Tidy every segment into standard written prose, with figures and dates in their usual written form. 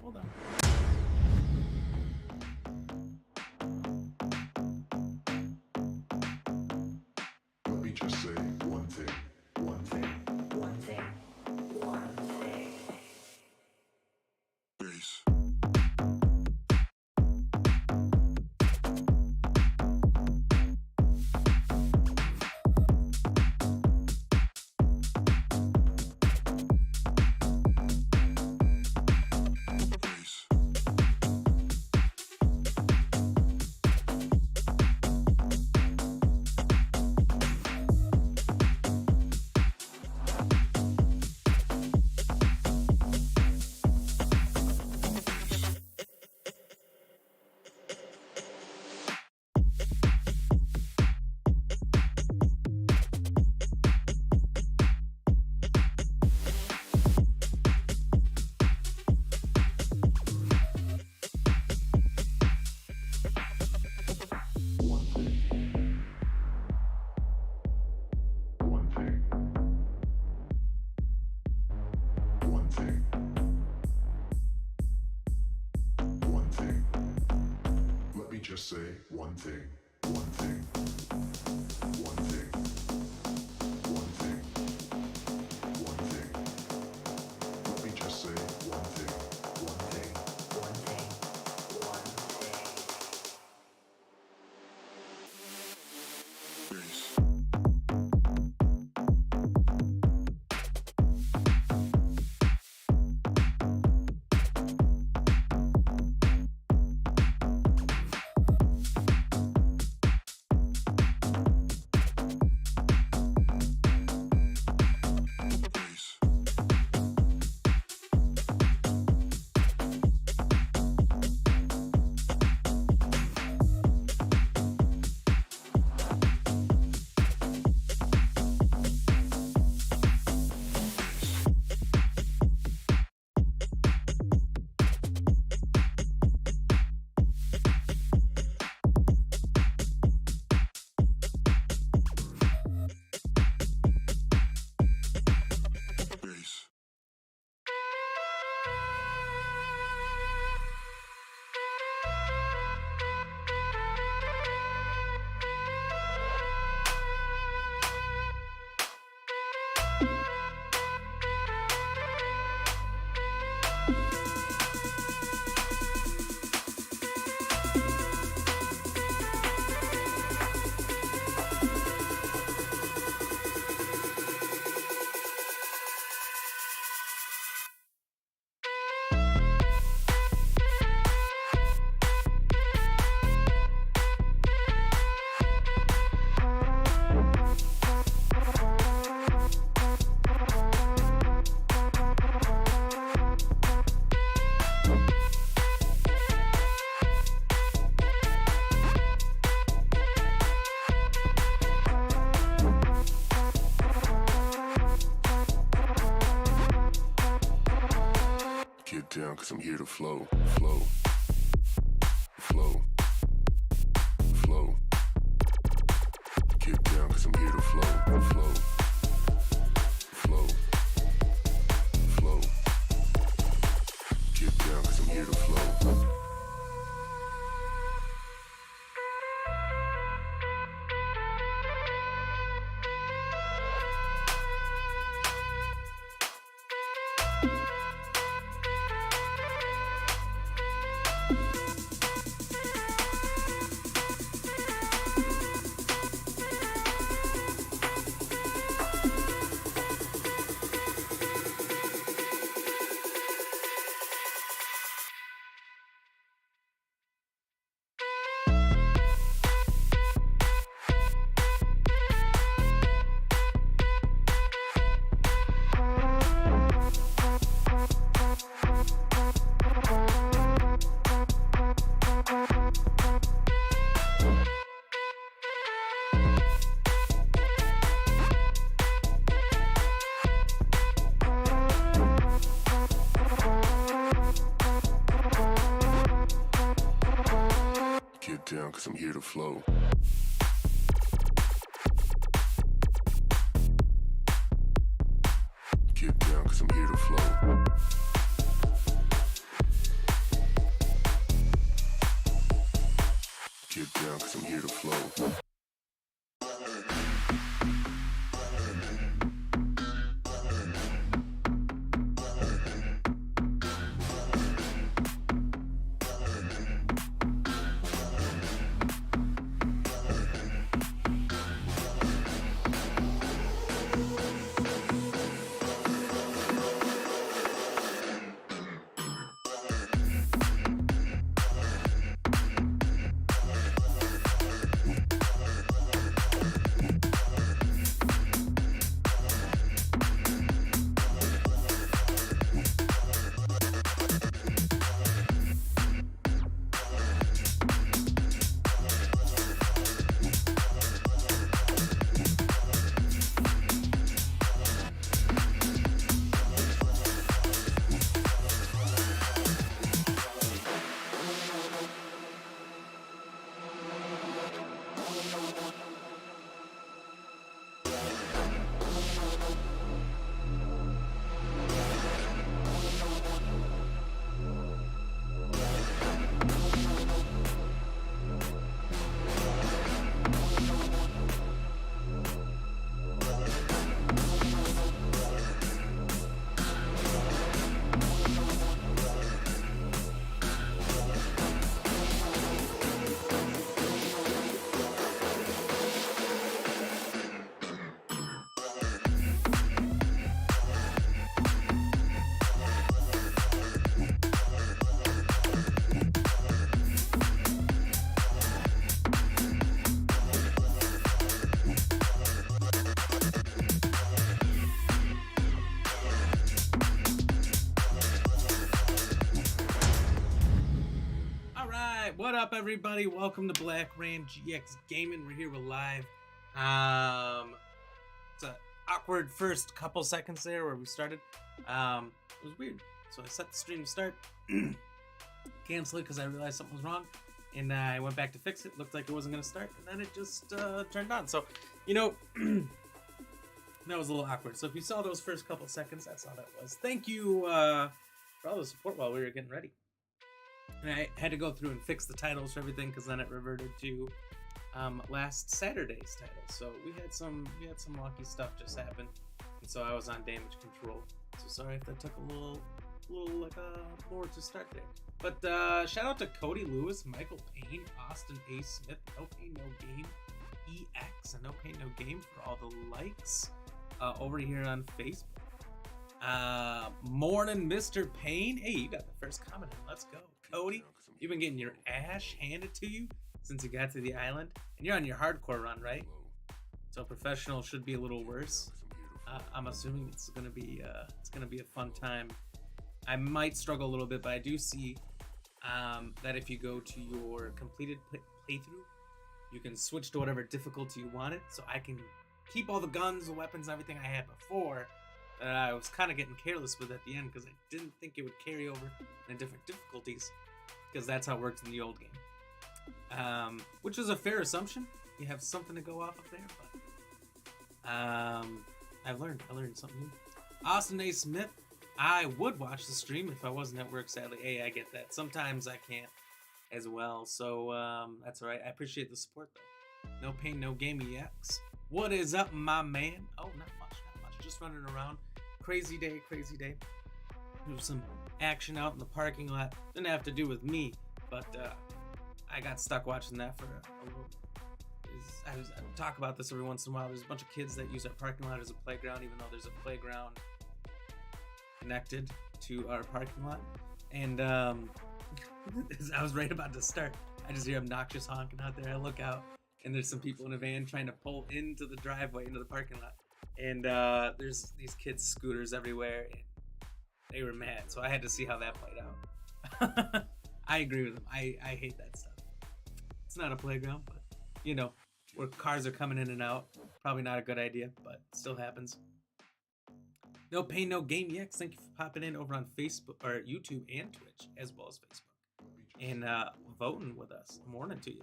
Hold on. Let me just say one thing, one thing, One thing. One thing. bass. Bass. One thing. One thing. One thing. One thing. Let me just say one thing. One thing. One thing. One thing. One thing. Let me just say one thing. One thing. One thing. One thing. Bass. Bass. Bass. Get down, cause I'm here to flow, flow, flow, flow. Get down, cause I'm here to flow, flow, flow, flow. Get down, cause I'm here to flow. Down, cause I'm here to flow. Get down, cause I'm here to flow. cause I'm here to flow. What up, everybody? Welcome to BlackRamGX Gaming. We're here with live. It's an awkward first couple seconds there where we started. It was weird. So I set the stream to start, cancel it because I realized something was wrong, and I went back to fix it. Looked like it wasn't going to start, and then it just turned on. So, you know, that was a little awkward. So if you saw those first couple seconds, that's all that was. Thank you for all the support while we were getting ready. And I had to go through and fix the titles for everything because then it reverted to last Saturday's title. So we had some wonky stuff just happen, and so I was on damage control. So sorry if that took a little like more to start there. But shout out to Cody Lewis, Michael Payne, Austin A. Smith, No Pain No Game, EX, and No Pain No Game for all the likes over here on Facebook. Morning, Mr. Payne. Hey, you got the first comment in. Let's go. Cody, you've been getting your ash handed to you since you got to the island, and you're on your hardcore run, right? So professional should be a little worse. I'm assuming it's gonna be a fun time. I might struggle a little bit, but I do see that if you go to your completed playthrough, you can switch to whatever difficulty you want it. So I can keep all the guns, the weapons, everything I had before. I was kind of getting careless with at the end because I didn't think it would carry over in different difficulties, because that's how it worked in the old game. Which is a fair assumption. You have something to go off of there, but I learned something new. Austin A. Smith, I would watch the stream if I wasn't at work, sadly. Hey, I get that. Sometimes I can't as well, so that's all right. I appreciate the support, though. No Pain, No Game EX. What is up, my man? Oh, not much. Just running around. Crazy day. There's some action out in the parking lot. Didn't have to do with me, but I got stuck watching that for a little. I talk about this every once in a while. There's a bunch of kids that use our parking lot as a playground, even though there's a playground connected to our parking lot. And as I was right about to start, I just hear obnoxious honking out there. I look out, and there's some people in a van trying to pull into the driveway, into the parking lot. And there's these kids' scooters everywhere, and they were mad, so I had to see how that played out. I agree with them. I hate that stuff. It's not a playground, but, you know, where cars are coming in and out. Probably not a good idea, but it still happens. No Pain, No Game EX. Thank you for popping in over on Facebook, or YouTube and Twitch, as well as Facebook, and voting with us. Morning to you.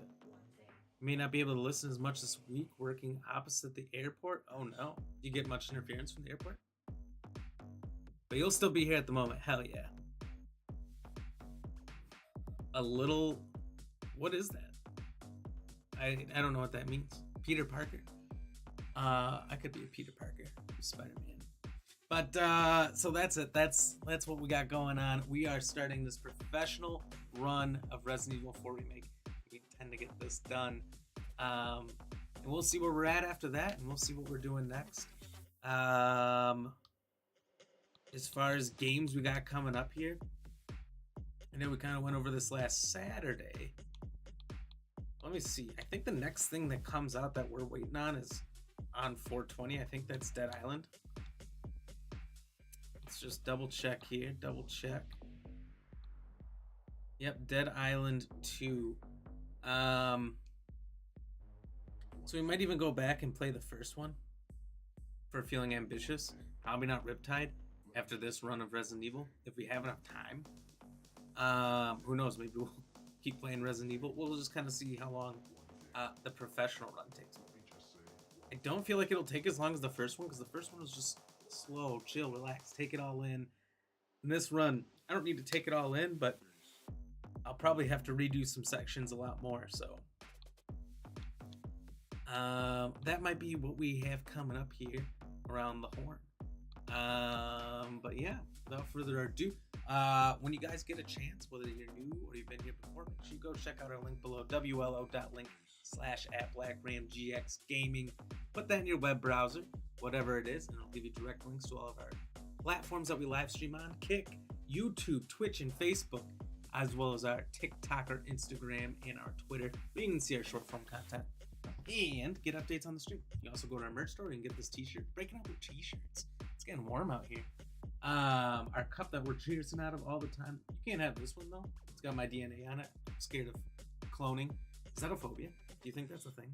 May not be able to listen as much this week, working opposite the airport. Oh no. You get much interference from the airport? But you'll still be here at the moment. Hell yeah. A little... What is that? I don't know what that means. Peter Parker. I could be a Peter Parker, Spider-Man. But so that's it. That's what we got going on. We are starting this professional run of Resident Evil 4 Remake. We intend to get this done. And we'll see where we're at after that, and we'll see what we're doing next. As far as games we got coming up here, I know we kind of went over this last Saturday. Let me see. I think the next thing that comes out that we're waiting on is on 420. I think that's Dead Island. Let's just double check here. Double check. Yep, Dead Island 2. So we might even go back and play the first one for feeling ambitious. Probably not Riptide after this run of Resident Evil if we have enough time. Who knows? Maybe we'll keep playing Resident Evil. We'll just kind of see how long the professional run takes. I don't feel like it'll take as long as the first one because the first one was just slow, chill, relax, take it all in. In this run, I don't need to take it all in, but I'll probably have to redo some sections a lot more. So that might be what we have coming up here around the horn. But yeah, without further ado, when you guys get a chance, whether you're new or you've been here before, make sure you go check out our link below, wlo.link/@BlackRamGX Gaming. Put that in your web browser, whatever it is, and it'll give you direct links to all of our platforms that we live stream on: Kick, YouTube, Twitch, and Facebook, as well as our TikTok, our Instagram, and our Twitter. You can see our short form content and get updates on the stream. You also go to our merch store and get this t-shirt. Breaking out with t-shirts. It's getting warm out here. Our cup that we're cheersing out of all the time. You can't have this one though. It's got my DNA on it. I'm scared of cloning. Is that a phobia? Do you think that's a thing?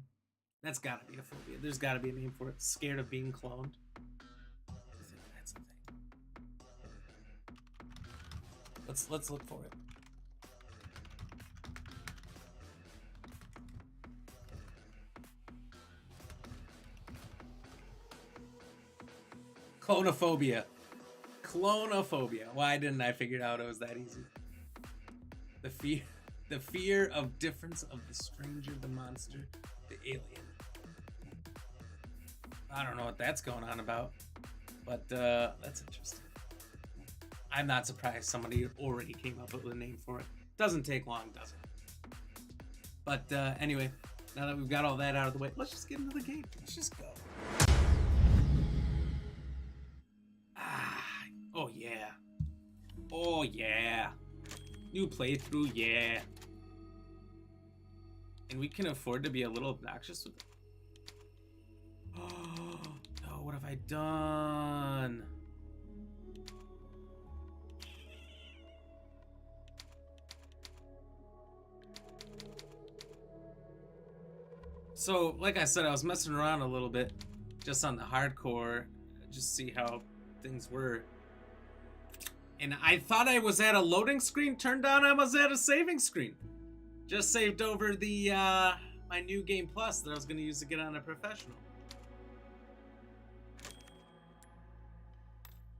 That's gotta be a phobia. There's gotta be a name for it. Scared of being cloned. I think that's a thing. Let's look for it. Clonophobia. Clonophobia. Why didn't I figure out it was that easy? The fear of difference of the stranger, the monster, the alien. I don't know what that's going on about, but that's interesting. I'm not surprised somebody already came up with a name for it. Doesn't take long, does it? But anyway, now that we've got all that out of the way, let's just get into the game. Let's just go. Oh yeah. Oh yeah. New playthrough, yeah. And we can afford to be a little obnoxious with it. Oh no, what have I done? So, like I said, I was messing around a little bit just on the hardcore, just see how things were. And I thought I was at a loading screen. Turned out I was at a saving screen. Just saved over the my new game plus that I was going to use to get on a professional.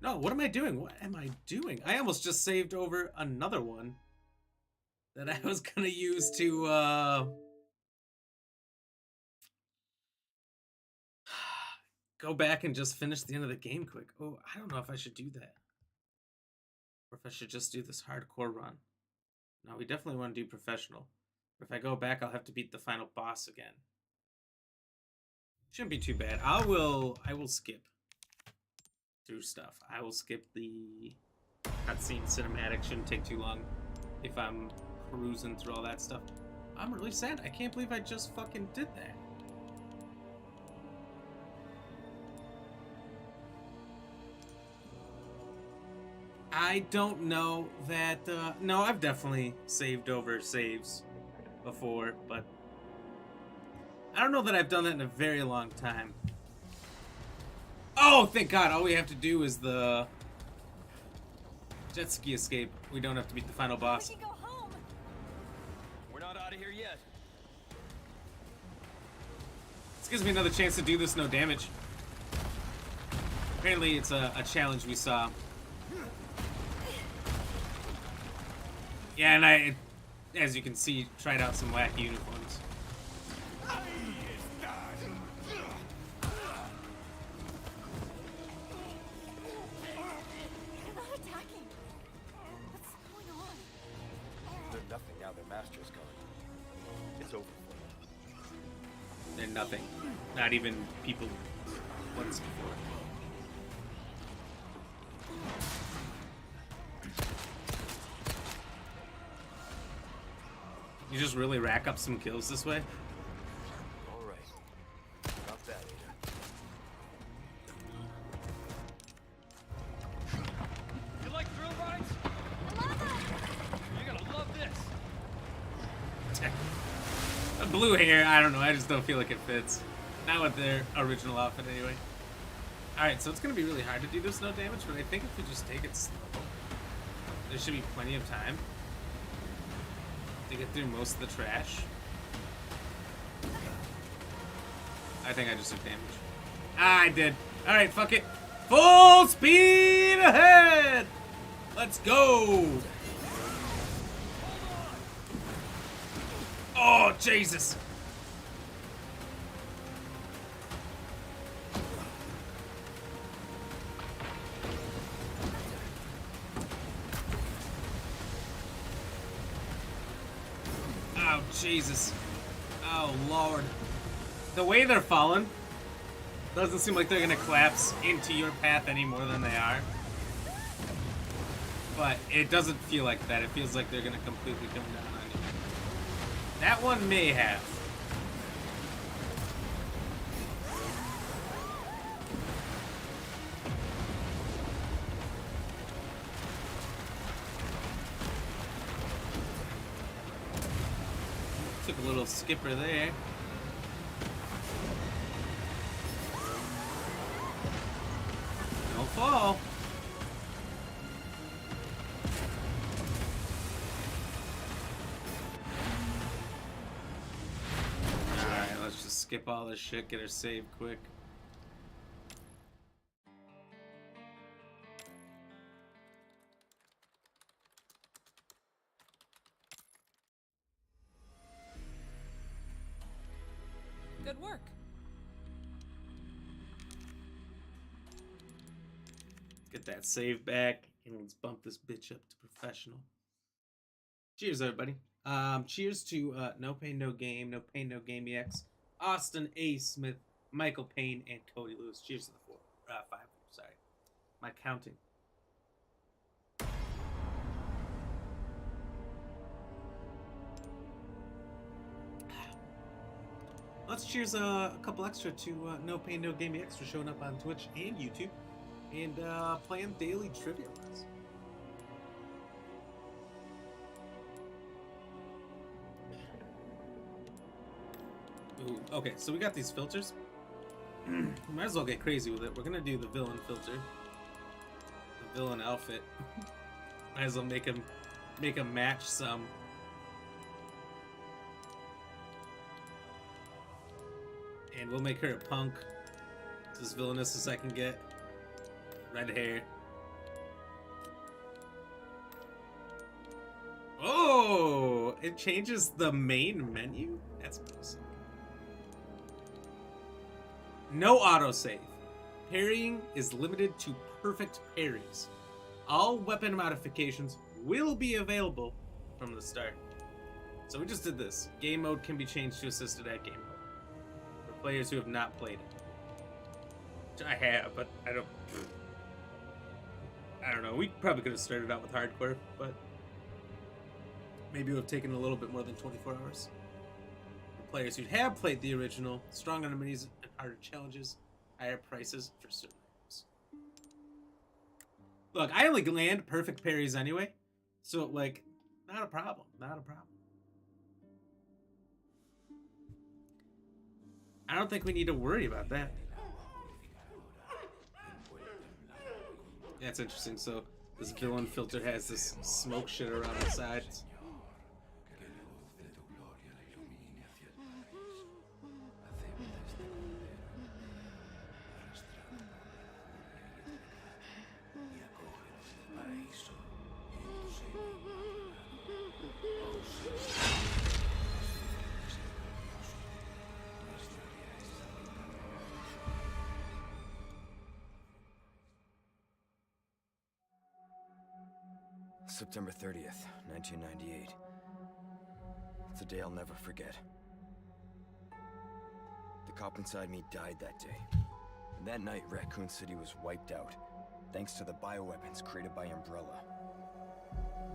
No, what am I doing? What am I doing? I almost just saved over another one that I was going to use to go back and just finish the end of the game quick. Oh, I don't know if I should do that. Or if I should just do this hardcore run. No, we definitely want to do professional. If I go back, I'll have to beat the final boss again. Shouldn't be too bad. I will skip through stuff. I will skip the cutscene cinematic. Shouldn't take too long if I'm cruising through all that stuff. I'm really sad. I can't believe I just fucking did that. I don't know that, no, I've definitely saved over saves before, but I don't know that I've done that in a very long time. Oh, thank God, all we have to do is the jet ski escape. We don't have to beat the final boss. We can go home. We're not out of here yet. This gives me another chance to do this no damage. Apparently it's a challenge we saw. Yeah, and I, as you can see, tried out some wacky uniforms. Master's gone. It's over for you. They're nothing. Not even people once before. You just really rack up some kills this way? All right. Not bad, Ada. You like thrill rides? I love them! You're gonna love this. The blue hair, I don't know. I just don't feel like it fits. Not with their original outfit anyway. Alright, so it's going to be really hard to do this no damage, but I think if we just take it slow, there should be plenty of time to get through most of the trash. I think I just took damage. Ah, I did. Alright, fuck it. Full speed ahead! Let's go! Oh, Jesus! Oh, Jesus. Oh, Lord. The way they're falling doesn't seem like they're gonna collapse into your path any more than they are. But it doesn't feel like that. It feels like they're gonna completely come down on you. That one may have. Took a little skipper there. Don't fall. Alright, let's just skip all this shit, get her saved quick. Good work. Get that save back, and let's bump this bitch up to professional. Cheers, everybody. Cheers to No Pain, No Game, No Pain, No Game EX, Austin A. Smith, Michael Payne, and Cody Lewis. Cheers to the five. Sorry, my counting. Let's cheers a couple extra to No Pain, No Game EX for showing up on Twitch and YouTube and playing daily trivia runs. Ooh, okay, so we got these filters. Might as well get crazy with it. We're gonna do the villain filter, the villain outfit. Might as well make him match some. And we'll make her a punk. It's as villainous as I can get. Red hair. Oh! It changes the main menu? That's awesome. No autosave. Parrying is limited to perfect parries. All weapon modifications will be available from the start. So we just did this. Game mode can be changed to assisted at game mode. Players who have not played it. Which I have, but I don't know. We probably could have started out with hardcore, but maybe it would have taken a little bit more than 24 hours. For players who have played the original, strong enemies and harder challenges, higher prices for certain items. Look, I only land perfect parries anyway, so like, not a problem. Not a problem. I don't think we need to worry about that. That's interesting. So this villain filter has this smoke shit around the sides. September 30th, 1998. It's a day I'll never forget. The cop inside me died that day. And that night, Raccoon City was wiped out, thanks to the bioweapons created by Umbrella.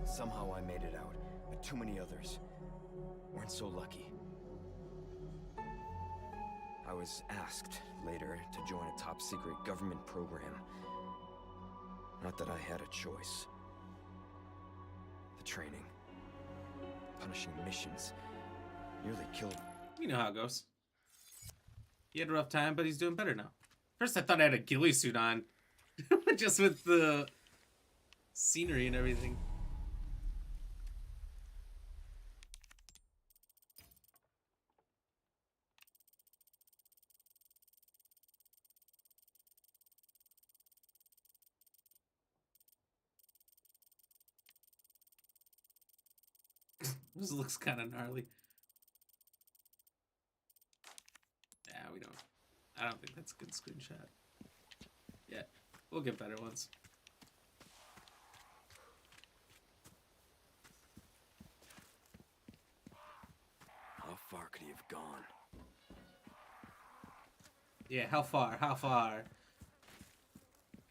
Somehow I made it out, but too many others weren't so lucky. I was asked later to join a top-secret government program. Not that I had a choice. The training, punishing missions, nearly killed. You know how it goes. He had a rough time, but he's doing better now. First, I thought I had a ghillie suit on, just with the scenery and everything. This looks kind of gnarly. Yeah, we don't. I don't think that's a good screenshot. Yeah, we'll get better ones. How far could he have gone? Yeah, how far? How far?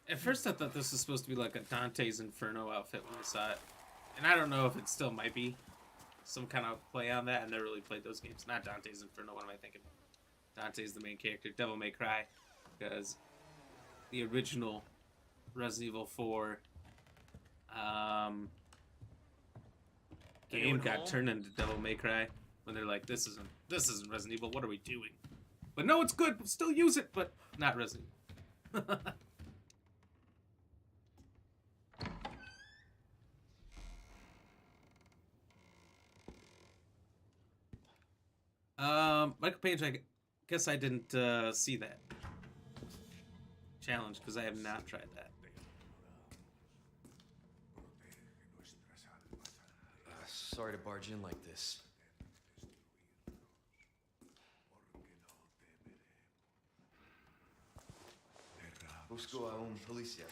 At first, I thought this was supposed to be like a Dante's Inferno outfit when I saw it. And I don't know if it still might be some kind of play on that. I've never really played those games. Not Dante's Inferno, what am I thinking? Dante's the main character. Devil May Cry. Because the original Resident Evil 4 game got turned into Devil May Cry. When they're like, this isn't Resident Evil, what are we doing? But no, it's good, we'll still use it, but not Resident Evil. Michael Page, I guess I didn't see that challenge because I have not tried that. Sorry to barge in like this. Busco a un policía.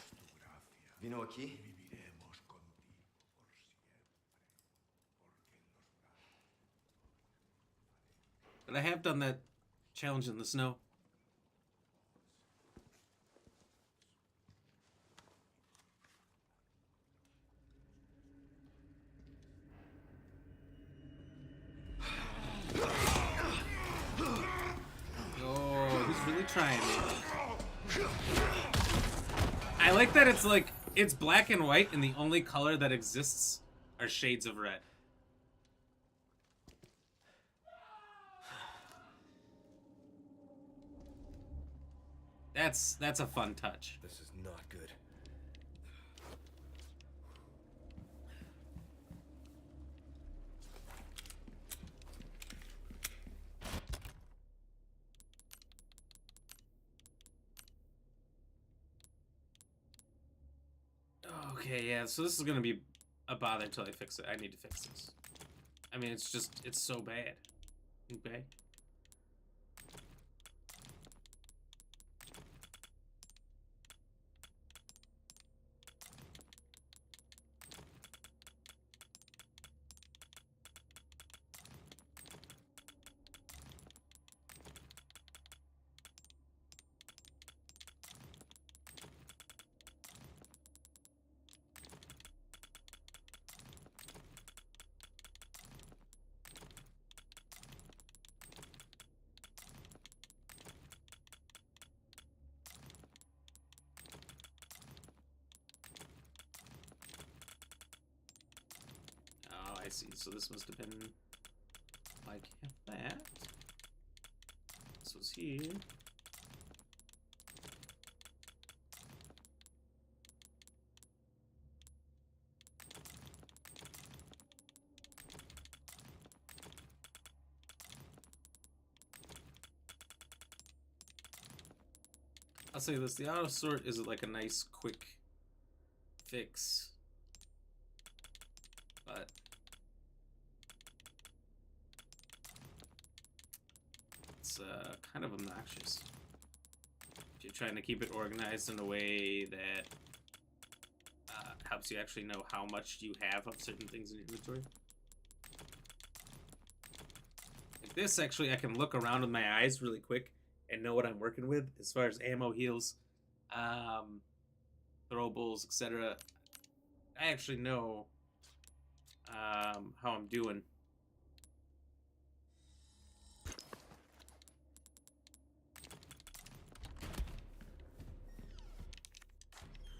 Vino aquí? But I have done that challenge in the snow. Oh, he's really trying. I like that it's like, it's black and white and the only color that exists are shades of red. That's a fun touch. This is not good. Okay, yeah, so this is gonna be a bother until I fix it. I need to fix this. I mean, it's so bad. Okay. I see. So this must have been like that. This was here. I'll say this, the auto sort is like a nice quick fix, but it's kind of obnoxious if you're trying to keep it organized in a way that helps you actually know how much you have of certain things in your inventory. This actually, I can look around with my eyes really quick and know what I'm working with as far as ammo, heals, throwables, etc. I actually know how I'm doing.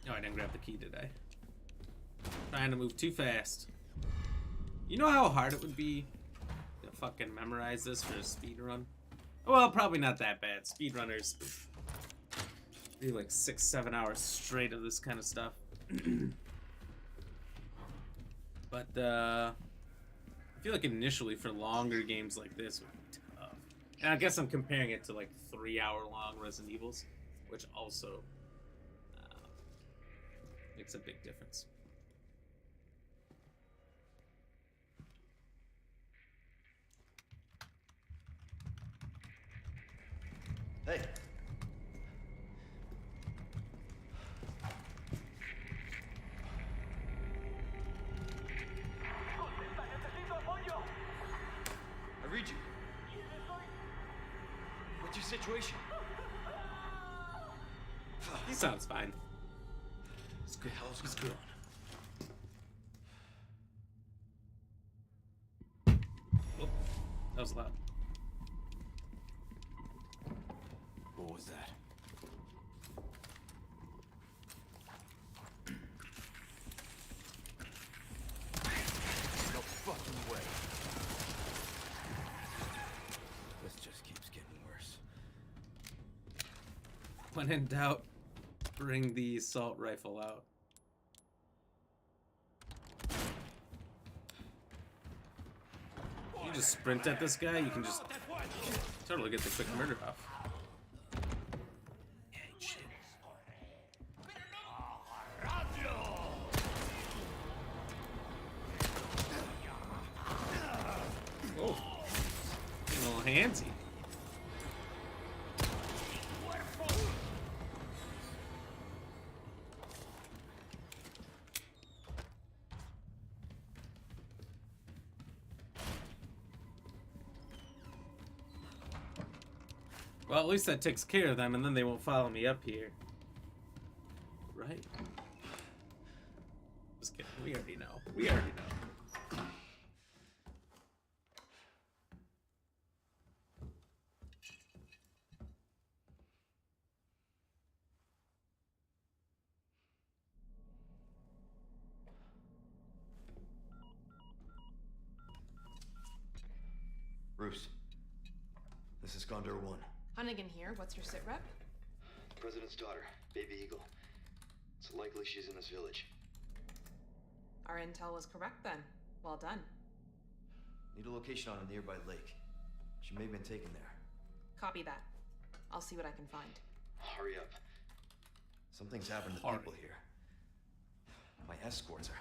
Oh, I didn't grab the key, did I? Trying to move too fast. You know how hard it would be to fucking memorize this for a speed run? Well, probably not that bad. Speedrunners do like 6-7 hours straight of this kind of stuff. But I feel like initially for longer games like this would be tough. And I guess I'm comparing it to like 3-hour-long Resident Evils, which also makes a big difference. Hey. I read you. What's your situation? He sounds fine. What's the hell's going on? Oh, that was loud. What was that? No fucking way. This just keeps getting worse. When in doubt, bring the assault rifle out. You just sprint at this guy, you can just totally get the quick murder off. Oh, getting a little handsy. Well, at least that takes care of them, and then they won't follow me up here. Right? Just kidding. We already know. We already know. Bruce, this is Condor 1. Hunnigan here. What's your sit rep? President's daughter, Baby Eagle. It's likely she's in this village. Our intel was correct then. Well done. Need a location on a nearby lake. She may have been taken there. Copy that. I'll see what I can find. Hurry up. Something's happened to people here. My escorts are...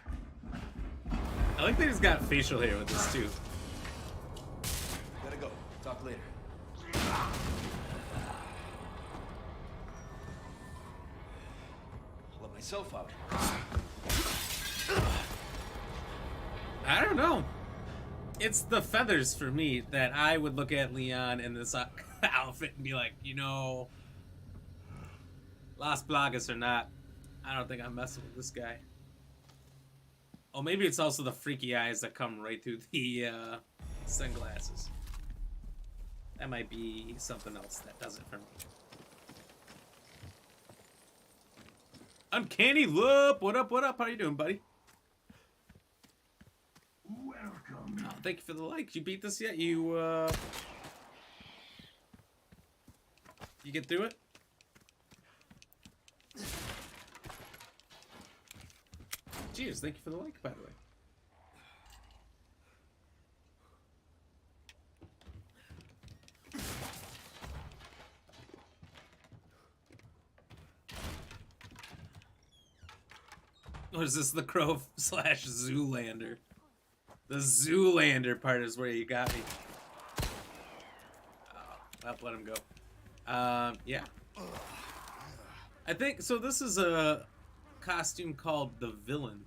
I like that he's got facial hair with this too. Gotta go. Talk later. I'll let myself out. I don't know. It's the feathers for me that I would look at Leon in this outfit and be like, you know, Las Plagas or not, I don't think I'm messing with this guy. Oh, maybe it's also the freaky eyes that come right through the sunglasses. That might be something else that does it for me. Uncanny Loop! What up, what up? How you doing, buddy? Welcome. Oh, thank you for the like. You beat this yet? You get through it? Cheers, thank you for the like, by the way. Or is this the Crow / Zoolander? The Zoolander part is where you got me. Oh, I'll let him go. Yeah. I think, so this is a costume called the Villain.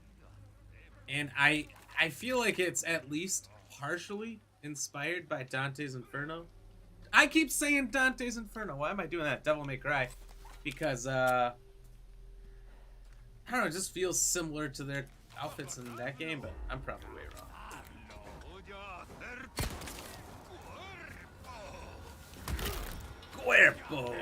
And I feel like it's at least partially inspired by Dante's Inferno. I keep saying Dante's Inferno. Why am I doing that? Devil May Cry. Because, I don't know, it just feels similar to their outfits in that game, but I'm probably way wrong. Cuerpo.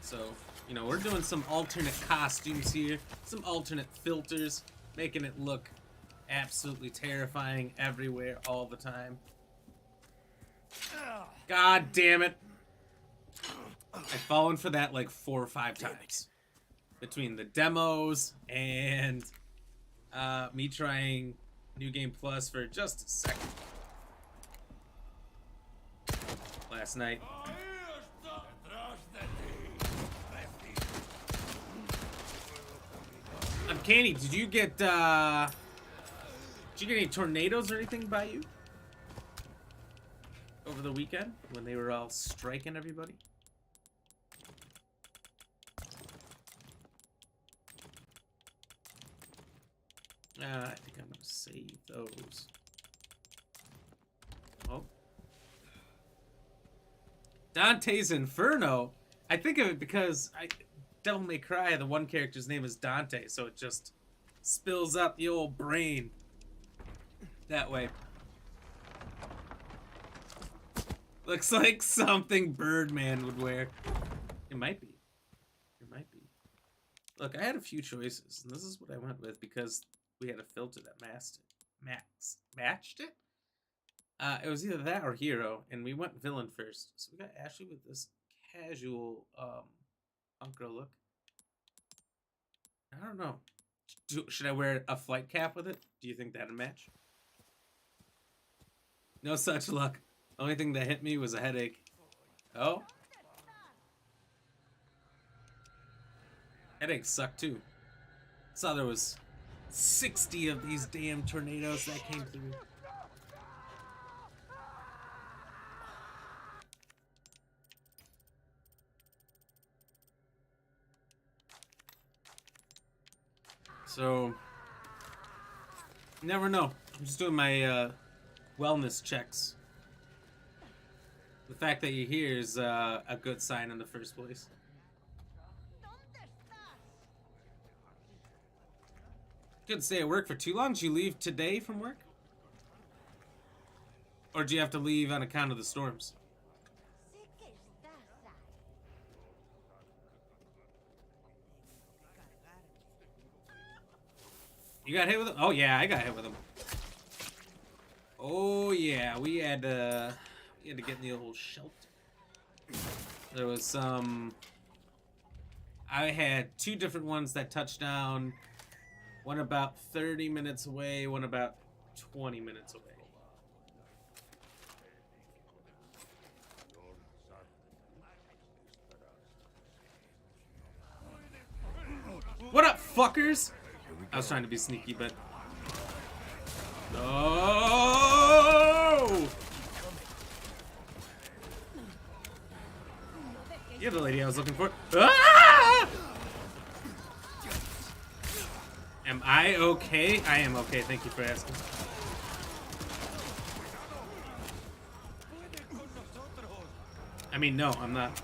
So, you know, we're doing some alternate costumes here, some alternate filters, making it look absolutely terrifying everywhere all the time. God damn it. I've fallen for that like 4 or 5 times. Between the demos and me trying New Game Plus for just a second. Last night. Uncanny, did you get any tornadoes or anything by you? Over the weekend when they were all striking everybody? I think I'm gonna save those. Oh. Dante's Inferno? I think of it because Devil May Cry, the one character's name is Dante, so it just spills up the old brain that way. Looks like something Birdman would wear. It might be. It might be. Look, I had a few choices, and this is what I went with because we had a filter that matched it. It was either that or hero, and we went villain first. So we got Ashley with this casual punk girl look. I don't know. Should I wear a flight cap with it? Do you think that'd match? No such luck. Only thing that hit me was a headache. Oh? Headaches suck too. Saw there was 60 of these damn tornadoes that came through. So, never know. I'm just doing my wellness checks. The fact that you're here is a good sign in the first place. Couldn't stay at work for too long. Did you leave today from work? Or do you have to leave on account of the storms? You got hit with him? Oh yeah, I got hit with him. Oh yeah, we had to get in the old shelter. There was some. I had 2 different ones that touched down. One about 30 minutes away, one about 20 minutes away. What up, fuckers? I was trying to be sneaky, but... No! You're the lady I was looking for. Ah! Am I okay? I am okay, thank you for asking. I mean, no, I'm not.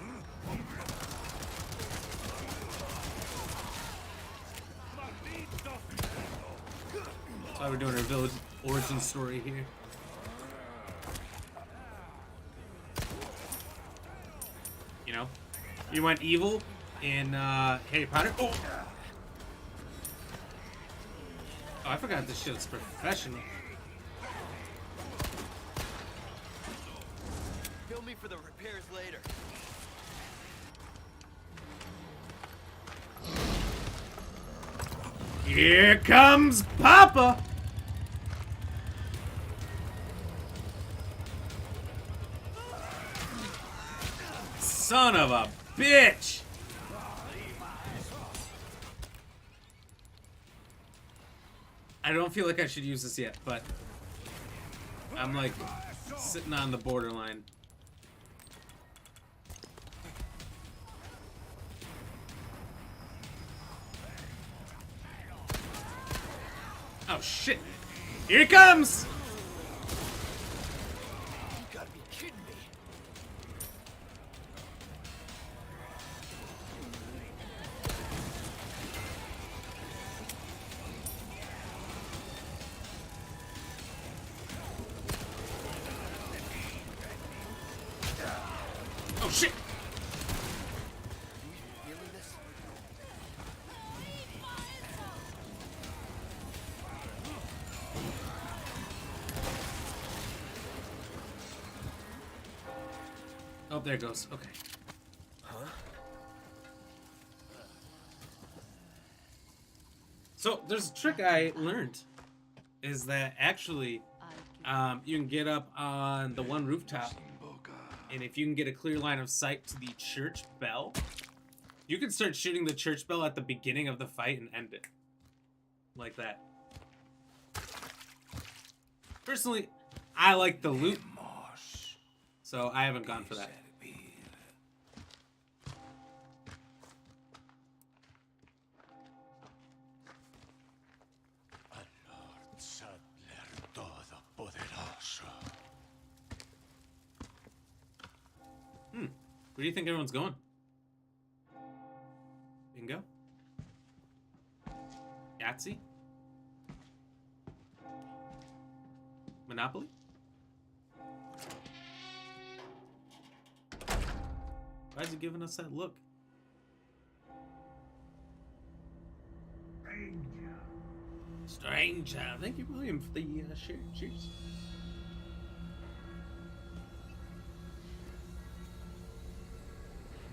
That's why we're doing our village origin story here. You know? You went evil in Harry Potter? Oh! Oh, I forgot this shit's professional. Bill me for the repairs later. Here comes Papa! Son of a bitch! I don't feel like I should use this yet, but I'm like sitting on the borderline. Oh shit! Here he comes! You gotta be kidding me. Oh shit! You feeling this? Oh, there it goes. Okay. Huh? So there's a trick I learned, is that actually, you can get up on the one rooftop, and if you can get a clear line of sight to the church bell, you can start shooting the church bell at the beginning of the fight and end it. Like that. Personally, I like the loot, so I haven't gone for that. Where do you think everyone's going? Bingo? Yahtzee? Monopoly? Why is he giving us that look? Stranger. Thank you, William, for the share. Cheers.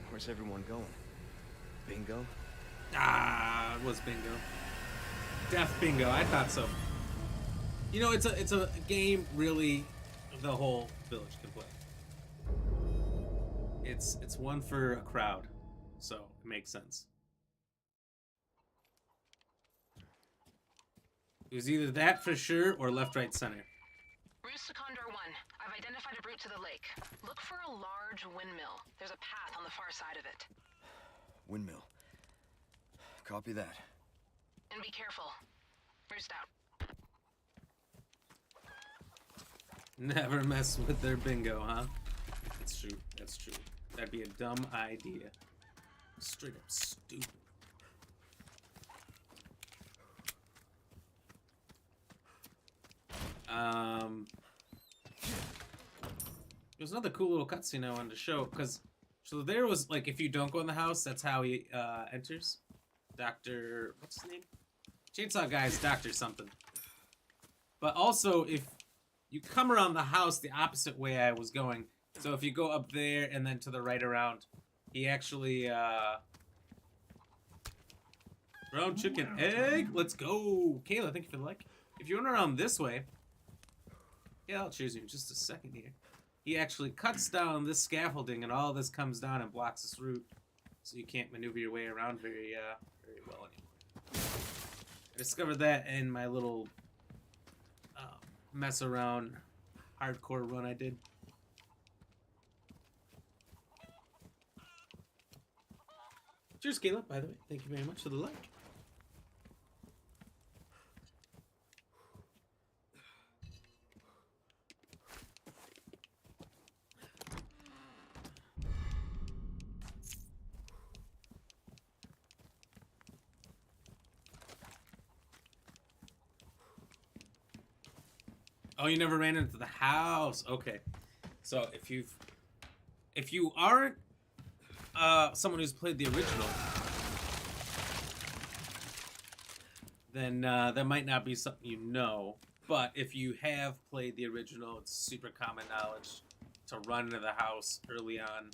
Where's everyone going? Bingo? Ah, it was bingo. Death bingo. I thought so. You know, it's a game really the whole village can play. It's one for a crowd, so it makes sense. It was either that for sure or left, right, center. Route to Condor 1. I've identified a route to the lake. Look for a large windmill. There's a path on the far side of it. Windmill. Copy that. And be careful. Roost out. Never mess with their bingo, huh? That's true. That's true. That'd be a dumb idea. Straight up stupid. There's another cool little cutscene I wanted to show, because so there was like, if you don't go in the house, that's how he enters. Dr. What's his name? Chainsaw Guy's Dr. something. But also, if you come around the house the opposite way I was going, so if you go up there and then to the right around, he actually brown chicken egg. Let's go, Kayla. Thank you for the like. If you went around this way, yeah, I'll choose you in just a second here. He actually cuts down this scaffolding, and all this comes down and blocks this route, so you can't maneuver your way around very well anymore. I discovered that in my little mess around hardcore run I did. Cheers, Caleb, by the way. Thank you very much for the like. Oh, you never ran into the house. Okay. So if you aren't someone who's played the original, then that might not be something you know. But if you have played the original, it's super common knowledge to run into the house early on,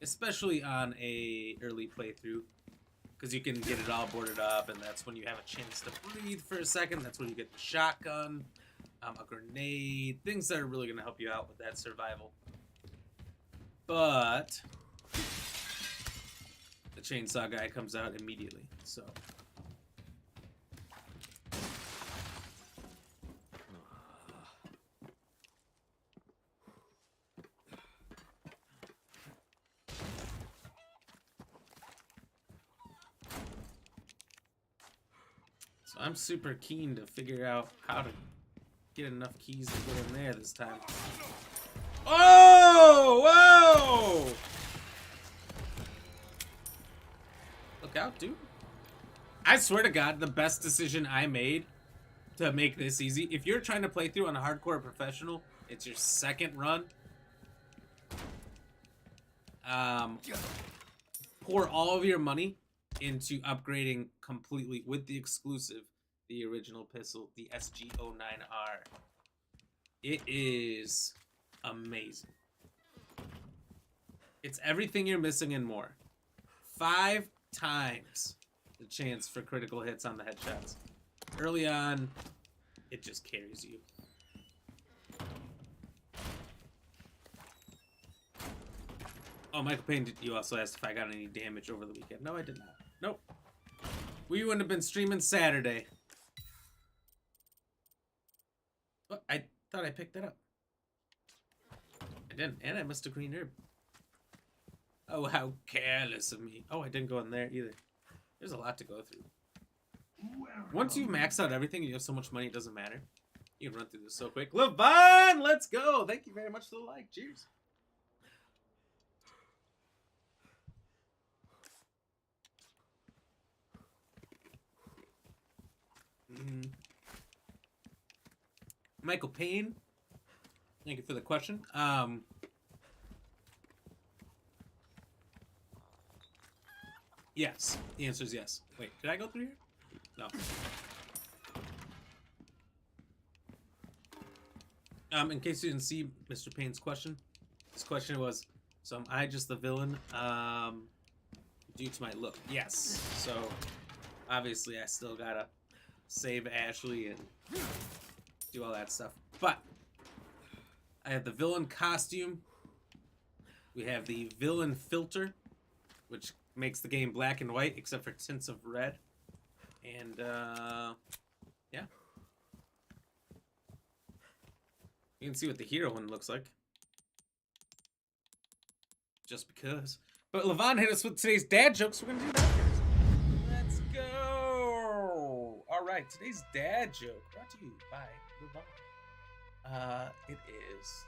especially on a early playthrough, because you can get it all boarded up, and that's when you have a chance to breathe for a second. That's when you get the shotgun, a grenade, things that are really going to help you out with that survival. But the chainsaw guy comes out immediately, so. So I'm super keen to figure out how to get enough keys to get in there this time. Oh! Whoa! Look out, dude. I swear to God, the best decision I made to make this easy. If you're trying to play through on a hardcore professional, it's your second run. Pour all of your money into upgrading completely with the exclusive, the original pistol, the SG09R. It is amazing. It's everything you're missing and more. 5 times the chance for critical hits on the headshots. Early on, it just carries you. Oh, Michael Payne, you also asked if I got any damage over the weekend. No, I did not. Nope. We wouldn't have been streaming Saturday. What? I thought I picked that up. I didn't, and I missed a green herb. Oh, how careless of me. Oh, I didn't go in there either. There's a lot to go through. Once you've maxed out everything and you have so much money, it doesn't matter. You can run through this so quick. Levon, let's go. Thank you very much for the like. Cheers. Michael Payne, thank you for the question. Yes, the answer is yes. Wait, did I go through here? No. In case you didn't see Mr. Payne's question, his question was, so am I just the villain due to my look? Yes. So obviously I still gotta save Ashley and do all that stuff. But I have the villain costume. We have the villain filter, which makes the game black and white except for tints of red. And yeah. You can see what the hero one looks like. Just because. But Levon hit us with today's dad jokes. We're gonna do that first. Let's go. All right, today's dad joke brought to you by Levon. It is.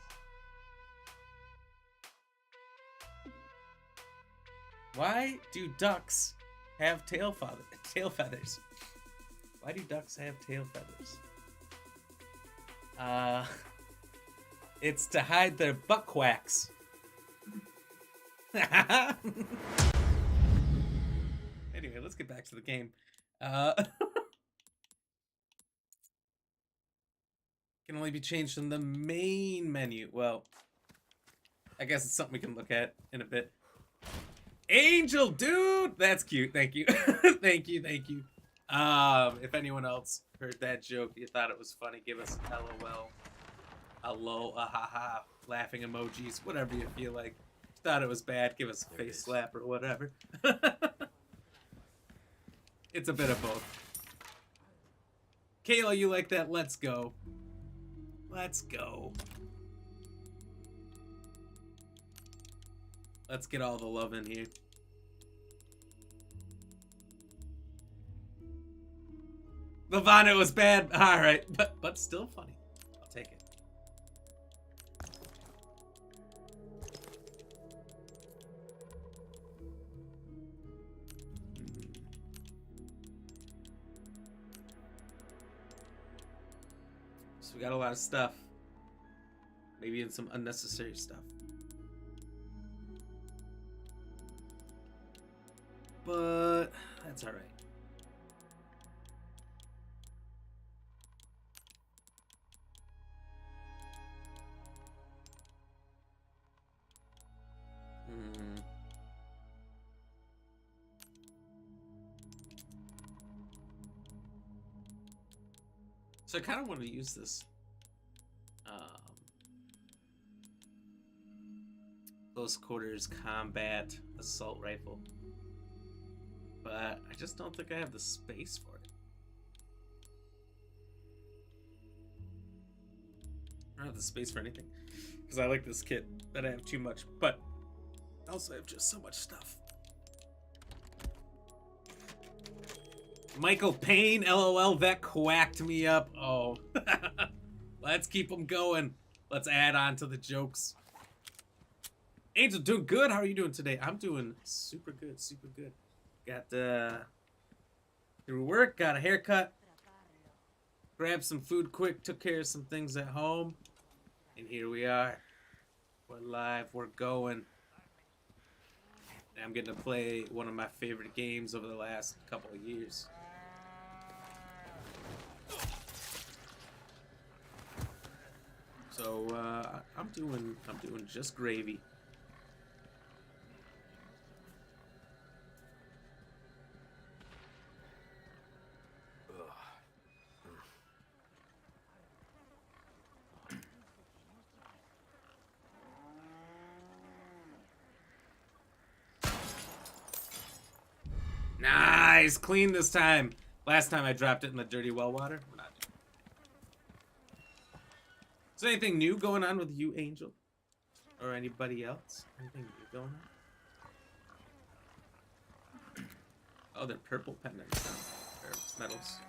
Why do ducks have tail feathers? Why do ducks have tail feathers? It's to hide their butt quacks. Anyway, let's get back to the game. Can only be changed from the main menu. Well, I guess it's something we can look at in a bit. Angel, dude! That's cute. Thank you. Thank you. If anyone else heard that joke, you thought it was funny, give us an LOL, a lol, a haha, laughing emojis, whatever you feel like. If you thought it was bad, give us a face slap or whatever. It's a bit of both. Kayla, you like that? Let's go. Let's go. Let's get all the love in here. Levon, it was bad. All right, but still funny. I'll take it. So we got a lot of stuff. Maybe even some unnecessary stuff. But that's all right. So I kind of want to use this close quarters combat assault rifle, but I just don't think I have the space for it. I don't have the space for anything because I like this kit, but I have too much, but also I have just so much stuff. Michael Payne, LOL, that quacked me up. Oh. Let's keep them going. Let's add on to the jokes. Angel, doing good. How are you doing today? I'm doing super good, super good. Got through work, got a haircut, grabbed some food quick, took care of some things at home, and here we are. We're live, we're going. And I'm getting to play one of my favorite games over the last couple of years. So I'm doing just gravy. Nice, clean this time. Last time I dropped it in the dirty well water. We're not doing it. Is there anything new going on with you, Angel? Or anybody else? Anything new going on? Oh, they're purple pendants now. Or medals.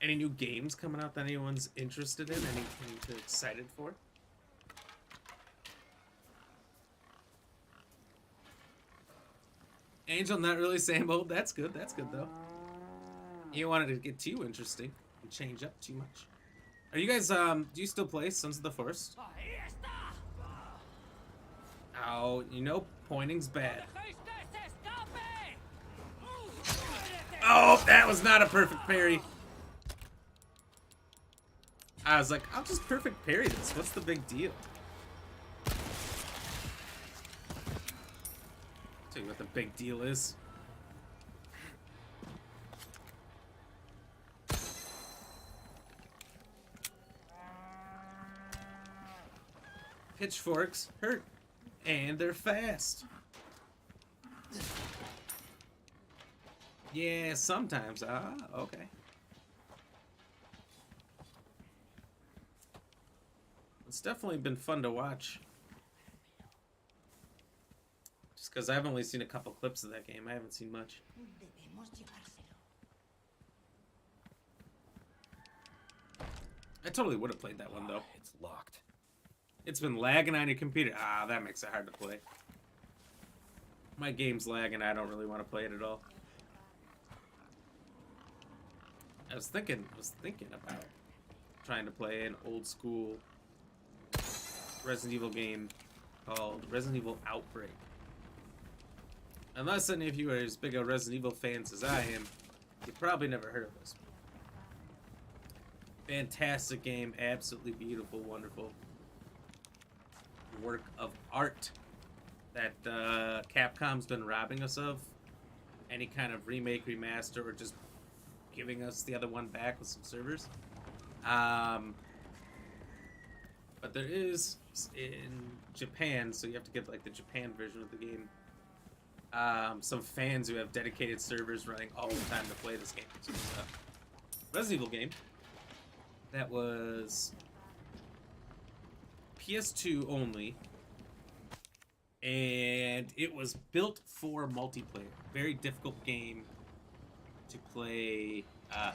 Any new games coming out that anyone's interested in? Anything you're excited for? Angel, not really same old. That's good. That's good, though. You wanted to get too interesting and change up too much. Are you guys, do you still play Sons of the Forest? Oh, you know pointing's bad. Oh, that was not a perfect parry. I was like, I'll just perfect parry this. What's the big deal? Tell you what the big deal is. Pitchforks hurt, and they're fast. Yeah, sometimes. Ah, okay. It's definitely been fun to watch. Just because I've only seen a couple clips of that game. I haven't seen much. I totally would have played that one, though. It's locked. It's been lagging on your computer. Ah, that makes it hard to play. My game's lagging. I don't really want to play it at all. I was thinking about trying to play an old school Resident Evil game called Resident Evil Outbreak. Unless any of you are as big of Resident Evil fans as I am, you probably never heard of this. Fantastic game, absolutely beautiful, wonderful work of art that Capcom's been robbing us of. Any kind of remake, remaster, or just giving us the other one back with some servers. But there is in Japan, so you have to get like the Japan version of the game. Some fans who have dedicated servers running all the time to play this game. So it's a Resident Evil game that was PS2 only, and it was built for multiplayer. Very difficult game to play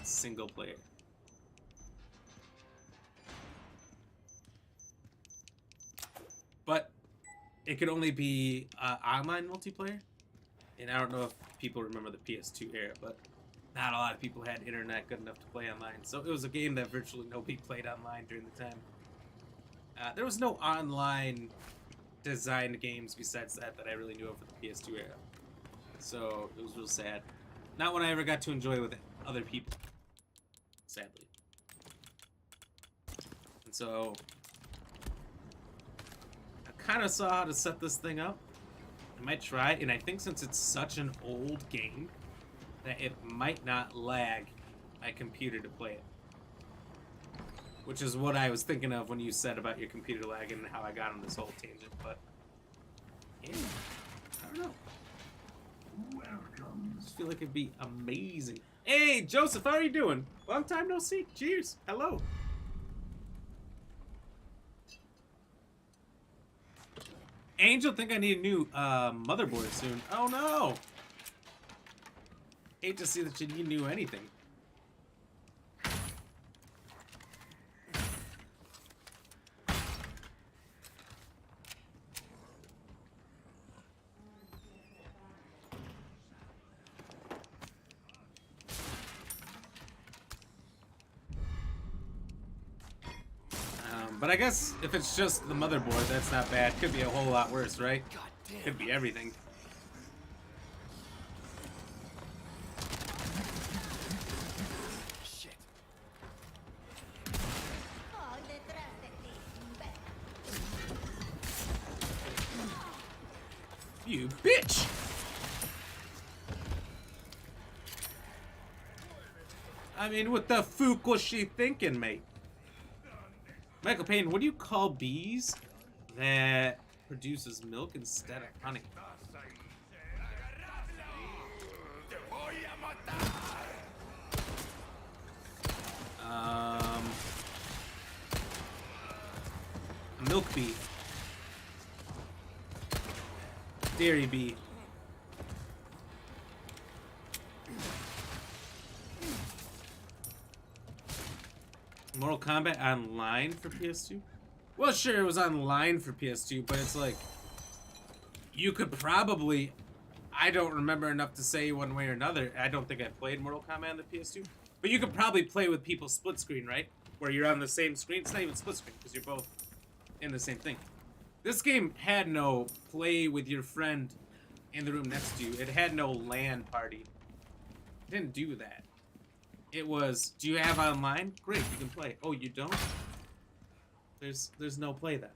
single player. But it could only be online multiplayer. And I don't know if people remember the PS2 era, but not a lot of people had internet good enough to play online. So it was a game that virtually nobody played online during the time. There was no online designed games besides that I really knew of for the PS2 era. So it was real sad. Not one I ever got to enjoy with other people, sadly. And so I kind of saw how to set this thing up. I might try, and I think since it's such an old game, that it might not lag my computer to play it. Which is what I was thinking of when you said about your computer lagging and how I got on this whole tangent, but yeah, I don't know. I just feel like it'd be amazing. Hey, Joseph, how are you doing? Long time no see. Cheers. Hello. Angel, think I need a new motherboard soon. Oh no! Hate to see that you need new anything. But I guess if it's just the motherboard, that's not bad. Could be a whole lot worse, right? God damn. Could be everything. Shit. You bitch! I mean, what the fuck was she thinking, mate? Michael Payne, what do you call bees that produces milk instead of honey? A milk bee. Dairy bee. Mortal Kombat Online for PS2? Well, sure, it was online for PS2, but it's like, you could probably, I don't remember enough to say one way or another. I don't think I played Mortal Kombat on the PS2, but you could probably play with people split screen, right? Where you're on the same screen. It's not even split screen, because you're both in the same thing. This game had no play with your friend in the room next to you. It had no LAN party. It didn't do that. It was, do you have online? Great, you can play. Oh, you don't? There's no play then.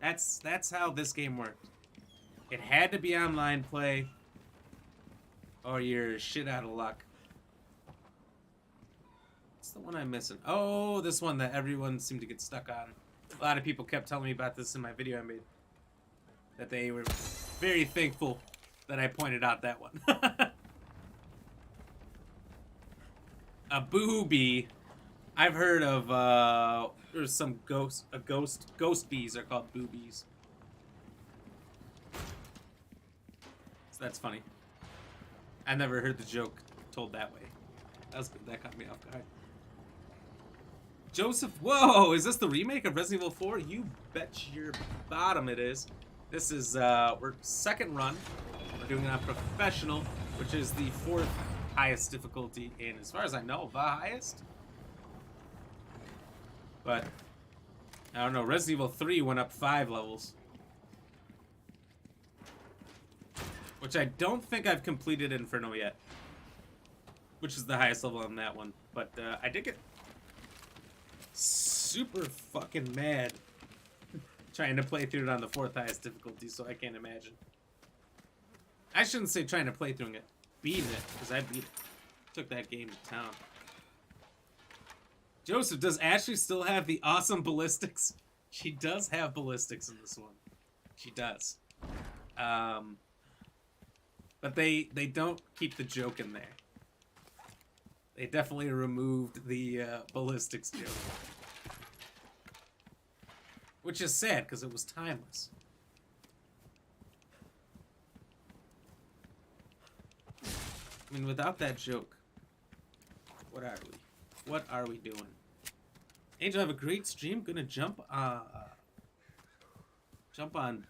That's how this game worked. It had to be online play, or you're shit out of luck. What's the one I'm missing? Oh, this one that everyone seemed to get stuck on. A lot of people kept telling me about this in my video I made. That they were very thankful that I pointed out that one. A booby. I've heard of there's some ghost bees are called boobies. So that's funny. I never heard the joke told that way. That was good. That caught me off guard. Joseph, whoa, is this the remake of Resident Evil 4? You bet your bottom it is. This is we're second run. We're doing it on professional, which is the 4th highest difficulty, and as far as I know, the highest. But I don't know, Resident Evil 3 went up 5 levels. Which I don't think I've completed Inferno yet. Which is the highest level on that one. But I did get super fucking mad trying to play through it on the 4th highest difficulty, so I can't imagine. I shouldn't say trying to play through it. Beating it, because I beat it. Took that game to town. Joseph, does Ashley still have the awesome ballistics? She does have ballistics in this one. She does. But they don't keep the joke in there. They definitely removed the ballistics joke. Which is sad, because it was timeless. I mean, without that joke, what are we? What are we doing? Angel, have a great stream. Gonna jump on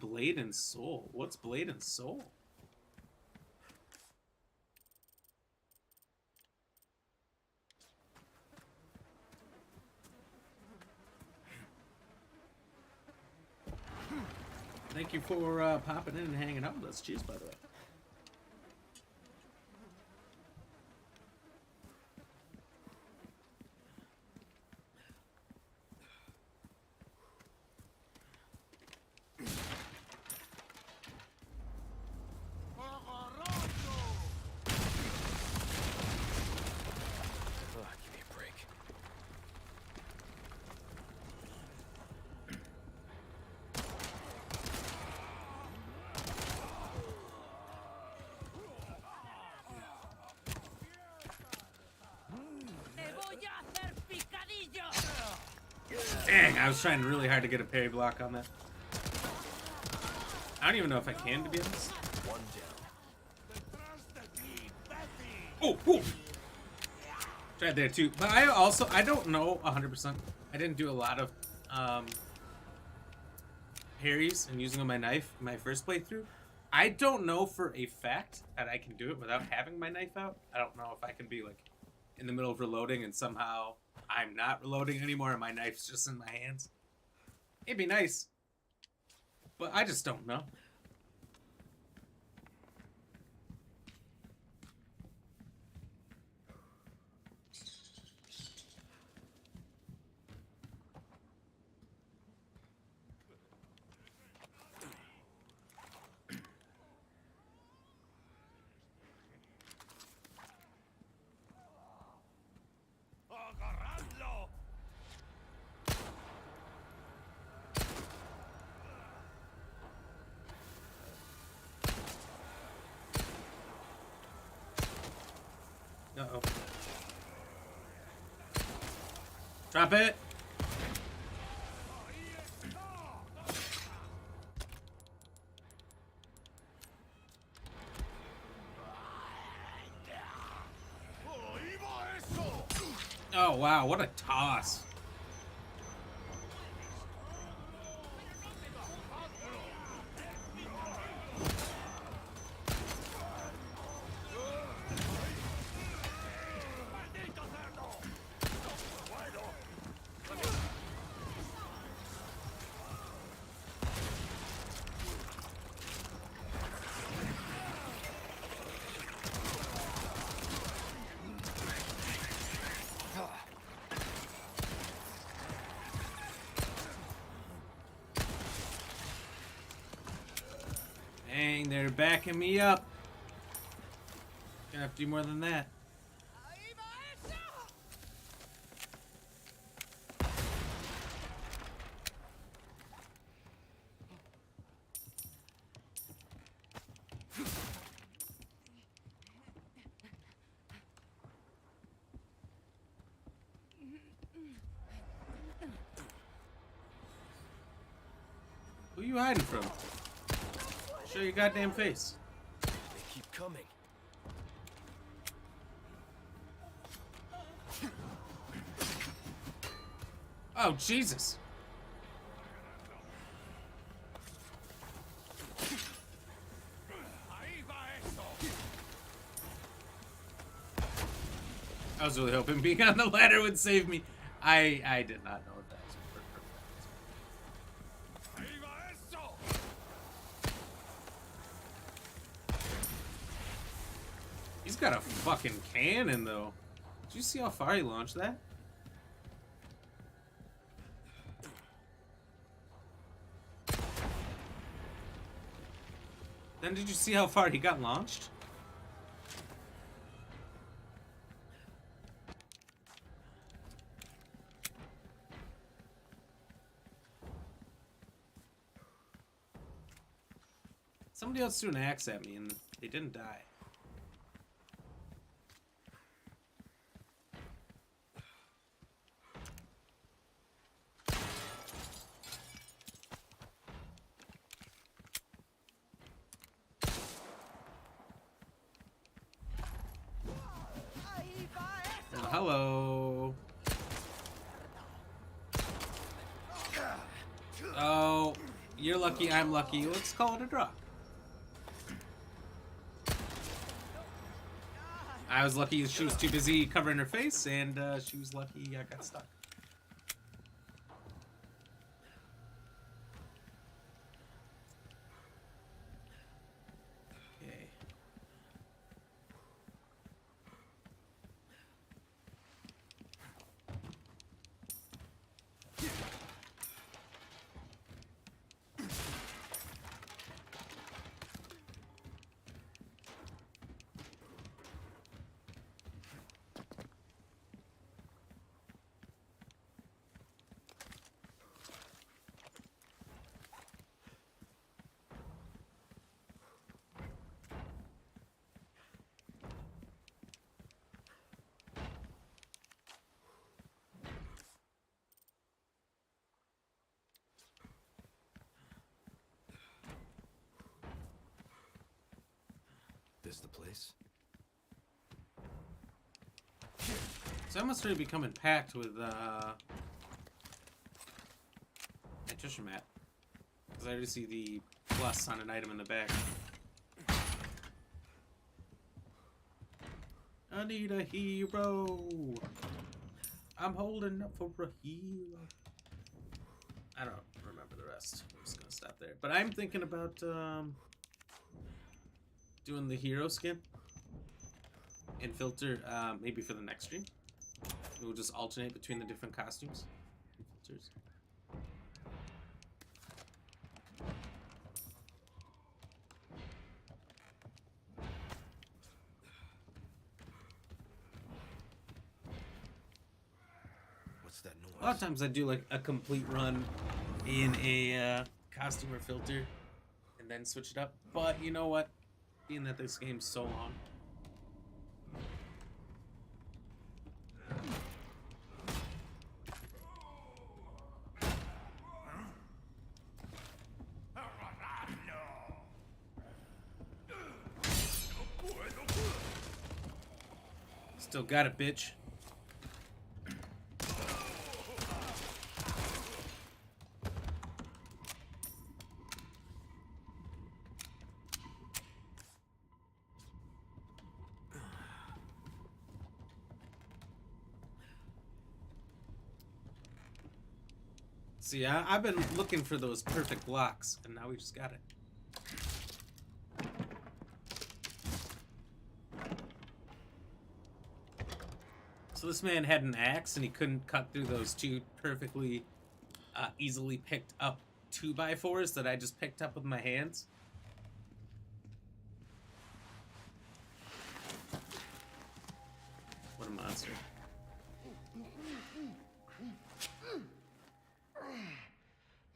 Blade and Soul. What's Blade and Soul? Thank you for popping in and hanging out with us. Cheers, by the way. Give me a break. Dang, I was trying really hard to get a parry block on that. I don't even know if I can, to be honest. One down. Oh, oh. Tried there too, but I don't know 100%. I didn't do a lot of parries and using my knife in my first playthrough. I don't know for a fact that I can do it without having my knife out. I don't know if I can be like in the middle of reloading and somehow I'm not reloading anymore and my knife's just in my hands. It'd be nice, but I just don't know. Agarradlo! Uh-oh. Drop it. Oh, wow. What a toss. Dang, they're backing me up. Gonna have to do more than that. Who you hiding from? Show your goddamn face. They keep coming. Oh, Jesus. I was really hoping being on the ladder would save me. I did not know that. He's got a fucking cannon, though. Did you see how far he launched that? Then did you see how far he got launched? Somebody else threw an axe at me and they didn't die. Oh, hello. Oh, you're lucky, I'm lucky. Let's call it a draw. I was lucky she was too busy covering her face, and she was lucky I got stuck. Okay. This the place? So I must already be becoming packed with nutrition mat. Because I already see the plus on an item in the back. I need a hero. I'm holding up for a hero. I don't remember the rest. I'm just gonna stop there. But I'm thinking about doing the hero skin and filter maybe for the next stream. We'll just alternate between the different costumes and filters. What's that noise? A lot of times I do like a complete run in a costume or filter and then switch it up. But you know what? Being that this game's so long. Still got it, bitch. See, I've been looking for those perfect blocks, and now we just got it. So this man had an axe, and he couldn't cut through those two perfectly easily picked up 2x4s that I just picked up with my hands. What a monster.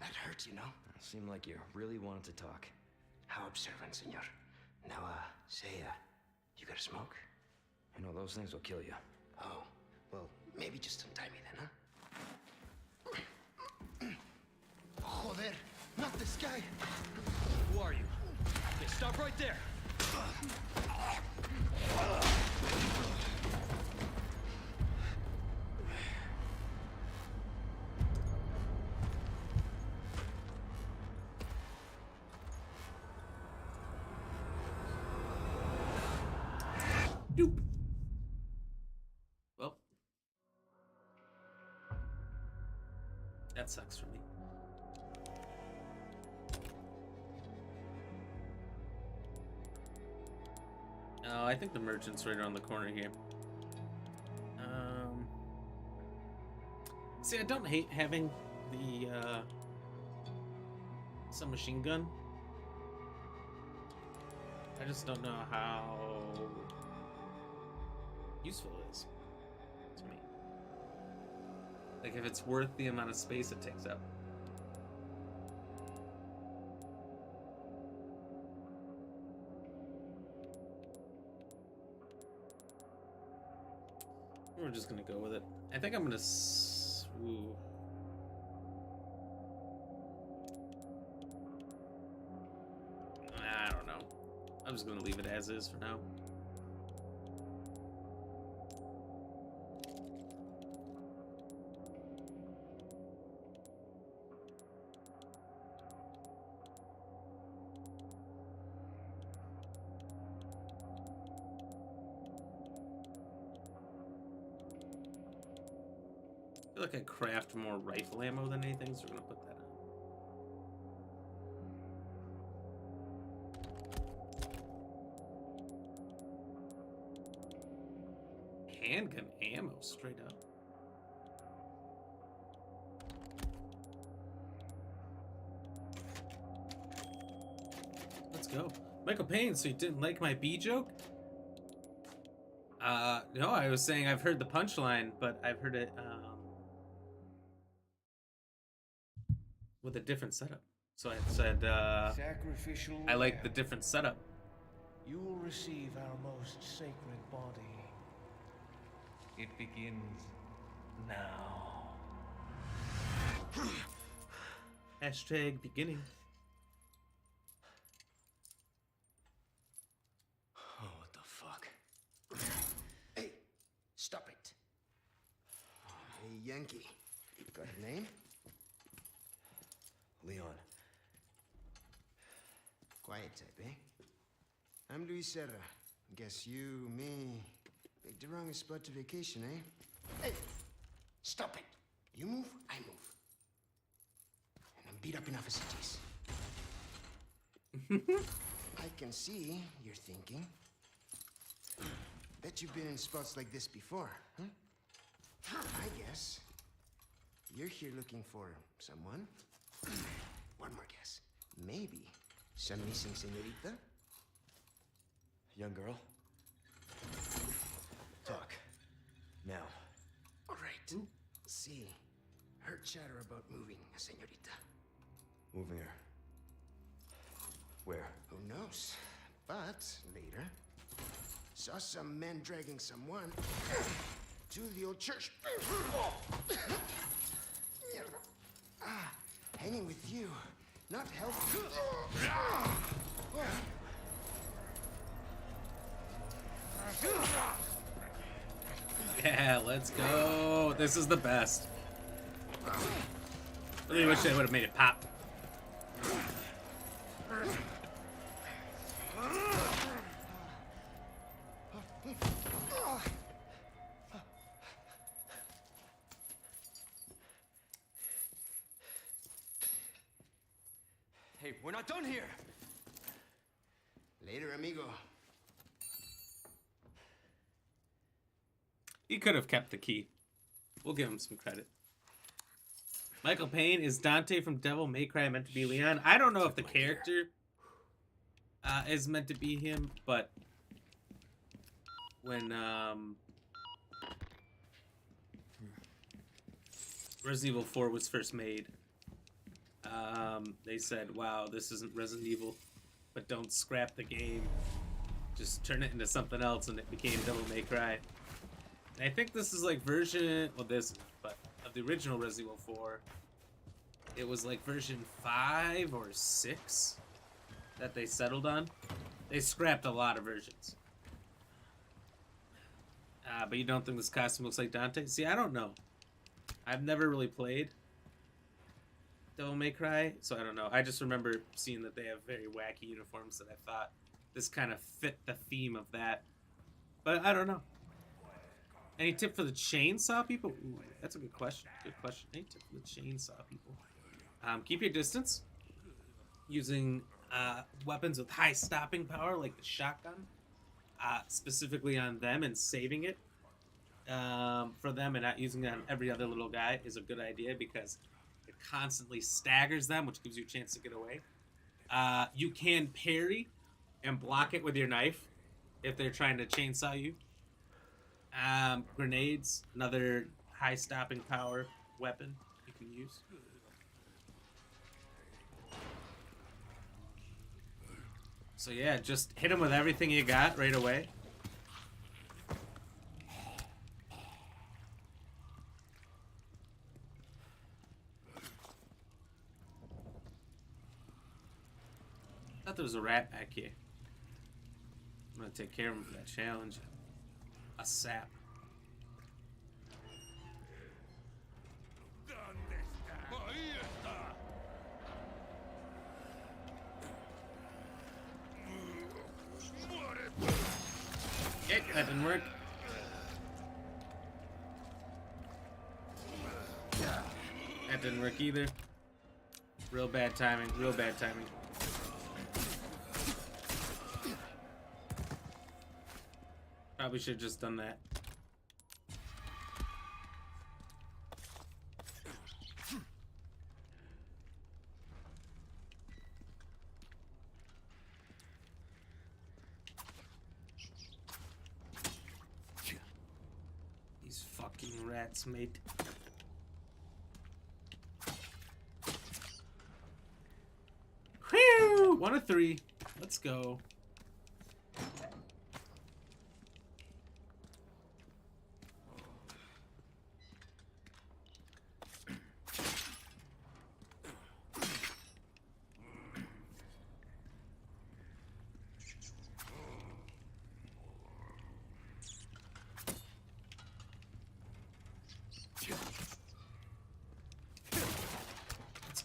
That hurts, you know? Seemed like you really wanted to talk. How observant, senor. Now, say, you got a smoke? You know, those things will kill you. Oh, well, maybe just untie me then, huh? Joder, not this guy! Who are you? Okay, stop right there. Doop. Well, that sucks for me. Oh, I think the merchant's right around the corner here. See, I don't hate having the submachine gun. I just don't know how useful it is to me. Like if it's worth the amount of space it takes up. We're just gonna go with it. I think I'm gonna ooh. I don't know. I'm just gonna leave it as is for now. I feel like I craft more rifle ammo than anything, so we're gonna put that on. Handgun ammo, straight up. Let's go. Michael Payne, so you didn't like my B joke? No, I was saying I've heard the punchline, but I've heard it, with a different setup. So I said, Sacrificial I like the lamb, different setup. you will receive our most sacred body. It begins now. Hashtag beginning. Oh, Yankee. Got a name? Leon. Quiet type, eh? I'm Luis Serra. Guess you, me, picked the wrong spot to vacation, eh? Hey! Stop it! You move, I move. And I'm beat up enough as it is. I can see you're thinking. Bet you've been in spots like this before, huh? I guess you're here looking for someone. One more guess. Maybe some missing señorita? Young girl. Talk. Now. All right. See, heard chatter about moving a señorita. Moving her. Where? Who knows? But later, saw some men dragging someone to the old church. Hanging with you, not helpful. Yeah, let's go. This is the best. Really wish they would have made it pop. Hey, we're not done here! Later, amigo. He could have kept the key. We'll give him some credit. Michael Payne, is Dante from Devil May Cry meant to be Leon? I don't know if the character is meant to be him, but when Resident Evil 4 was first made, they said, wow, this isn't Resident Evil, but don't scrap the game. Just turn it into something else, and it became Devil May Cry. And I think this is like version, well this, but of the original Resident Evil 4, it was like version 5 or 6 that they settled on. They scrapped a lot of versions. But you don't think this costume looks like Dante? See, I don't know. I've never really played Devil May Cry, so I don't know. I just remember seeing that they have very wacky uniforms that I thought this kind of fit the theme of that. But I don't know. Any tip for the chainsaw people? Ooh, that's a good question. Good question. Any tip for the chainsaw people? Keep your distance. Using weapons with high stopping power, like the shotgun, specifically on them, and saving it for them, and not using it on every other little guy is a good idea because it constantly staggers them, which gives you a chance to get away. You can parry and block it with your knife if they're trying to chainsaw you. Grenades, another high stopping power weapon you can use. So yeah, just hit him with everything you got right away. I thought there was a rat back here. I'm gonna take care of him for that challenge. A sap. Okay, that didn't work. That didn't work either. Real bad timing, real bad timing. Probably should have just done that. These fucking rats, mate. Whew! 1 of 3. Let's go.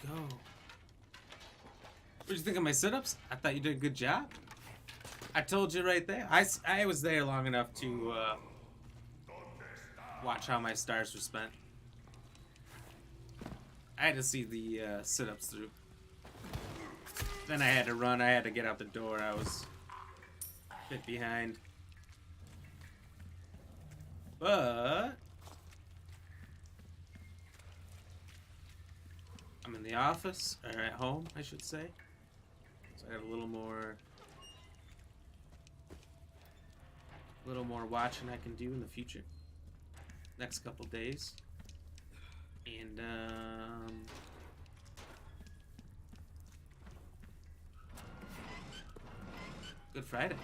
go. What'd you think of my sit-ups? I thought you did a good job. I told you right there. I was there long enough to watch how my stars were spent. I had to see the sit-ups through. Then I had to run. I had to get out the door. I was a bit behind. But I'm in the office, or at home, I should say. So I got a little more watching I can do in the future. Next couple days. And Good Friday.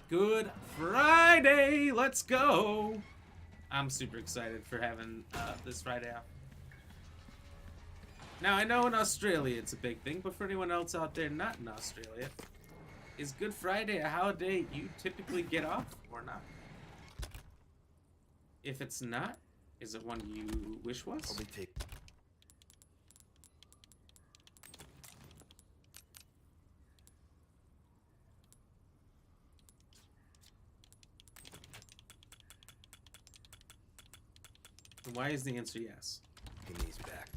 Good Friday! Let's go! I'm super excited for having this Friday off. Now, I know in Australia it's a big thing, but for anyone else out there not in Australia, is Good Friday a holiday you typically get off or not? If it's not, is it one you wish was? Probably take. And why is the answer yes? He needs back.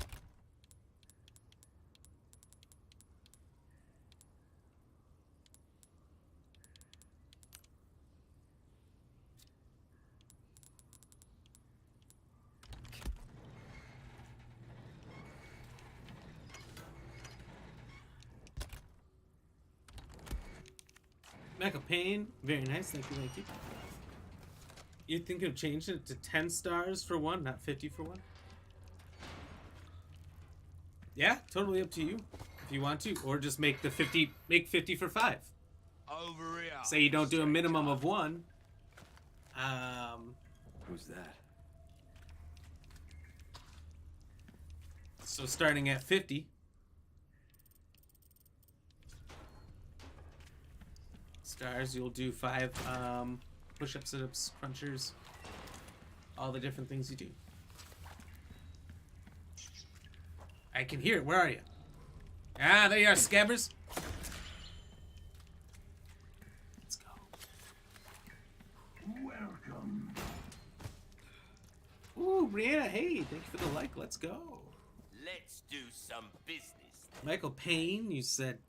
Michael Payne, very nice, thank you, thank you. You think of changing it to 10 stars for one, not 50 for one? Yeah, totally up to you. If you want to, or just make the 50, make 50 for 5. Over here. Say you don't do a minimum of one. Who's that? So starting at 50. Stars, you'll do 5 push-ups, sit-ups, crunchers, all the different things you do. I can hear it. Where are you? Ah, there you are, scabbers. Let's go. Welcome. Ooh, Brianna, hey, thank you for the like. Let's go. Let's do some business. Michael Payne, you said,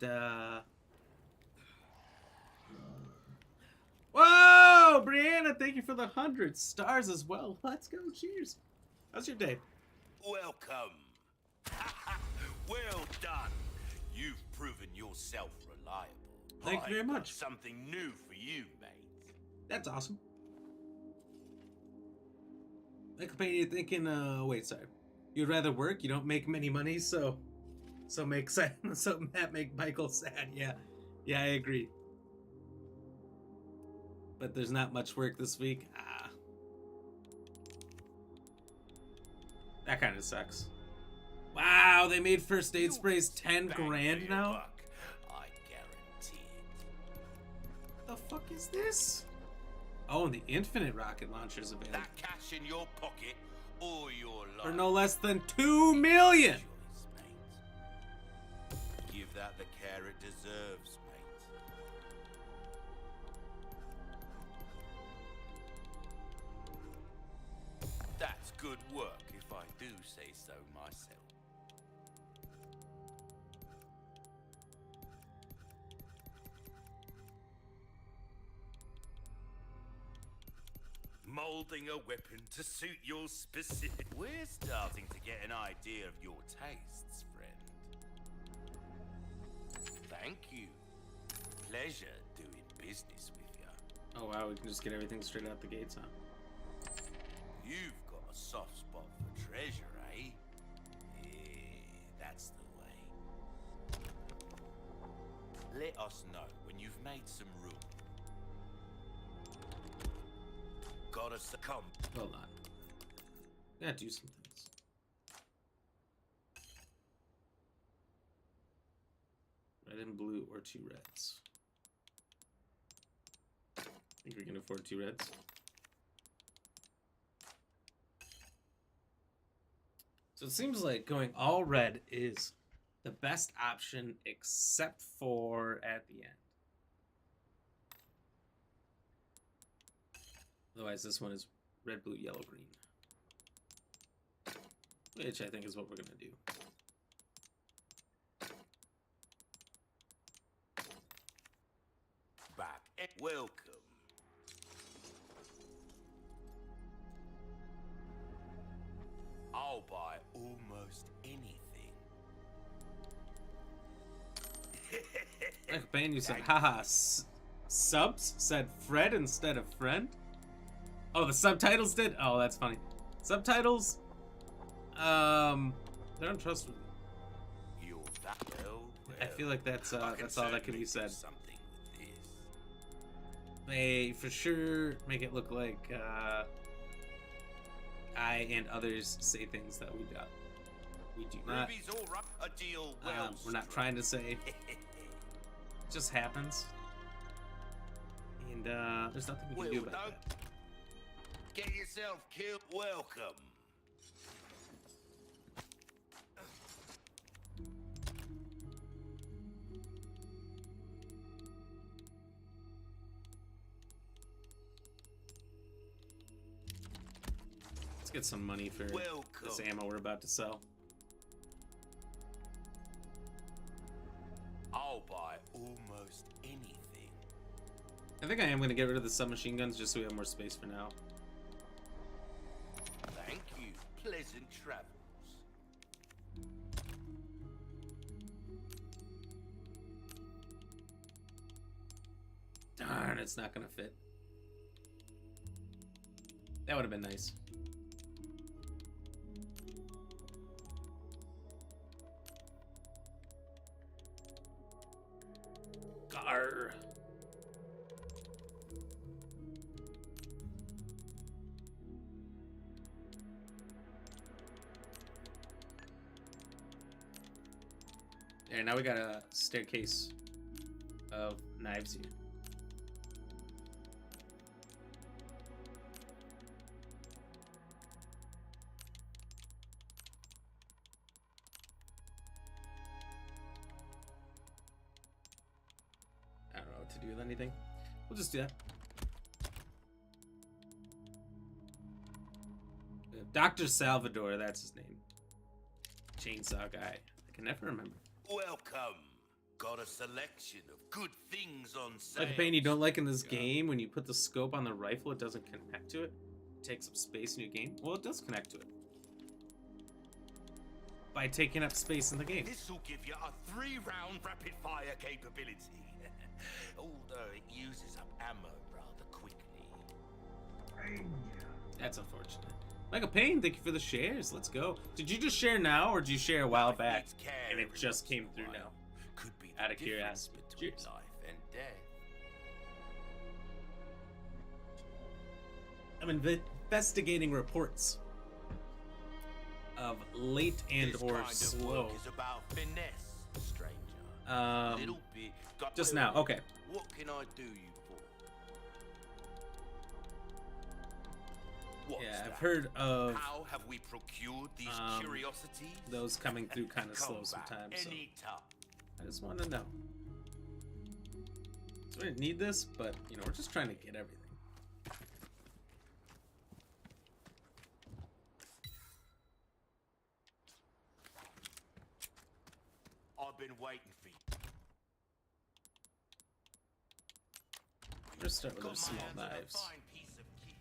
Whoa, Brianna, thank you for the 100 stars as well. Let's go. Cheers. How's your day? Welcome. Well done. You've proven yourself reliable. Thank you very I've got much. Something new for you, mate. That's awesome. Michael Payne, you're thinking, wait, sorry. You'd rather work? You don't make many money, so make sad, so that make Michael sad. Yeah, I agree. But there's not much work this week. Ah, that kind of sucks. Wow, they made first aid sprays 10 Bang for grand your now. buck, I guarantee it. What the fuck is this? Oh, and the infinite rocket launcher's available That cash in your pocket or your life. for no less than 2 million. Choice, mate. Give that the care it deserves, mate. That's good work, if I do say so myself. Molding a weapon to suit your specific... We're starting to get an idea of your tastes, friend. Thank you. Pleasure doing business with you. Oh wow, we can just get everything straight out the gates, huh? You've got a soft spot for treasure, eh? Yeah, that's the way. Let us know when you've made some room. Gotta succumb. Hold on. Gotta do some things. Red and blue or 2 reds. Think we can afford 2 reds? So it seems like going all red is the best option except for at the end. Otherwise, this one is red, blue, yellow, green. Which I think is what we're gonna do. Back. Welcome. I'll buy almost anything. Like Ben, you said, haha, subs said Fred instead of friend? Oh, the subtitles did? Oh, that's funny. Subtitles? They're untrustworthy. You're that well. I feel like that's all that can be said. Something with this. They for sure make it look like I and others say things that we do not. Ruby's all right. A deal well We're not trying to say. It just happens. And there's nothing we can do about that. Get yourself killed. Welcome. Let's get some money for this ammo we're about to sell. I'll buy almost anything. I think I am going to get rid of the submachine guns just so we have more space for now. Thank you. Pleasant travels. Darn, it's not going to fit. That would have been nice. Gar. There, now we got a staircase of knives here. I don't know what to do with anything. We'll just do that. Dr. Salvador, that's his name. Chainsaw guy. I can never remember. Welcome. Got a selection of good things on sale. Like a pain you don't like in this game, when you put the scope on the rifle, it doesn't connect to it. It takes up space in your game. Well, it does connect to it. By taking up space in the game. This will give you a 3-round rapid-fire capability. Although it uses up ammo rather quickly. That's unfortunate. Like a pain, thank you for the shares. Let's go. Did you just share now, or did you share a while back and it just came through now? Could be Out of curiosity. between life and death. I'm investigating reports of late and This or kind of slow. work is about finesse, stranger. Little bit. Just now. Okay. What can I do you for? What's Yeah, I've that? heard of How have we procured these curiosities? those coming through kind of slow Come back sometimes. So anytime. I just want to know. So we didn't need this, but you know, we're just trying to get everything. I've been waiting for you. Let's start with Got those my small hands on a knives. fine piece of kit.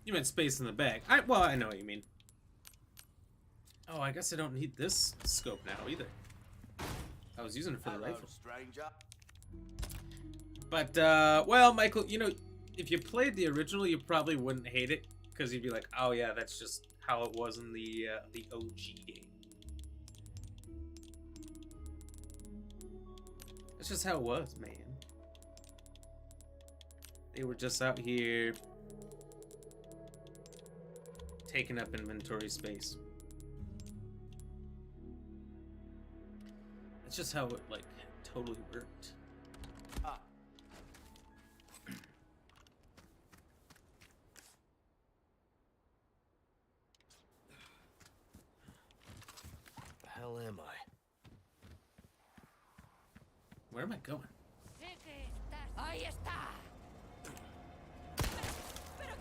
You meant space in the bag. Well, I know what you mean. Oh, I guess I don't need this scope now either. I was using it for the Hello, rifle. stranger. But, well, Michael, you know, if you played the original, you probably wouldn't hate it, because you'd be like, oh yeah, that's just how it was in the OG game. That's just how it was, man. They were just out here taking up inventory space. That's just how it, like, totally worked. Ah. Where am I going?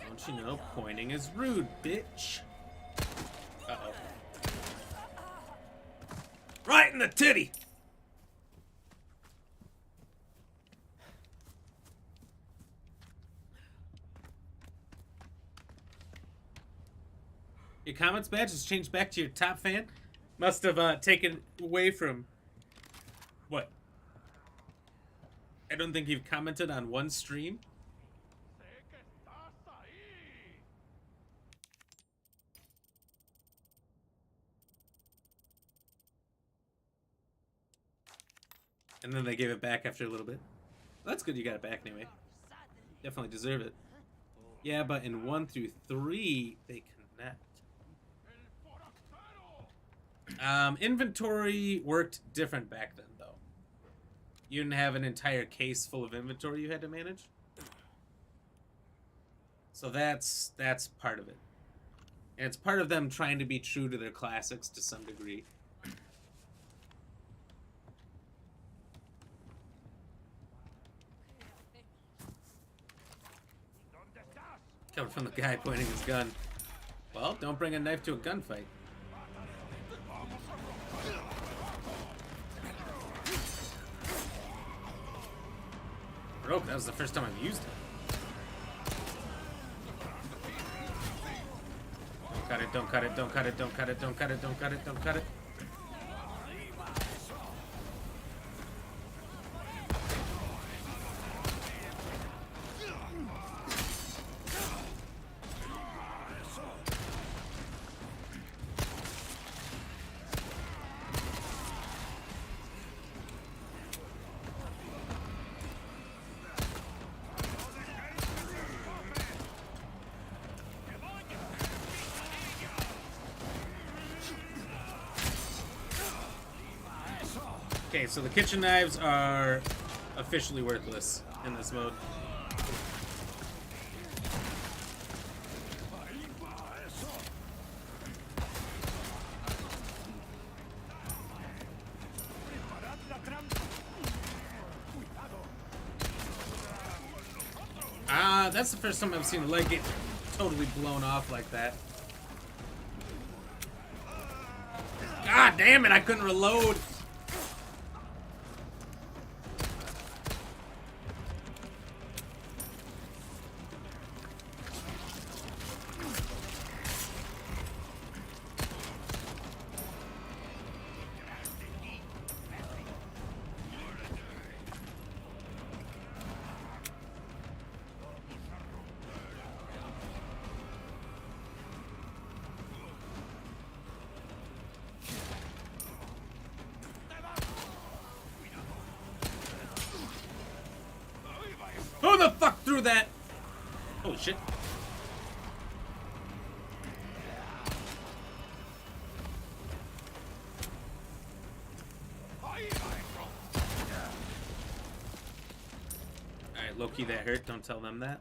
Don't you know pointing is rude, bitch? Uh-oh. Right in the titty! Your comments badge has changed back to your top fan? Must have taken away from... What? I don't think you've commented on one stream. And then they gave it back after a little bit. Well, that's good you got it back anyway. Definitely deserve it. Yeah, but in 1 through 3, they connect. Inventory worked different back then, though. You didn't have an entire case full of inventory you had to manage. So that's part of it. And it's part of them trying to be true to their classics to some degree. Coming from the guy pointing his gun. Well, don't bring a knife to a gunfight. Bro, that was the first time I've used it. Don't cut it, don't cut it, don't cut it, don't cut it, don't cut it, don't cut it, don't cut it. Okay, so the kitchen knives are officially worthless in this mode. That's the first time I've seen a leg get totally blown off like that. God damn it, I couldn't reload. Who the fuck threw that? Oh shit. Alright, low-key that hurt. Don't tell them that.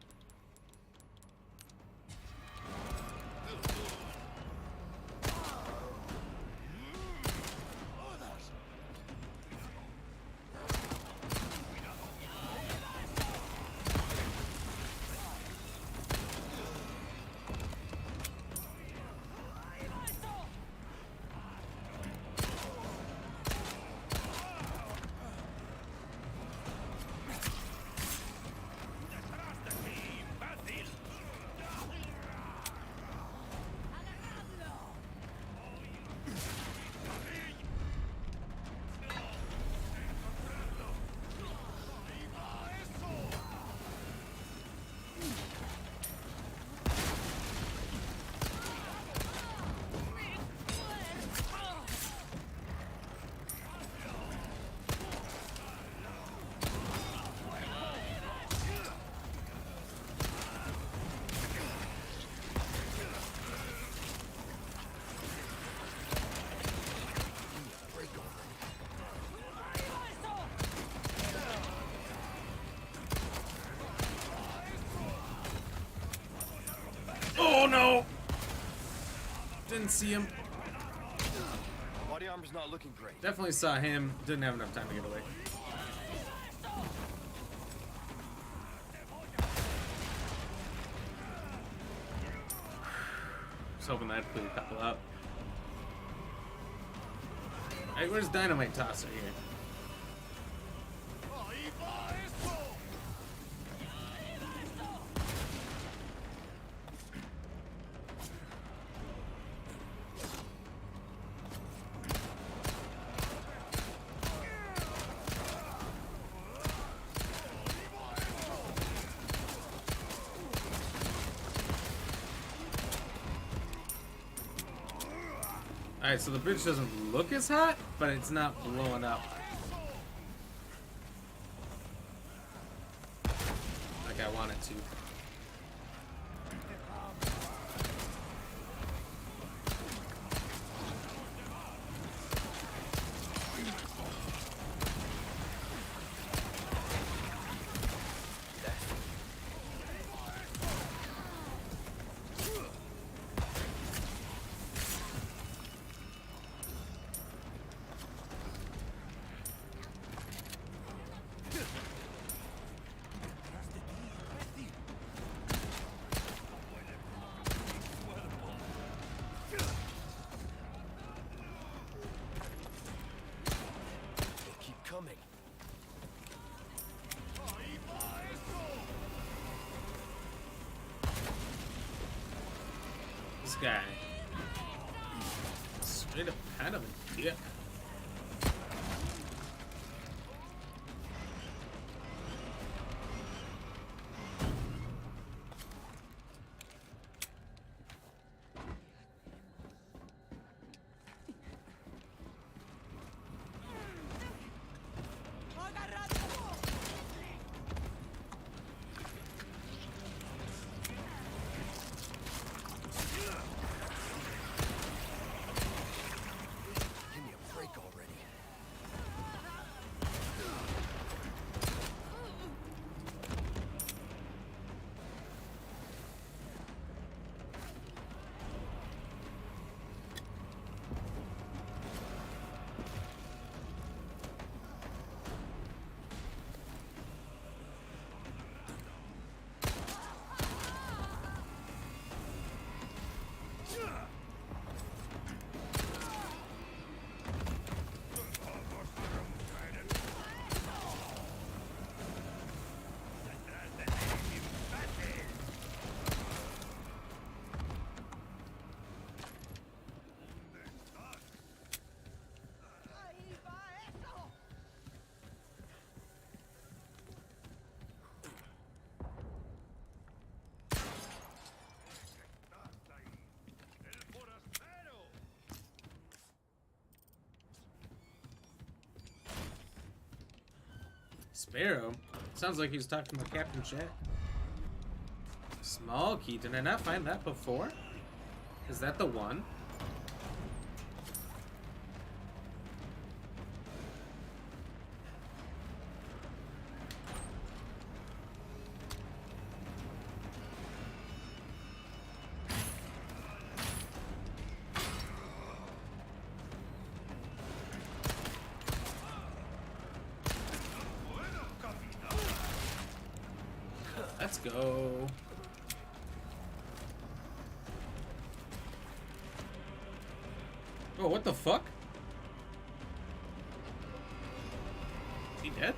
Oh no! Didn't see him. Body armor's not looking great. Definitely saw him. Didn't have enough time to get away. hoping that'd clear a couple out. Alright, where's Dynamite Tosser here? Alright, so the bridge doesn't look as hot, but it's not blowing up like I want it to. Coming. This guy. Straight up kind of a dick. Sparrow? Sounds like he was talking about Captain Jack. Small key. Did I not find that before? Is that the one? Let's go. Oh, what the fuck? Is he dead?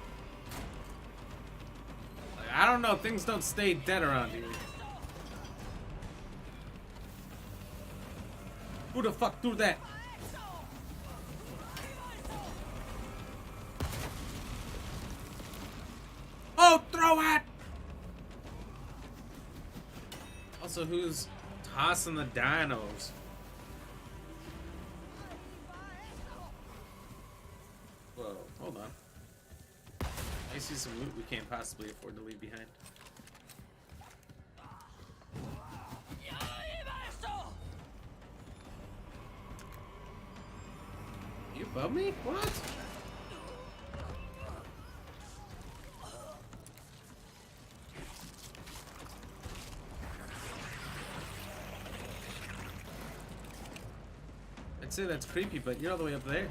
Like, I don't know. Things don't stay dead around here. Who the fuck threw that? Oh, throw it! Also, who's tossing the dinos? Whoa, hold on. I see some loot we can't possibly afford to leave behind. You above me? What? I'd say that's creepy, but you're all the way up there.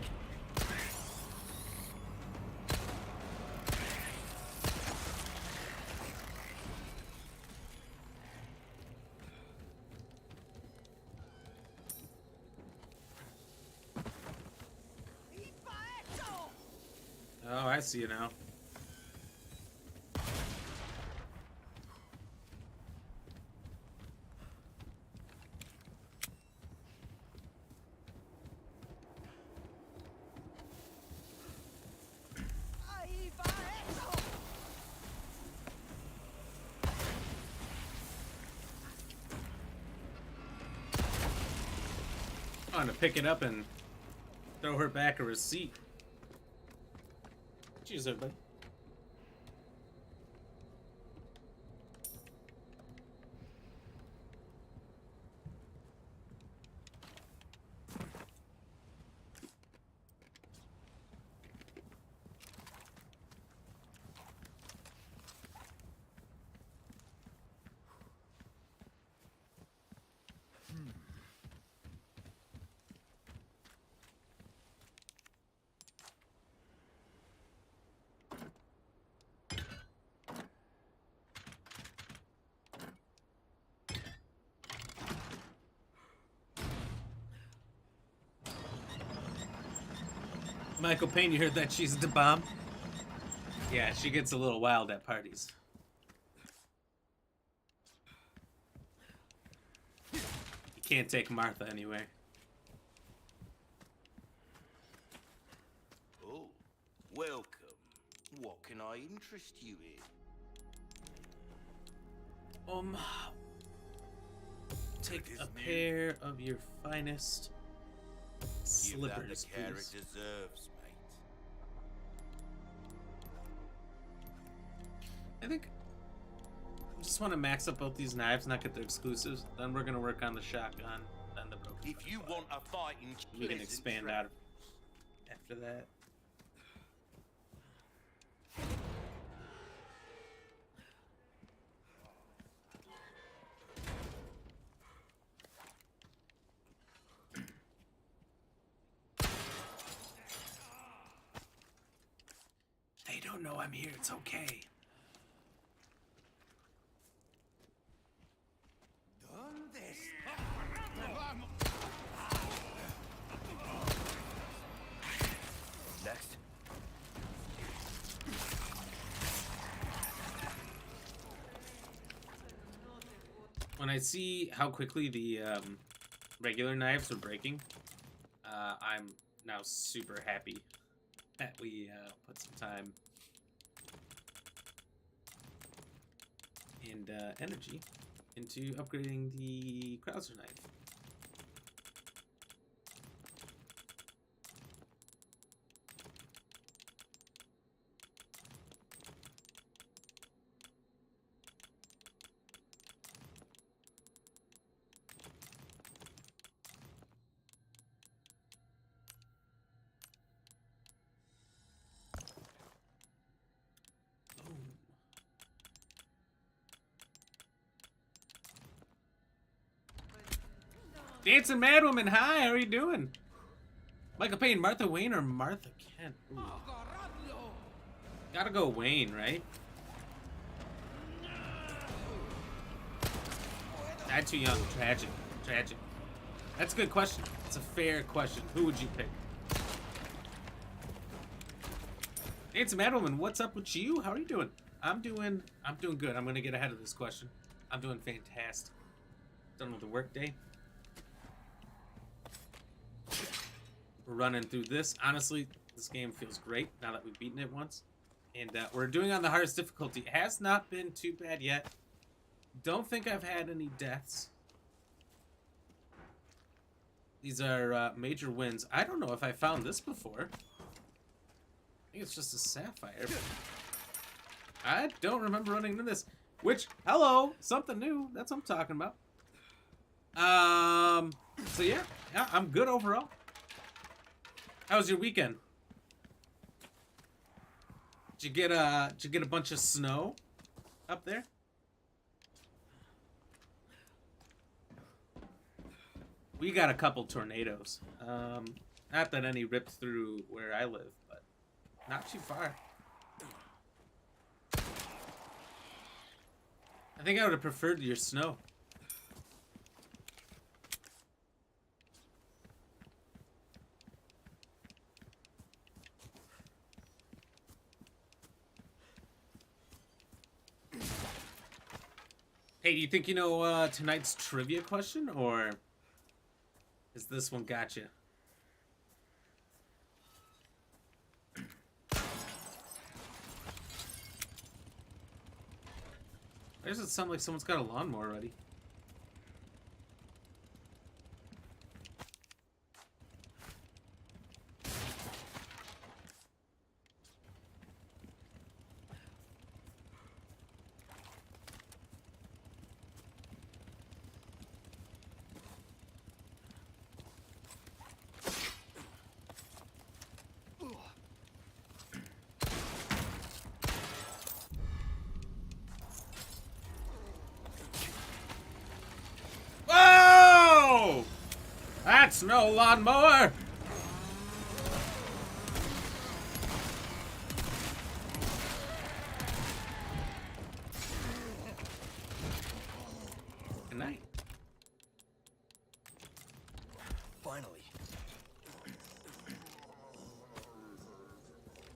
Oh, I see you now. I'm gonna pick it up and throw her back a receipt. Cheers, everybody. Michael Payne, you heard that she's the bomb? Yeah, she gets a little wild at parties. You can't take Martha anywhere. Oh, welcome. What can I interest you in? Take a pair of your finest Give that slippers, the care it please. deserves, mate. I think I just want to max up both these knives, not get the exclusives. Then we're gonna work on the shotgun, then the broken. If you want a fighting, we can expand out after that. They don't know I'm here. It's okay. Next. When I see how quickly the regular knives are breaking, I'm now super happy that we put some time and energy into upgrading the Krauser knife. Dancing Madwoman, hi, how are you doing? Michael Payne, Martha Wayne, or Martha Kent? Ooh. Gotta go Wayne, right? Died too young, tragic, tragic. That's a good question. It's a fair question. Who would you pick? Dancing Madwoman, what's up with you? How are you doing? I'm doing good. I'm gonna get ahead of this question. I'm doing fantastic. Done with the workday. We're running through this. Honestly, this game feels great now that we've beaten it once. And we're doing on the hardest difficulty. It has not been too bad yet. Don't think I've had any deaths. These are major wins. I don't know if I found this before. I think it's just a sapphire. I don't remember running into this. Which, hello, something new. That's what I'm talking about. So yeah, I'm good overall. How was your weekend? Did you get a bunch of snow up there? We got a couple tornadoes. Not that any ripped through where I live, but not too far. I think I would have preferred your snow. Hey, do you think you know tonight's trivia question, or is this one gotcha? Why does it sound like someone's got a lawnmower already? Whoa! That's no lawnmower! Good night. Finally.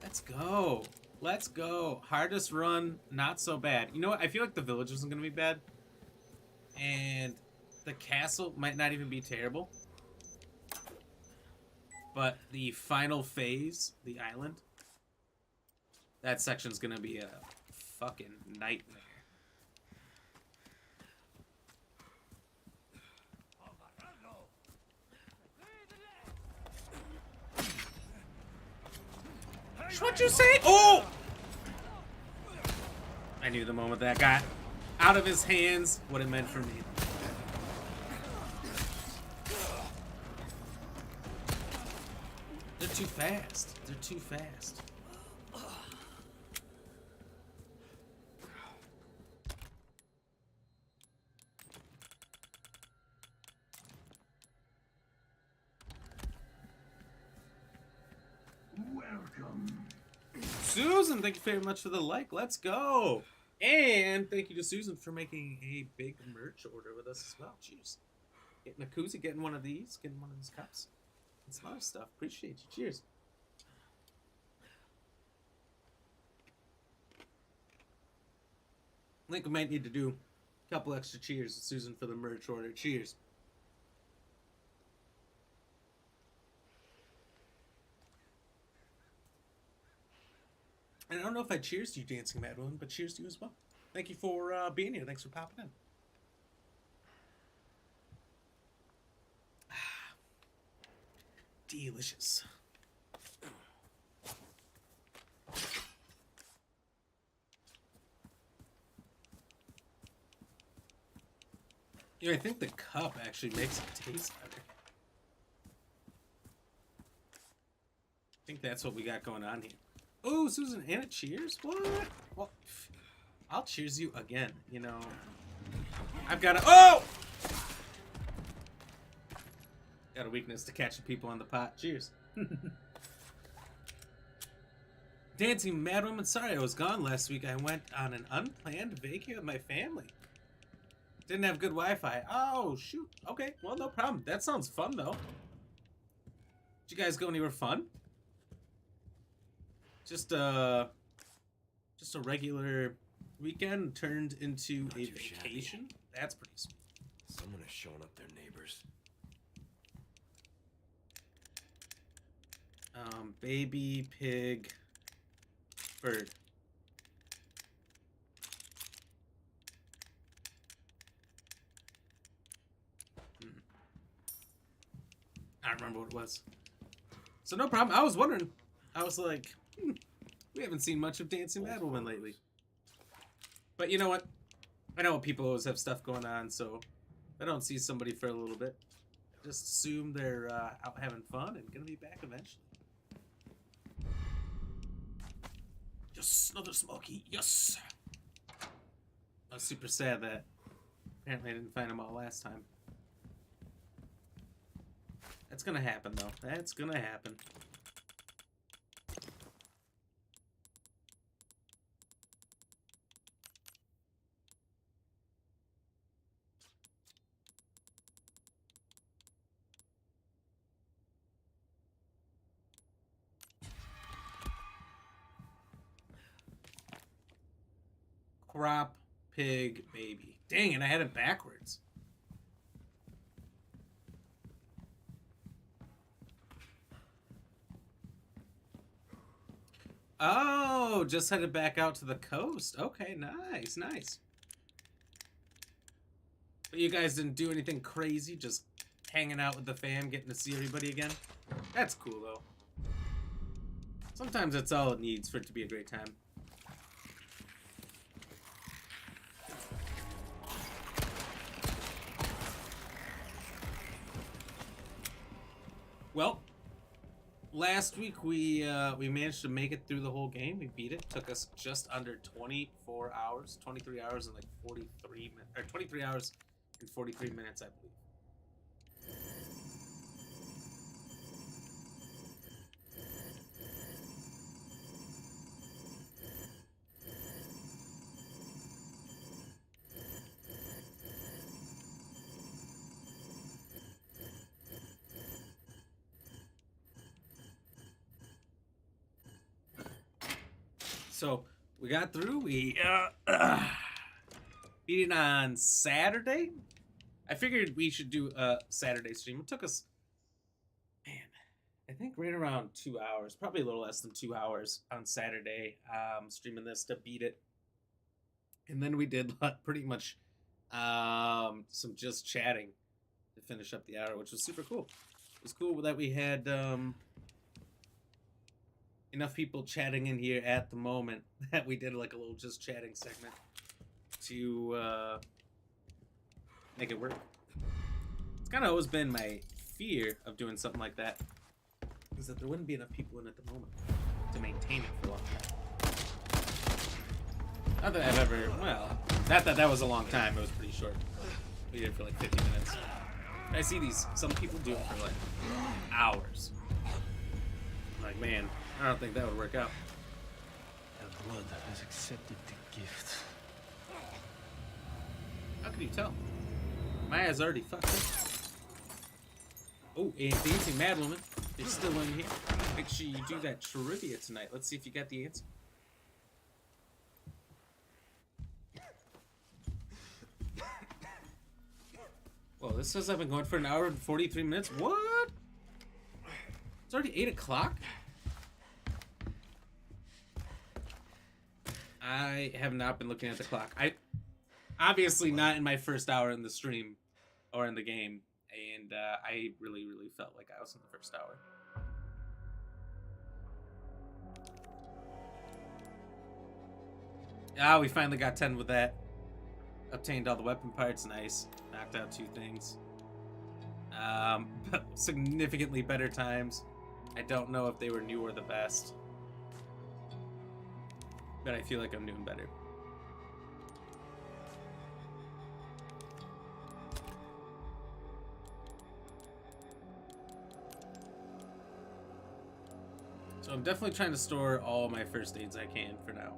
Let's go. Let's go. Hardest run, not so bad. You know what? I feel like the village isn't going to be bad. And the castle might not even be terrible. But the final phase, the island, that section's going to be a fucking nightmare. What you say? Oh! I knew the moment that got out of his hands what it meant for me. They're too fast. They're too fast. Susan, thank you very much for the like. Let's go. And thank you to Susan for making a big merch order with us as well. Cheers. Getting a koozie, getting one of these, getting one of these cups. And some other stuff. Appreciate you. Cheers. I think we might need to do a couple extra cheers to Susan for the merch order. Cheers. And I don't know if I cheers to you, Dancing Madwoman, but cheers to you as well. Thank you for being here. Thanks for popping in. Delicious. Yeah, I think the cup actually makes it taste better. I think that's what we got going on here. Oh, Susan, Anna, cheers? What? Well, I'll cheers you again, you know. I've got a... Oh! Got a weakness to catching people on the pot. Cheers. Dancing Madwoman, sorry I was gone last week. I went on an unplanned vacay with my family. Didn't have good Wi-Fi. Oh, shoot. Okay, well, no problem. That sounds fun, though. Did you guys go anywhere fun? Just a regular weekend turned into a vacation. That's pretty sweet. Someone has shown up their neighbors. Baby, pig, bird. I don't remember what it was. So no problem. I was wondering. I was like, we haven't seen much of Dancing Madwoman lately. But you know what? I know people always have stuff going on, so if I don't see somebody for a little bit, just assume they're out having fun and gonna be back eventually. Yes, another smoky. Yes. I was super sad that apparently I didn't find them all last time. That's gonna happen, though. That's gonna happen. Crop, pig, baby. Dang it, I had it backwards. Oh, just headed back out to the coast. Okay, nice, nice. But you guys didn't do anything crazy, just hanging out with the fam, getting to see everybody again? That's cool, though. Sometimes that's all it needs for it to be a great time. Well, last week we managed to make it through the whole game. We beat it. Took us just under 24 hours, 23 hours and like 43 minutes, or 23 hours and 43 minutes, I believe. So we got through. We beat it on Saturday. I figured we should do a Saturday stream. It took us, man, I think right around 2 hours, probably a little less than 2 hours on Saturday, streaming this to beat it. And then we did pretty much some just chatting to finish up the hour, which was super cool. It was cool that we had enough people chatting in here at the moment that we did like a little just chatting segment to make it work. It's kind of always been my fear of doing something like that, is that there wouldn't be enough people in at the moment to maintain it for a long time. Not that I've ever, well, not that that was a long time, it was pretty short. We did it for like 50 minutes. I see some people do it for like hours. I'm like, man, I don't think that would work out. The blood has accepted the gift. How can you tell? My eyes already fucked up. Oh, and Dancing Madwoman is still in here. Make sure you do that trivia tonight. Let's see if you got the answer. Well, this says I've been going for an hour and 43 minutes. What? It's already 8 o'clock? I have not been looking at the clock. Obviously not in my first hour in the stream or in the game, and I really felt like I was in the first hour. Ah, we finally got 10 with that. Obtained all the weapon parts, nice. Knocked out 2 things. Significantly better times. I don't know if they were new or the best, but I feel like I'm doing better. So I'm definitely trying to store all my first aids I can for now.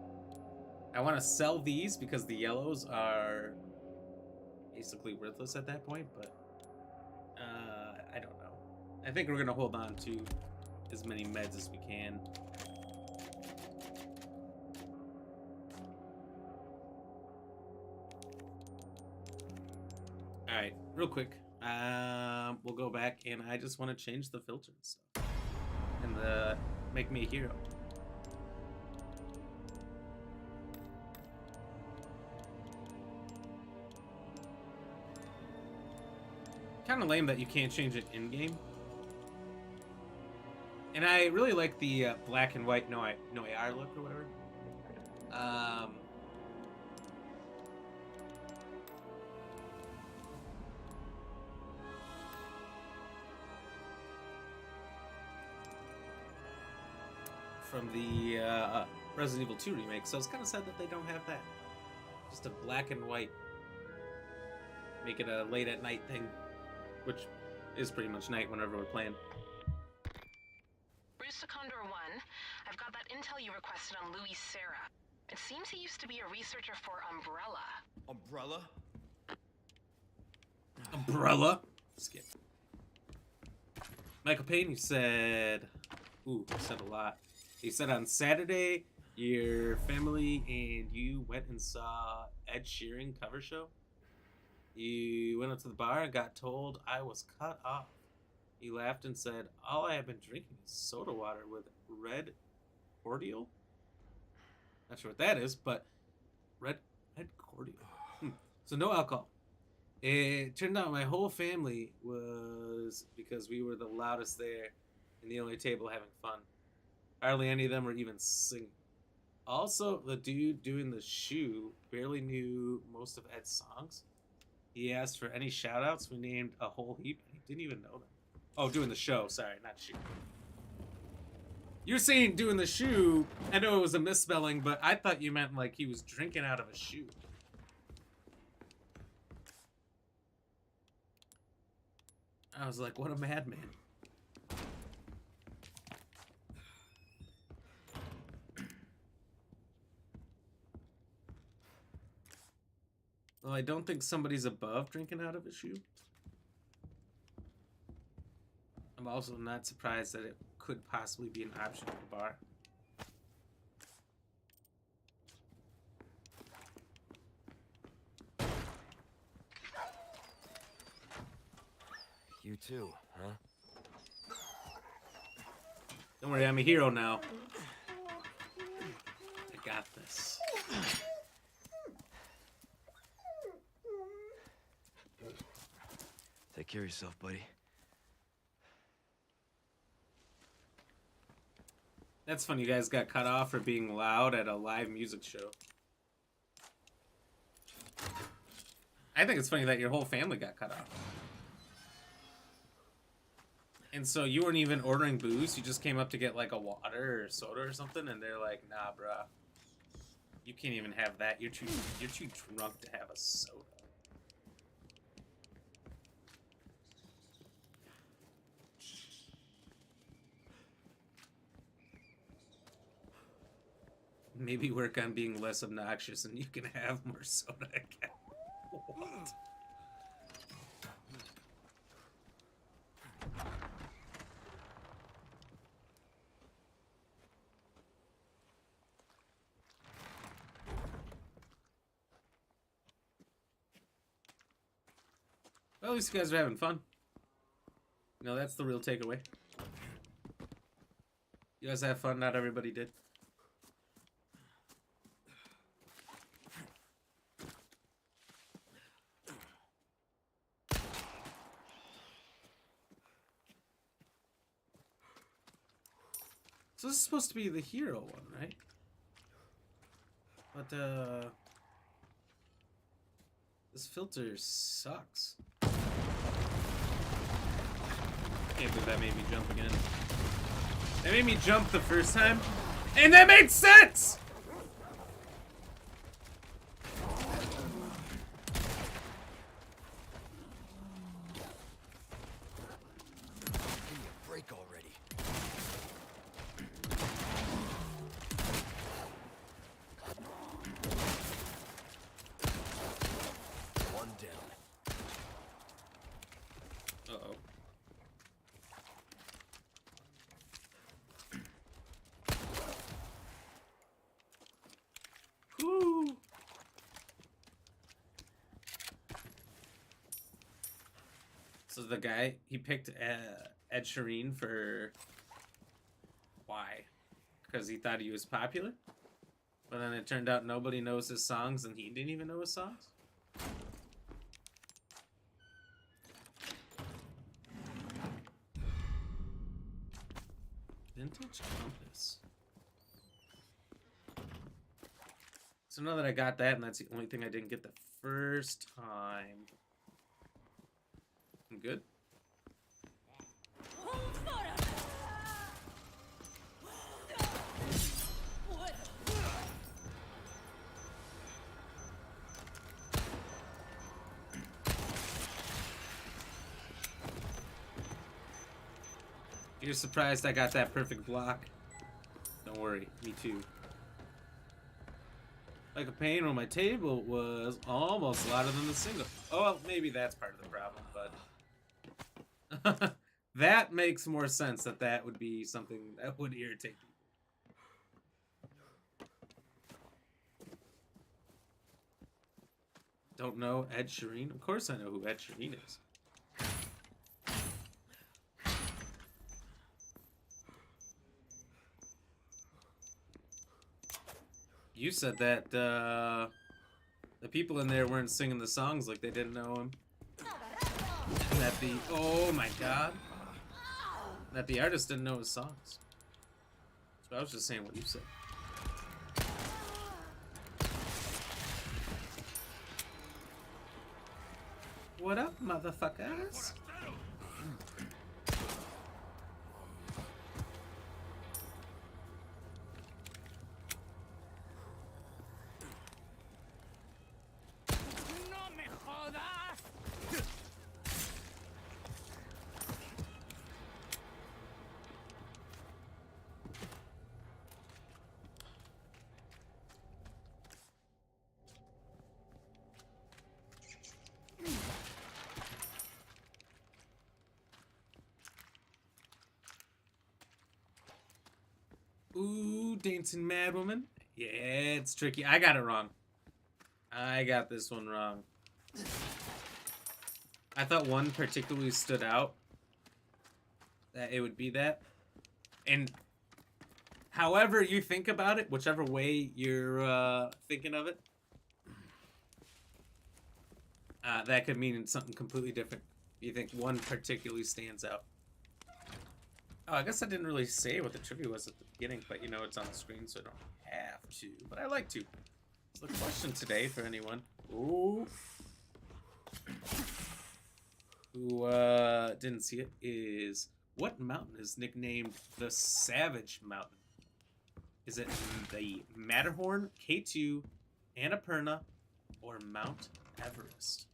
I want to sell these because the yellows are basically worthless at that point, but I don't know. I think we're going to hold on to as many meds as we can. Alright, real quick. We'll go back, and I just want to change the filter and stuff. And make me a hero. Kind of lame that you can't change it in-game. And I really like the black and white no AR look or whatever. From the Resident Evil 2 remake, so it's kind of sad that they don't have that. Just a black and white. Make it a late at night thing, which is pretty much night whenever we're playing. Bruce Condor 1, I've got that intel you requested on Louis Serra. It seems he used to be a researcher for Umbrella. Umbrella? Umbrella? Skip. Michael Payne, you said... Ooh, you said a lot. You said on Saturday, your family and you went and saw Ed Sheeran cover show? You went up to the bar and got told I was cut off. You laughed and said, all I have been drinking is soda water with red cordial? Not sure what that is, but red cordial. So no alcohol. It turned out my whole family was because we were the loudest there and the only table having fun. Hardly any of them were even singing. Also, the dude doing the shoe barely knew most of Ed's songs. He asked for any shout-outs. We named a whole heap, and he didn't even know them. Oh, doing the show. Sorry, not shoe. You're saying doing the shoe. I know it was a misspelling, but I thought you meant like he was drinking out of a shoe. I was like, what a madman. Well, I don't think somebody's above drinking out of a shoe. I'm also not surprised that it could possibly be an option at the bar. You too, huh? Don't worry, I'm a hero now. I got this. Take care of yourself, buddy. That's funny, you guys got cut off for being loud at a live music show. I think it's funny that your whole family got cut off. And so you weren't even ordering booze, you just came up to get like a water or soda or something, and they're like, nah, bruh. You can't even have that. You're too drunk to have a soda. Maybe work on being less obnoxious and you can have more soda again. What? Well, at least you guys are having fun. You know, that's the real takeaway. You guys have fun, not everybody did. So this is supposed to be the hero one, right? But, this filter sucks. Can't believe that made me jump again. That made me jump the first time, and that made sense! Give me a break already. One down. Uh-oh. Woo! So the guy, he picked Ed Sheeran for... Why? Because he thought he was popular? But then it turned out nobody knows his songs and he didn't even know his songs? Vintage compass. So now that I got that, and that's the only thing I didn't get the first time. I'm good. You're surprised I got that perfect block? Don't worry, me too. Like a pain when my table was almost louder than the single. Oh, well, maybe that's part of the problem, but... that makes more sense that that would be something that would irritate people. Don't know Ed Sheeran? Of course I know who Ed Sheeran is. You said that the people in there weren't singing the songs like they didn't know him. That the oh my god, that the artist didn't know his songs. So I was just saying what you said. What up, motherfuckers? Ooh, dancing mad woman. Yeah, it's tricky. I got it wrong. I got this one wrong. I thought one particularly stood out. That it would be that. And however you think about it, whichever way you're thinking of it, that could mean something completely different. You think one particularly stands out. Oh, I guess I didn't really say what the trivia was at the beginning, but you know it's on the screen, so I don't have to. But I like to. So the question today for anyone who didn't see it is, what mountain is nicknamed the Savage Mountain? Is it the Matterhorn, K2, Annapurna, or Mount Everest?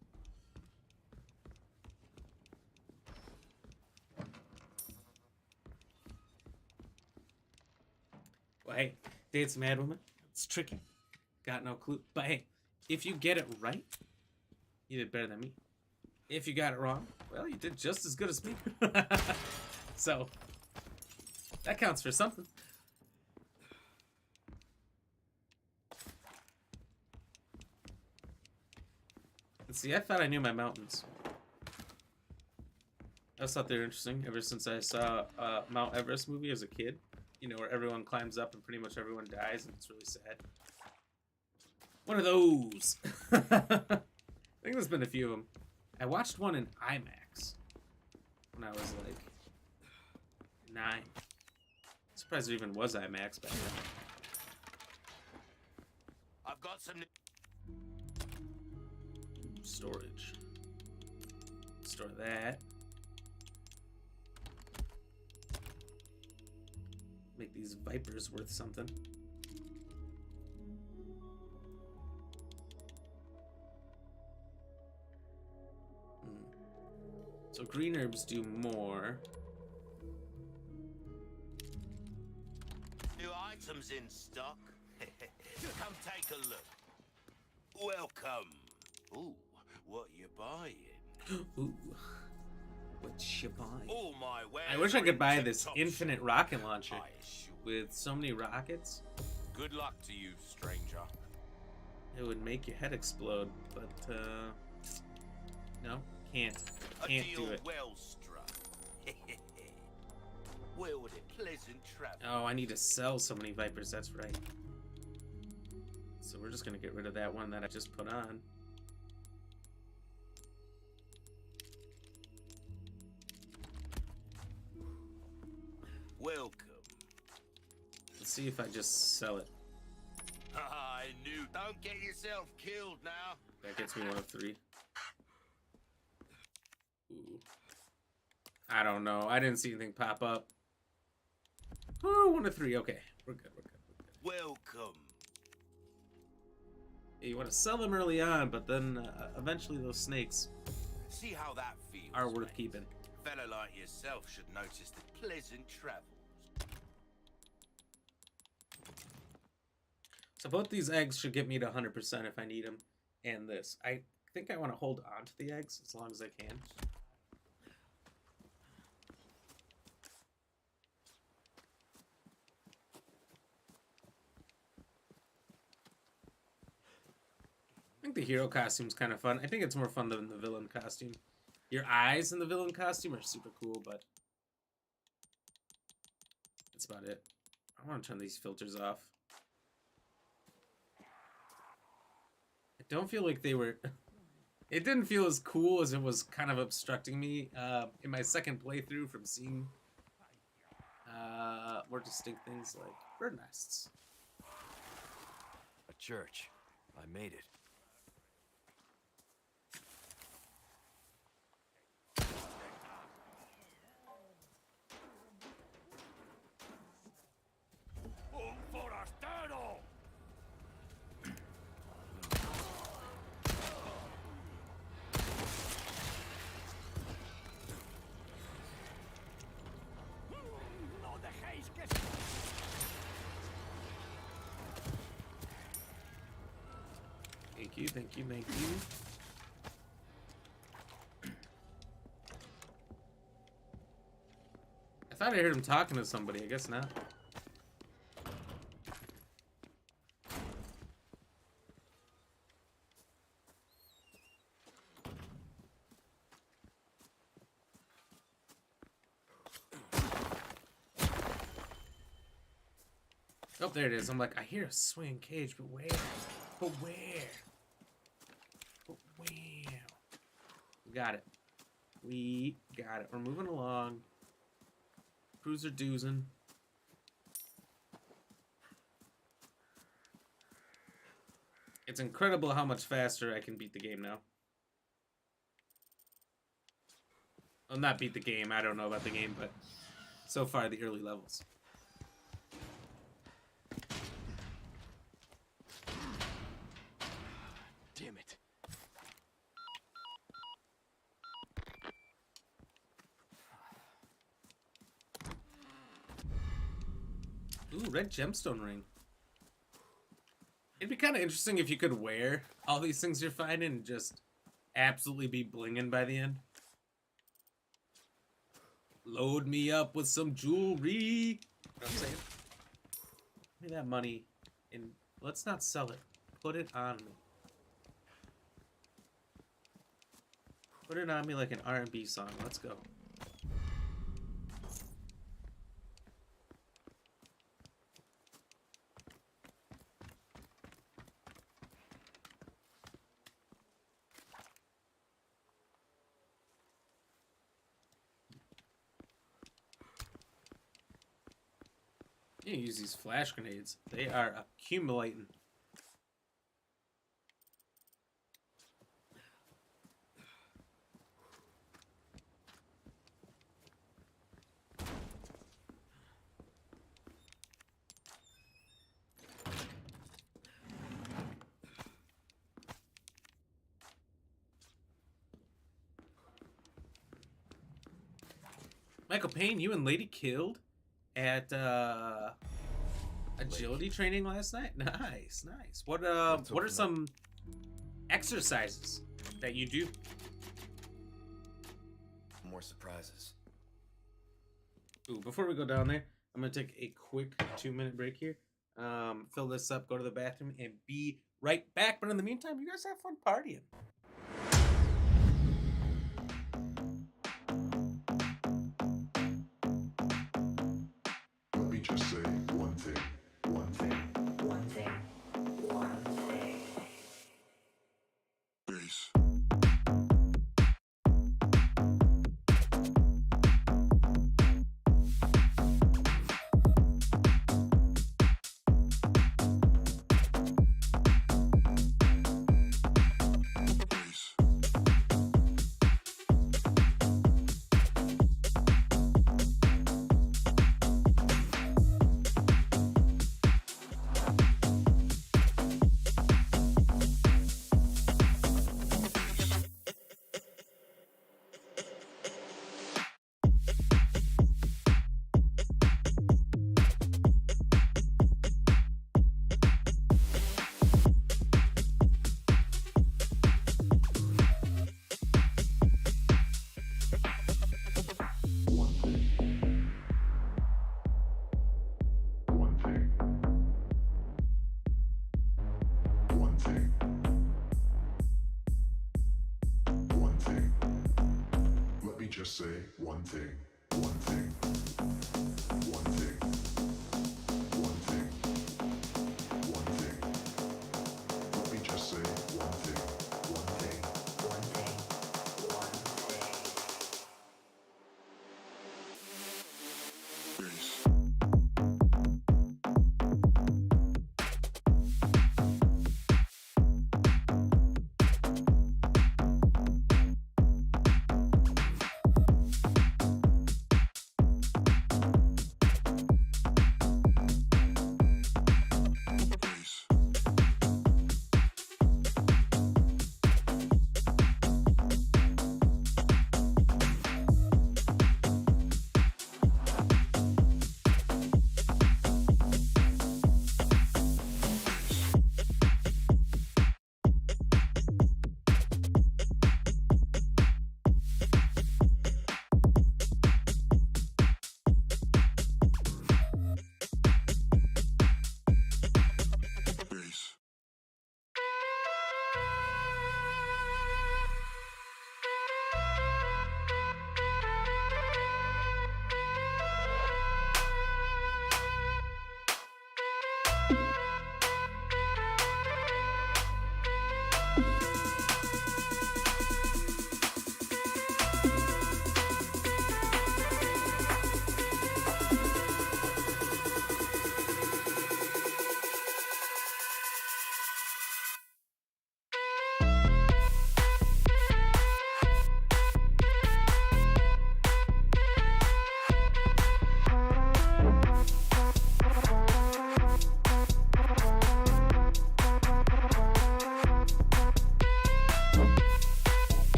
Well, hey, Dance Mad Woman, it's tricky. Got no clue. But hey, if you get it right, you did better than me. If you got it wrong, well, you did just as good as me. So, that counts for something. Let's see, I thought I knew my mountains. I just thought they were interesting ever since I saw Mount Everest movie as a kid. You know, where everyone climbs up and pretty much everyone dies, and it's really sad. One of those. I think there's been a few of them. I watched one in IMAX when I was like 9. Surprised it even was IMAX back then. I've got some. Storage. Store that. Make these vipers worth something. So green herbs do more. New items in stock. Come take a look. Welcome. Ooh, what you buying? Ooh, what you buying? All my wares I wish I are could buy in this tip-top infinite shape. rocket launcher I assure with so many rockets. Good luck to you, stranger. It would make your head explode, but no, can't A do deal it. well struck. Well, with a pleasant travel. Oh, I need to sell so many vipers. That's right. So we're just gonna get rid of that one that I just put on. Welcome. Let's see if I just sell it. I knew. Don't get yourself killed now. That gets me 1 of 3. Ooh. I don't know. I didn't see anything pop up. Oh, 1 of 3. Okay, we're good. We're good. We're good. Welcome. Yeah, you want to sell them early on, but then eventually those snakes See how that feels. are worth mate? keeping. A fella like yourself should notice the pleasant travels. So both these eggs should get me to 100% if I need them. And this. I think I want to hold on to the eggs as long as I can. think the hero costume's kind of fun. I think it's more fun than the villain costume. Your eyes in the villain costume are super cool, but that's about it. I want to turn these filters off. I don't feel like they were... It didn't feel as cool as it was kind of obstructing me in my second playthrough from seeing more distinct things like bird nests. A church. I made it. Un forastero! No dejéis que Thank you, thank you, thank you. I thought I heard him talking to somebody. I guess not. Oh, there it is. I'm like, I hear a swinging cage, but where? But where? But where? We got it. We got it. We're moving along. Cruiser doozing. It's incredible how much faster I can beat the game now. Well, not beat the game. I don't know about the game, but so far the early levels. Damn it. Ooh, red gemstone ring. It'd be kind of interesting if you could wear all these things you're finding and just absolutely be blinging by the end. Load me up with some jewelry. You know what I'm saying? Give me that money and let's not sell it. Put it on me. Put it on me like an R&B song. Let's go. You can use these flash grenades. They are accumulating. Michael Payne, you and Lady killed at agility training last night. Nice, nice. What are some exercises that you do? More surprises. Ooh, before we go down there, I'm gonna take a quick 2-minute break here. Fill this up, go to the bathroom, and be right back. But in the meantime, you guys have fun partying. Let me just say one thing. One thing. One thing. One thing. Bass. just say one thing. One thing. One thing. One thing. One thing. Let me just say one thing. One thing. One thing. One thing. Bass.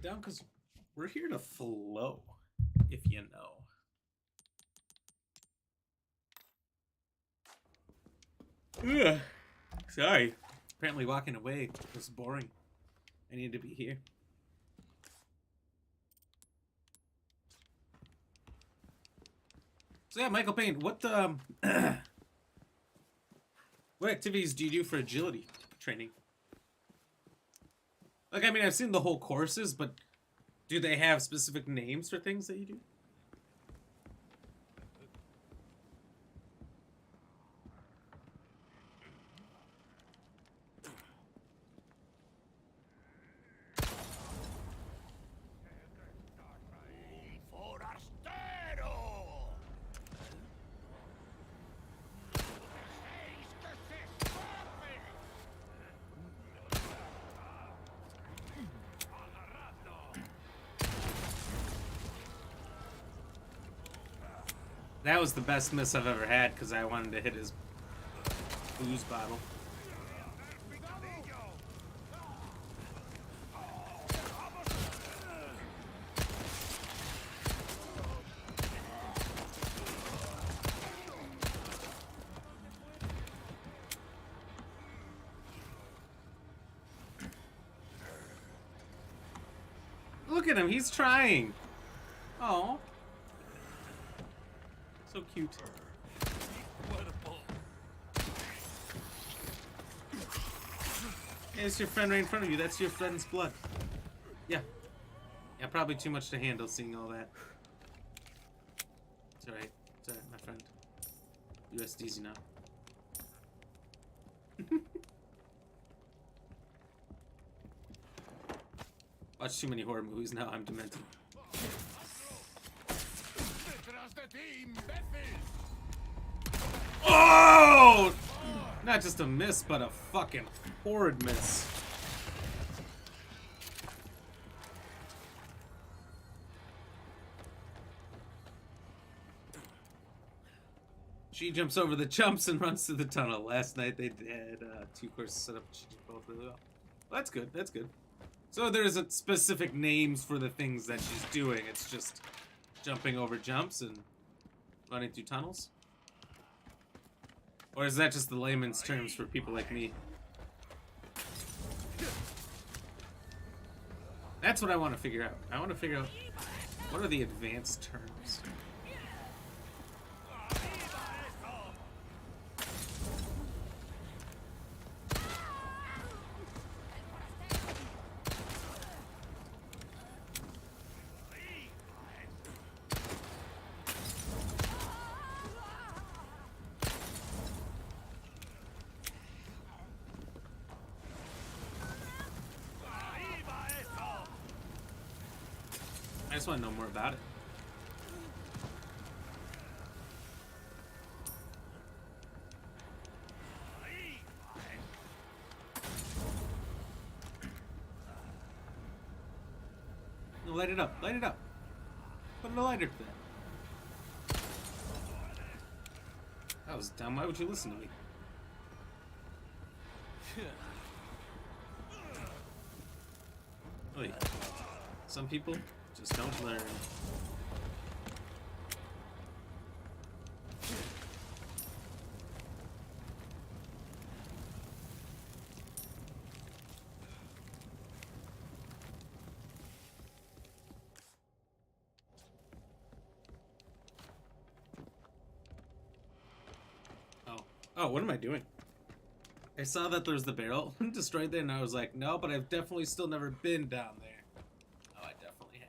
Down because we're here to flow, if you know. Ugh. Sorry. Apparently walking away was boring. I need to be here. So yeah, Michael Payne, what what activities do you do for agility training? Like, I mean, I've seen the whole courses, but do they have specific names for things that you do? That was the best miss I've ever had because I wanted to hit his booze bottle. Look at him, he's trying. Oh. So cute. Hey, it's your friend right in front of you. That's your friend's blood. Yeah. Yeah, probably too much to handle seeing all that. It's alright. It's alright, my friend. You rest easy now. Watch too many horror movies now, I'm demented. Oh! Not just a miss, but a fucking horrid miss. She jumps over the jumps and runs through the tunnel. Last night they had 2 courses set up. She did both really well. Well, that's good. That's good. So there isn't specific names for the things that she's doing. It's just jumping over jumps and running through tunnels. Or is that just the layman's terms for people like me? That's what I want to figure out. I want to figure out What are the advanced terms? I just want to know more about it. No, light it up. Light it up. Put a lighter to that. That was dumb. Why would you listen to me? Wait. Some people just don't learn. Oh, what am I doing? I saw that there's the barrel destroyed there, and I was like, no, but I've definitely still never been down there. Oh, I definitely have.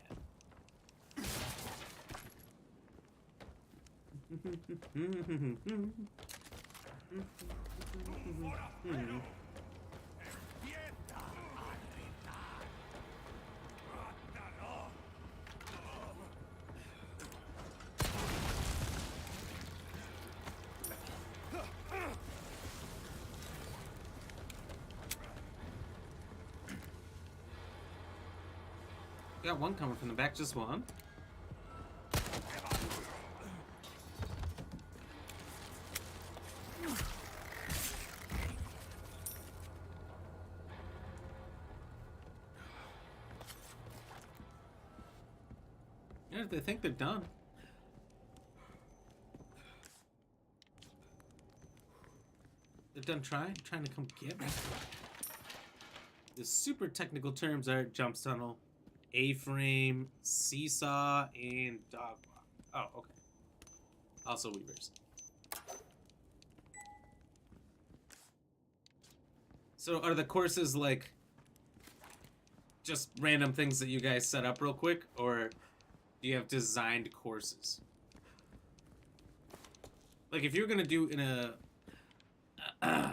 Got one coming from the back, just one. Yeah, they think they're done. They're done trying to come get me. The super technical terms are jump tunnel, A-frame, seesaw, and dog walk. Oh, okay. Also weavers. So are the courses like just random things that you guys set up real quick, or do you have designed courses? Like if you're gonna do in a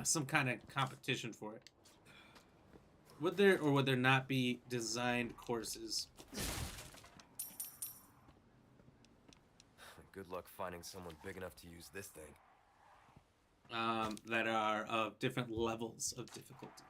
some kind of competition for it, would there or would there not be designed courses? Good luck finding someone big enough to use this thing. That are of different levels of difficulty.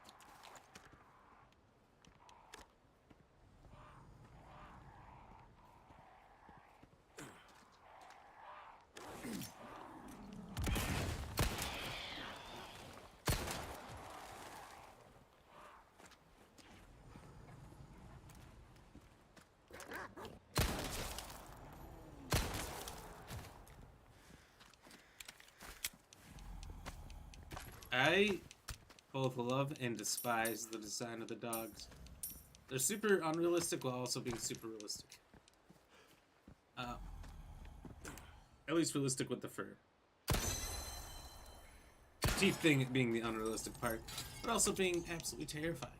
I both love and despise the design of the dogs. They're super unrealistic while also being super realistic. At least realistic with the fur. The teeth thing being the unrealistic part, but also being absolutely terrifying.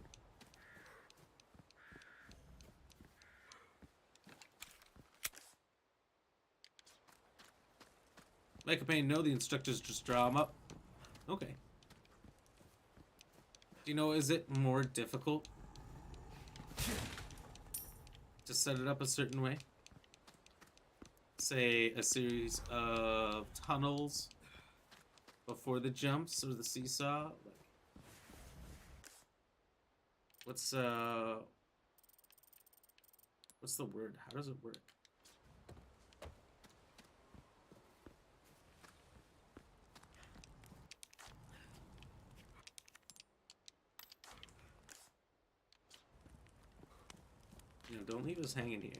Like a pain, no, the instructors just draw them up. Okay. Do you know, is it more difficult to set it up a certain way? Say a series of tunnels before the jumps or the seesaw? Like, what's the word? How does it work? You know, don't leave us hanging here.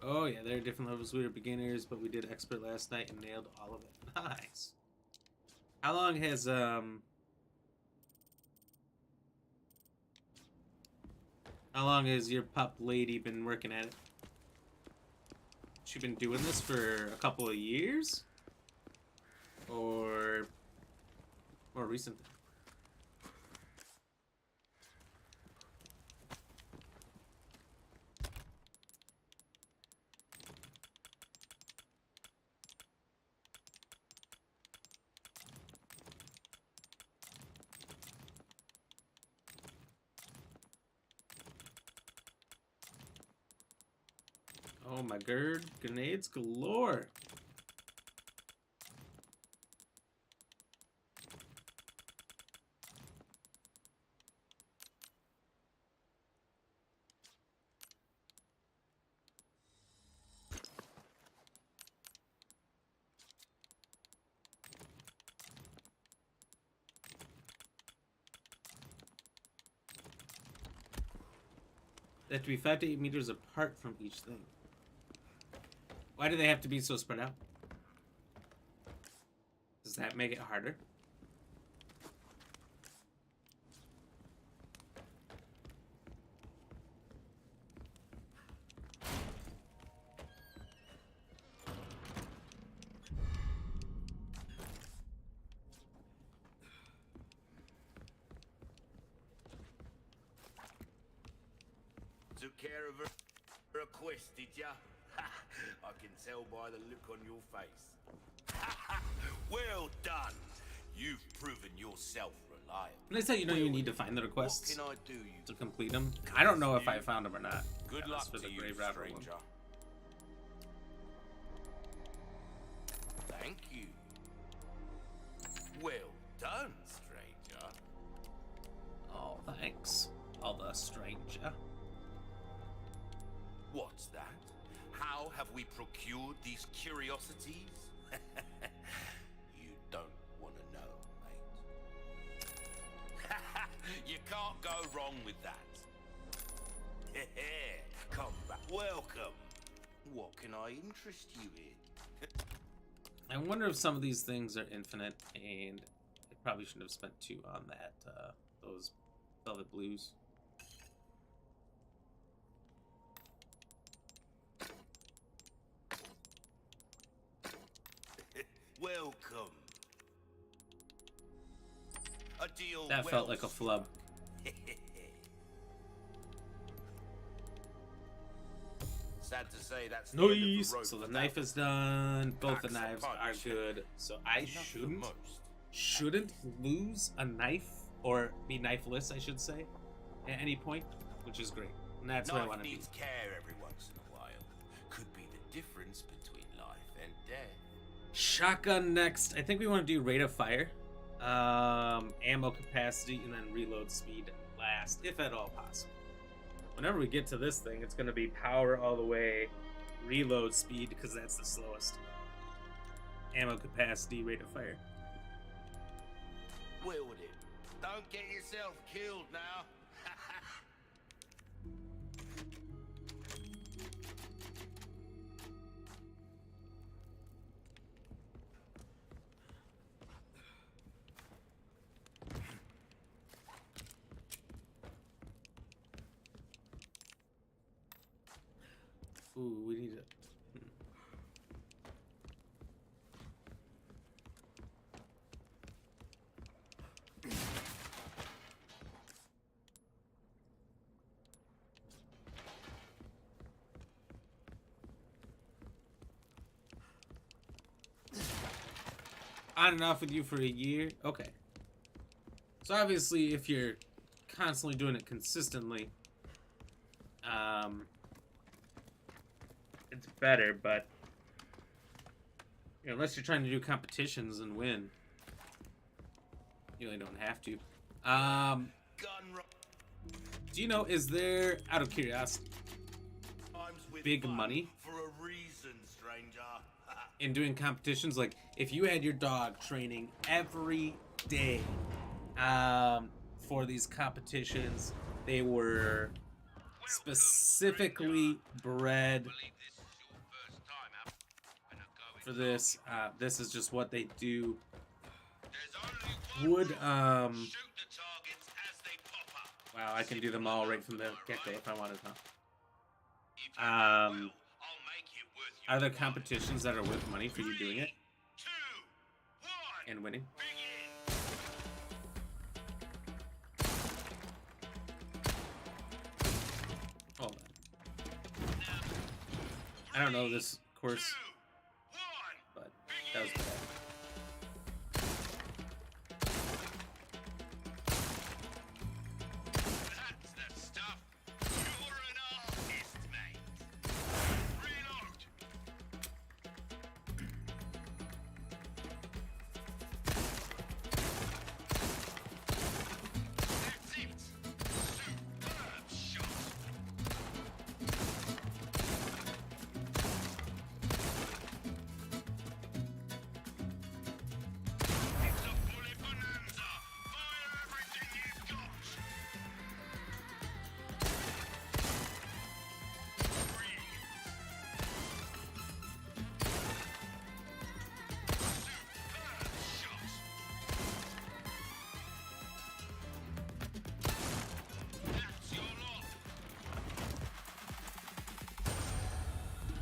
Oh yeah, there are different levels. We were beginners, but we did expert last night and nailed all of it. Nice. How long has your pup lady been working at it? She been doing this for a couple of years? Or more recent? Oh my god, grenades galore. They have to be 5 to 8 meters apart from each thing. Why do they have to be so spread out? Does that make it harder? Took care of her request, did ya? I can tell by the look on your face. Well done. You've proven yourself reliable. Did I say you don't even need to find the requests What can I do you? to complete them? I don't know if I found them or not. Good Yeah, luck that's for to the you, Brave Router one. stranger. Thank you. Well done, stranger. Oh, thanks. All the stranger. What's that? How have we procured these curiosities? You don't want to know, mate. You can't go wrong with that. Come back. Welcome. What can I interest you in? I wonder if some of these things are infinite, and I probably shouldn't have spent 2 on that, those velvet blues. Welcome. A deal That well felt like a flub. Sad to say that's the end of the Nice! rope So the for knife that is done. Both the Packs a knives are punch. good. So I one. Enough for most. shouldn't lose a knife, or be knifeless, I should say, at any point, which is great. And that's where I Knife want to be. needs care every once in a while. Could be the difference between life and death. Shotgun next. I think we want to do rate of fire, ammo capacity, and then reload speed last, if at all possible. Whenever we get to this thing, it's going to be power all the way, reload speed, because that's the slowest. Ammo capacity, rate of fire. Wield it. Don't get yourself killed now. Ooh, we need it. On and off with you for a year? Okay. So obviously, if you're constantly doing it consistently, it's better, but you know, unless you're trying to do competitions and win, you really don't have to. Gun Do you know, is there, out of curiosity, rhymes with big fun money for a reason, stranger. in doing competitions? Like, if you had your dog training every day for these competitions, they were specifically bred for this. This is just what they do. Would wow, I can do them all right from the get-go if I wanted to. Are there competitions that are worth money for you doing it and winning? Hold on. I don't know this course, but that was bad.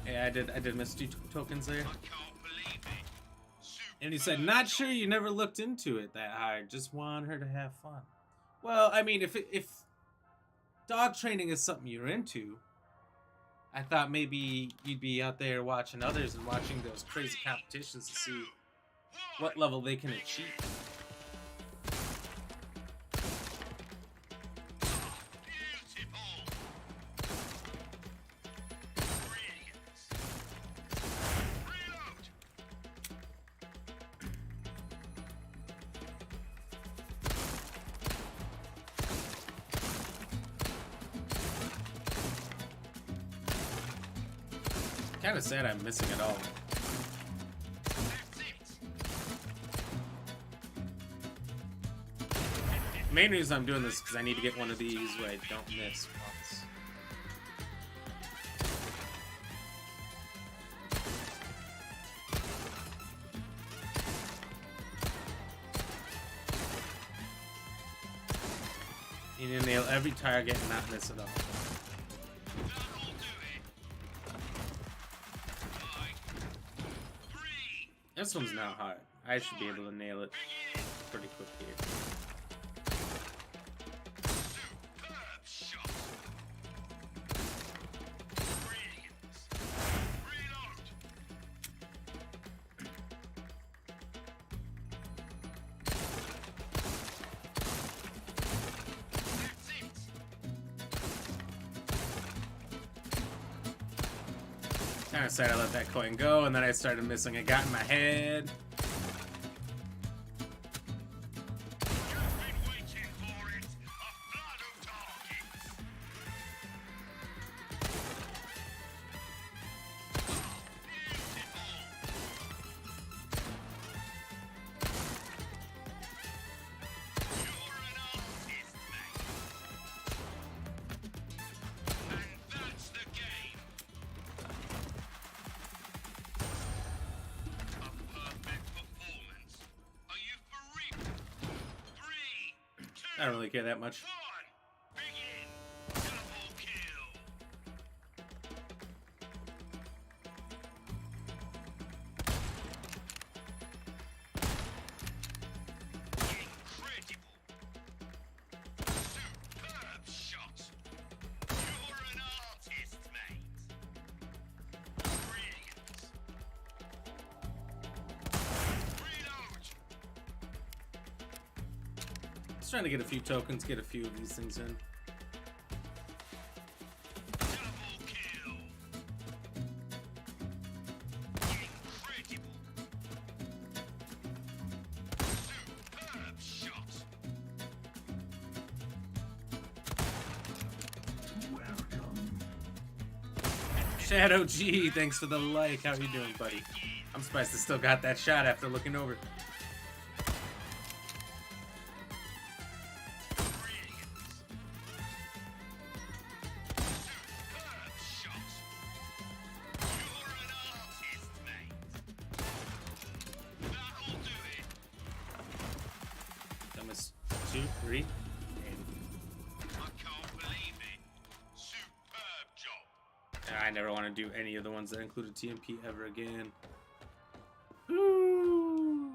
Yeah, I did miss 2 tokens there. And he said, not sure, you never looked into it that hard. Just want her to have fun. Well, I mean, if dog training is something you're into, I thought maybe you'd be out there watching others and watching those crazy competitions to see what level they can achieve. Kind of sad I'm missing it all. The main reason I'm doing this is because I need to get one of these where I don't miss once. You need to nail every target and not miss it all. This one's not hard. I should be able to nail it pretty quick here. Kind of sad I let that coin go, and then I started missing. It got in my head. I don't really care that much. Trying to get a few tokens, get a few of these things in. Shadow G, thanks for the like. How you doing, buddy? I'm surprised I still got that shot after looking over. 3. I can't believe it. Superb job. I never want to do any of the ones that included TMP ever again. Woo!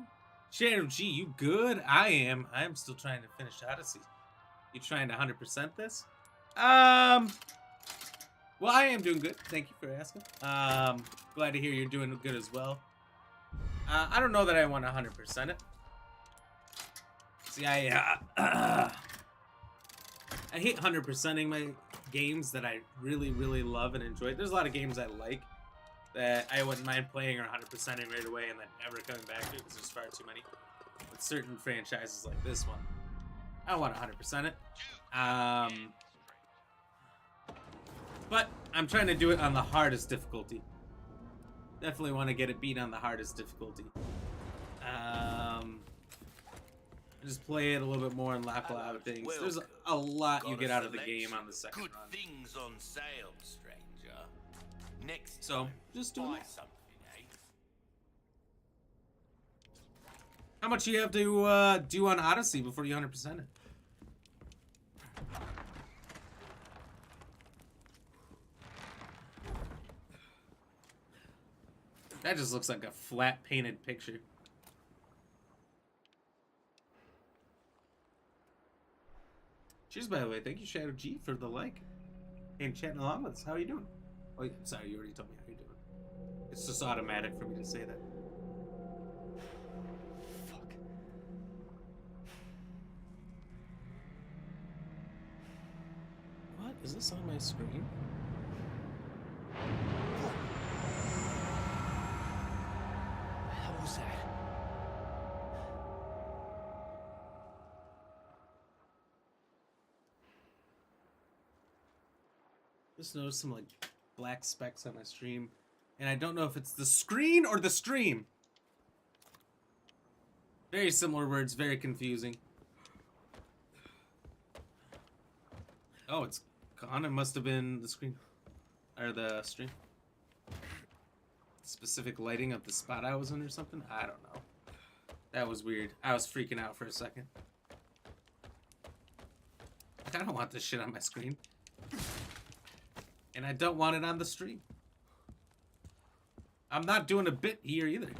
Shadow G, you good? I am. I am still trying to finish Odyssey. You trying to 100% this? Well, I am doing good. Thank you for asking. Glad to hear you're doing good as well. I don't know that I want to 100% it. See, I hate 100%ing my games that I really, really love and enjoy. There's a lot of games I like that I wouldn't mind playing or 100%ing right away and then never coming back to because there's far too many. But certain franchises like this one, I don't want to 100% it. But I'm trying to do it on the hardest difficulty. Definitely want to get it beat on the hardest difficulty. Just play it a little bit more and laugh a lot of things. There's a lot you get out of the game on the second Good run. things on sale, stranger. Next So, time, just doing buy that. something, eh? How much you have to do on Odyssey before you 100% it? That just looks like a flat painted picture. Cheers, by the way. Thank you, Shadow G, for the like and chatting along with us. How are you doing? Oh, yeah, sorry, you already told me how you're doing. It's just automatic for me to say that. Fuck. What is this on my screen? The hell was that? Just noticed some like black specks on my stream, and I don't know if it's the screen or the stream. Very similar words, very confusing. Oh, it's gone. It must have been the screen or the stream. Specific lighting of the spot I was in or something. I don't know. That was weird. I was freaking out for a second. I don't want this shit on my screen. And I don't want it on the stream. I'm not doing a bit here either.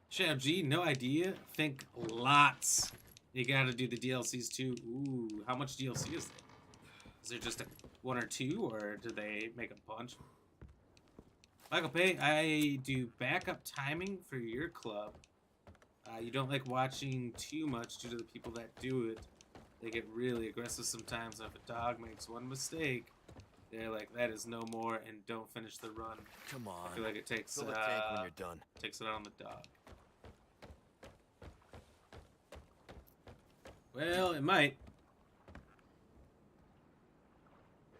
Shadow G, no idea. Think lots. You gotta do the DLCs too. Ooh, how much DLC is there? Is there just one or two, or do they make a bunch? Michael Pay, I do backup timing for your club. You don't like watching too much due to the people that do it. They get really aggressive sometimes, and if a dog makes one mistake, they're like, that is no more, and don't finish the run. Come on. I feel like it takes, Fill the tank when you're done. takes it out on the dog. Well, it might.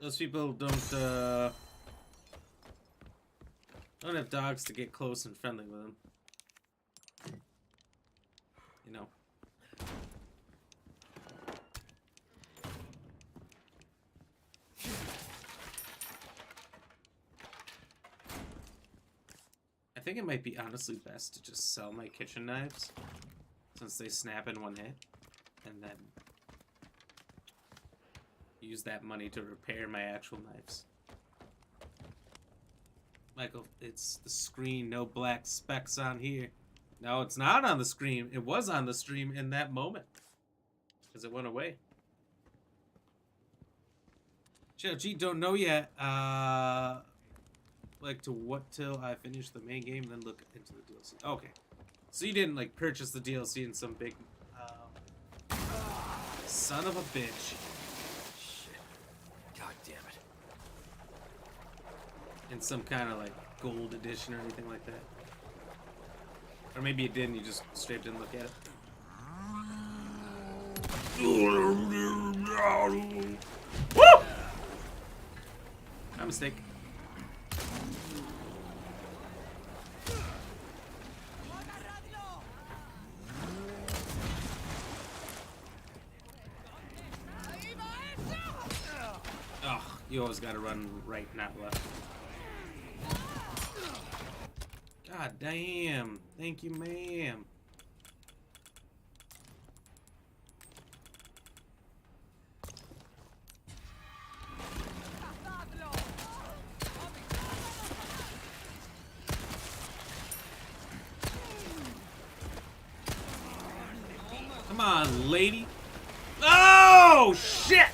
Those people don't have dogs to get close and friendly with them. You know. I think it might be honestly best to just sell my kitchen knives, since they snap in one hit, and then use that money to repair my actual knives. Michael, it's the screen, no black specks on here. No, it's not on the screen. It was on the stream in that moment, because it went away. Shadow G, don't know yet. Like to what till I finish the main game, then look into the DLC. Okay, so you didn't like purchase the DLC in some big son of a bitch. Shit. God damn it. In some kind of like gold edition or anything like that. Or maybe you did and you just straight didn't look at it. Woo! My mistake. Oh, you always gotta run right, not left. God damn. Thank you, ma'am. Come on, lady. Oh, shit!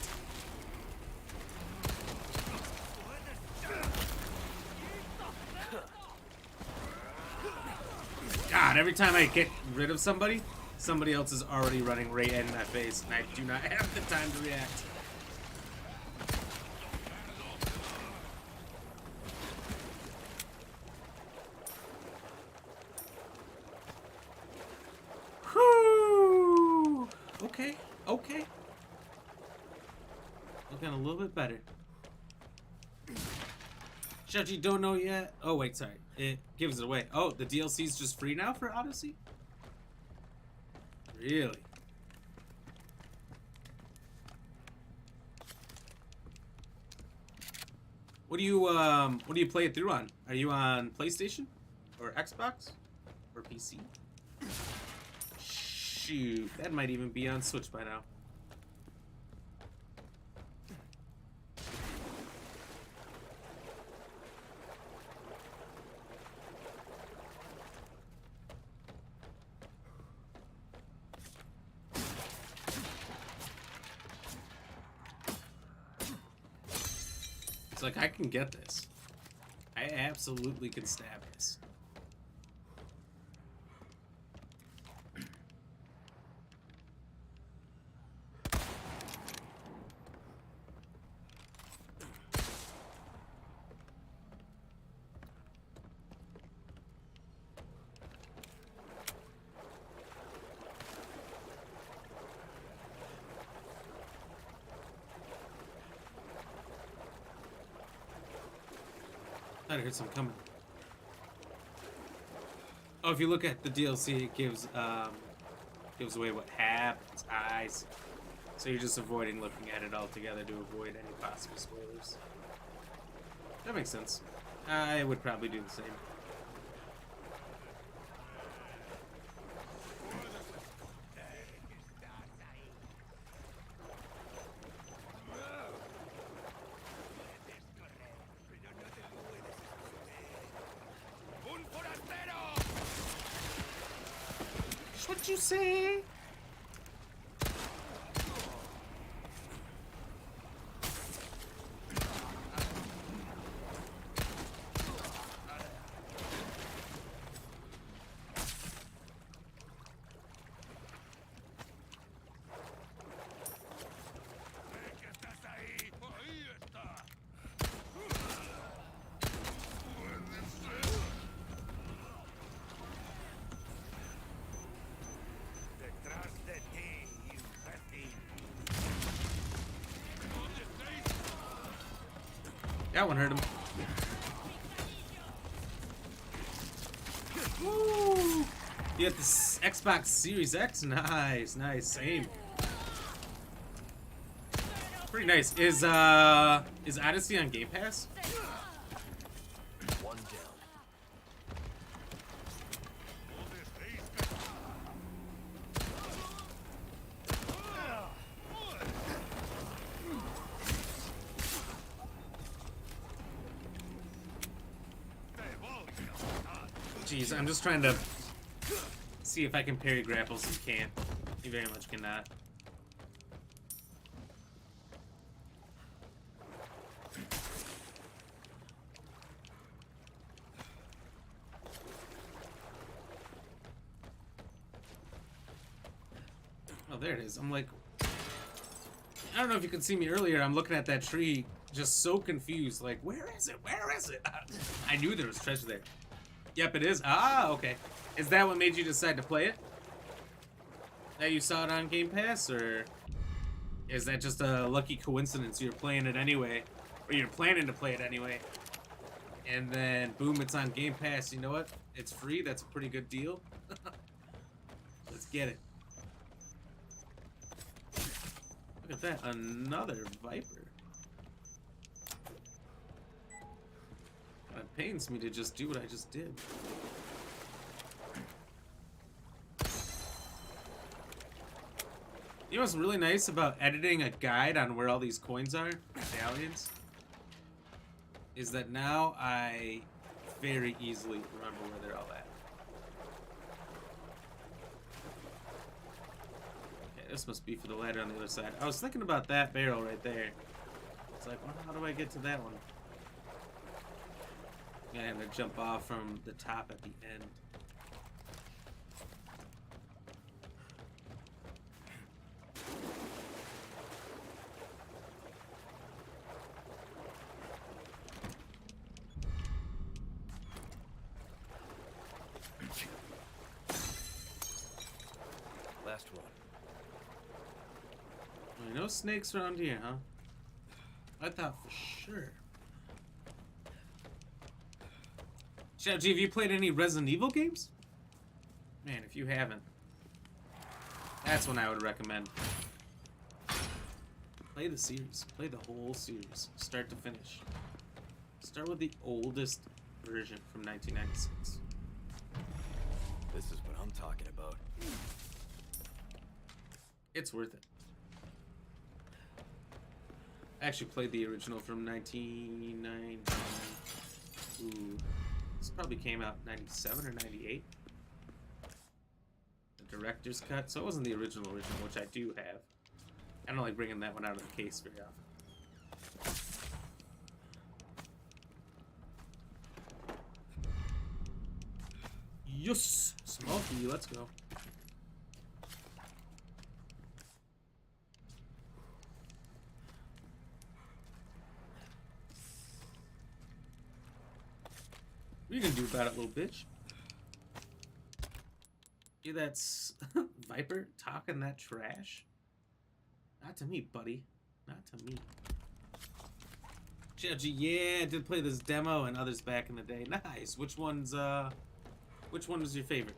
God, every time I get rid of somebody, somebody else is already running right in my face, and I do not have the time to react. Whew. Okay, okay. Looking a little bit better. Judgy, don't know yet. Oh, wait, sorry. It gives it away. Oh, the DLC's just free now for Odyssey? Really? What do you play it through on? Are you on PlayStation? Or Xbox? Or PC? Shoot, that might even be on Switch by now. It's like, I can get this. I absolutely can stab this. I heard some coming. Oh, if you look at the DLC, it gives away what happens, eyes. So you're just avoiding looking at it altogether to avoid any possible spoilers. That makes sense. I would probably do the same. What'd you say? That one hurt him. Woo! You got this Xbox Series X? Nice, nice, same. Pretty nice. Is Odyssey on Game Pass? One down. Jeez, I'm just trying to see if I can parry grapples. You can't. You very much cannot. Oh, there it is. I'm like, I don't know if you could see me earlier. I'm looking at that tree, just so confused. Like, where is it? Where is it? I knew there was treasure there. Yep, it is. Ah, okay. Is that what made you decide to play it? That you saw it on Game Pass, or is that just a lucky coincidence? You're playing it anyway, or you're planning to play it anyway, and then boom, it's on Game Pass. You know what? It's free. That's a pretty good deal. Let's get it. Look at that, another Viper. It pains me to just do what I just did. You know what's really nice about editing a guide on where all these coins are, medallions, is that now I very easily remember where they're all at. Okay, this must be for the ladder on the other side. I was thinking about that barrel right there. It's like, well, how do I get to that one? Yeah, I'm gonna jump off from the top at the end. Last one. No snakes around here, huh? I thought for sure. Chef G, have you played any Resident Evil games? Man, if you haven't, that's one I would recommend. Play the series. Play the whole series, start to finish. Start with the oldest version from 1996. This is what I'm talking about. It's worth it. I actually played the original from 1990. Ooh. This probably came out 97 or 98. The director's cut. So it wasn't the original, which I do have. I don't like bringing that one out of the case very often. Yes! Smoky, let's go. What are you gonna do about it, little bitch? Yeah, that's Viper talking that trash. Not to me, buddy. Not to me. GLG, yeah, I did play this demo and others back in the day. Nice. Which one was your favorite?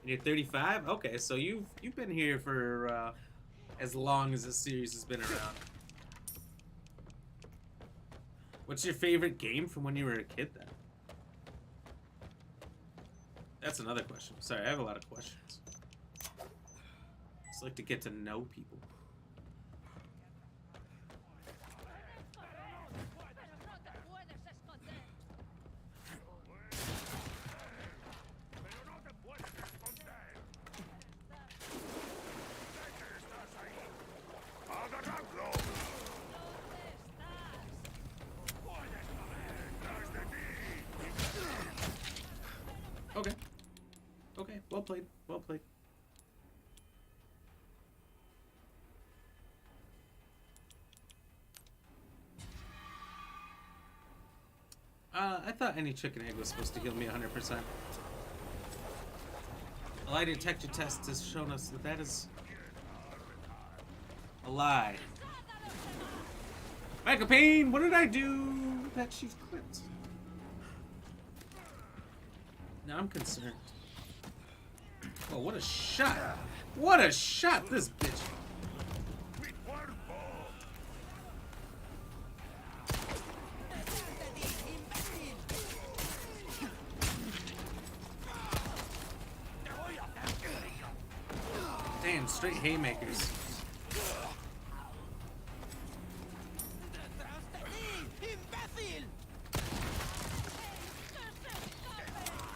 And you're 35? Okay, so you've been here for as long as this series has been around. What's your favorite game from when you were a kid then? That's another question. Sorry, I have a lot of questions. Just like to get to know people. Okay. Okay, well played. Well played. I thought any chicken egg was supposed to heal me 100%. A lie detector test has shown us that that is a lie. Michael Payne, what did I do that she's clipped? Now I'm concerned. Oh, what a shot! What a shot, this bitch! Damn, straight haymakers.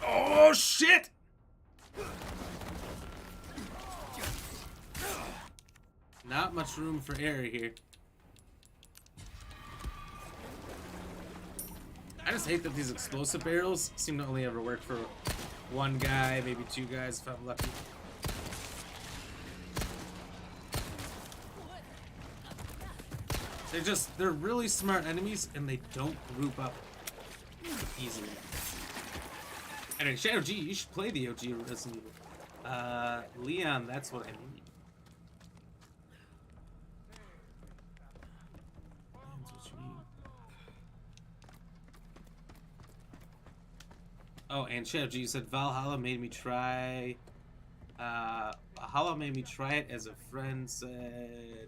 Oh shit! Not much room for error here. I just hate that these explosive barrels seem to only ever work for one guy, maybe two guys if I'm lucky. They're really smart enemies and they don't group up easily. Anyway, Shadow G, you should play the OG Resident Evil. Leon, that's what I mean. That's what you mean. Oh, and Shadow G, you said Valhalla made me try. Valhalla made me try it as a friend said.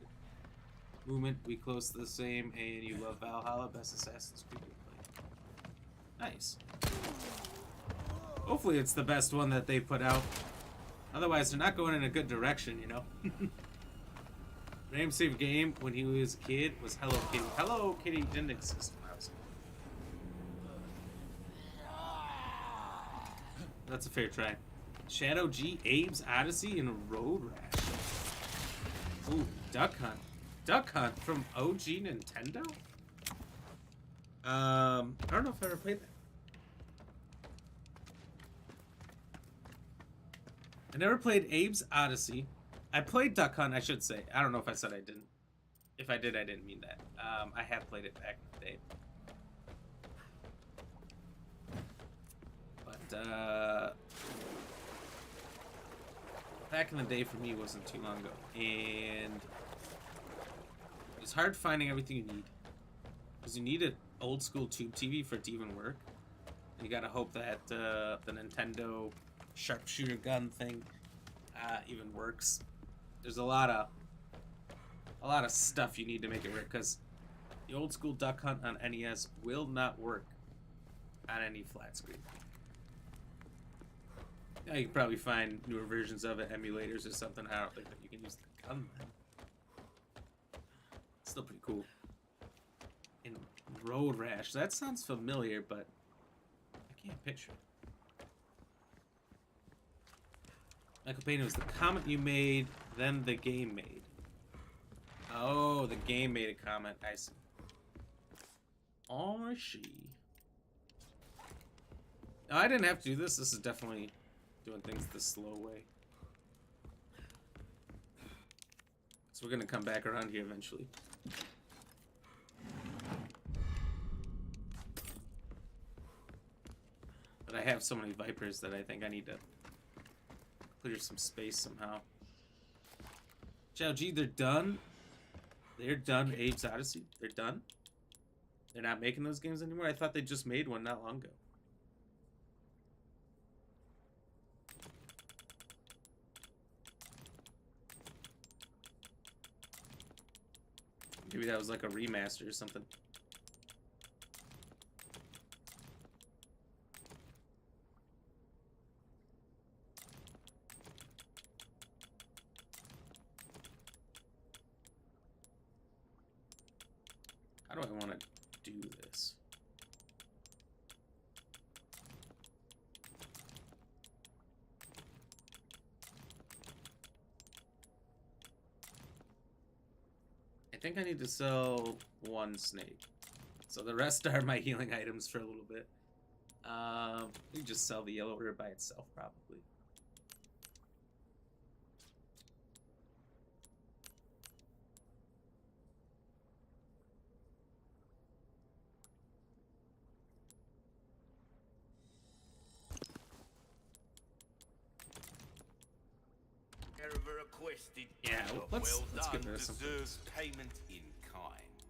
Movement, we close to the same, and you love Valhalla, best Assassin's Creed we played. Nice. Hopefully it's the best one that they put out. Otherwise, they're not going in a good direction, you know? Name save game when he was a kid was Hello Kitty. Hello Kitty didn't exist when I was a kid. That's a fair try. Shadow G, Abe's Odyssey, and Road Rash. Ooh, Duck Hunt. Duck Hunt from OG Nintendo? I don't know if I ever played that. I never played Abe's Odyssey. I played Duck Hunt, I should say. I don't know if I said I didn't. If I did, I didn't mean that. I have played it back in the day. But, back in the day for me wasn't too long ago. And it's hard finding everything you need. Because you need an old school tube TV for it to even work. You gotta hope that the Nintendo sharpshooter gun thing even works. There's a lot of stuff you need to make it work, because the old school Duck Hunt on NES will not work on any flat screen. Now you can probably find newer versions of it, emulators or something. I don't think that you can use the gun then. It's still pretty cool. In Road Rash, that sounds familiar, but I can't picture it. Michael Payne, was the comment you made, then the game made. Oh, the game made a comment. I see. Oh, I see. No, I didn't have to do this. This is definitely doing things the slow way. So we're going to come back around here eventually. But I have so many Vipers that I think I need to clear some space somehow. Chow G, they're done. They're done. Abe's Odyssey. They're done. They're not making those games anymore. I thought they just made one not long ago. Maybe that was like a remaster or something. How do I want to do this? I think I need to sell one snake. So the rest are my healing items for a little bit. You just sell the yellow herb by itself, probably. Yeah, let's get rid of some things. Payment in kind.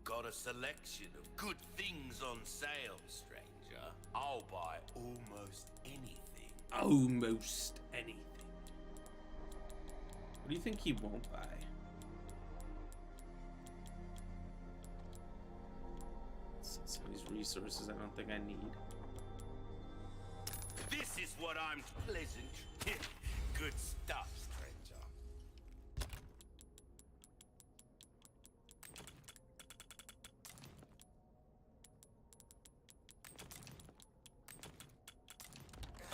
Got a selection of good things on sale, stranger. I'll buy almost anything. Almost anything. What do you think he won't buy? Some of these resources I don't think I need. This is what I'm pleasant. Good stuff, stranger.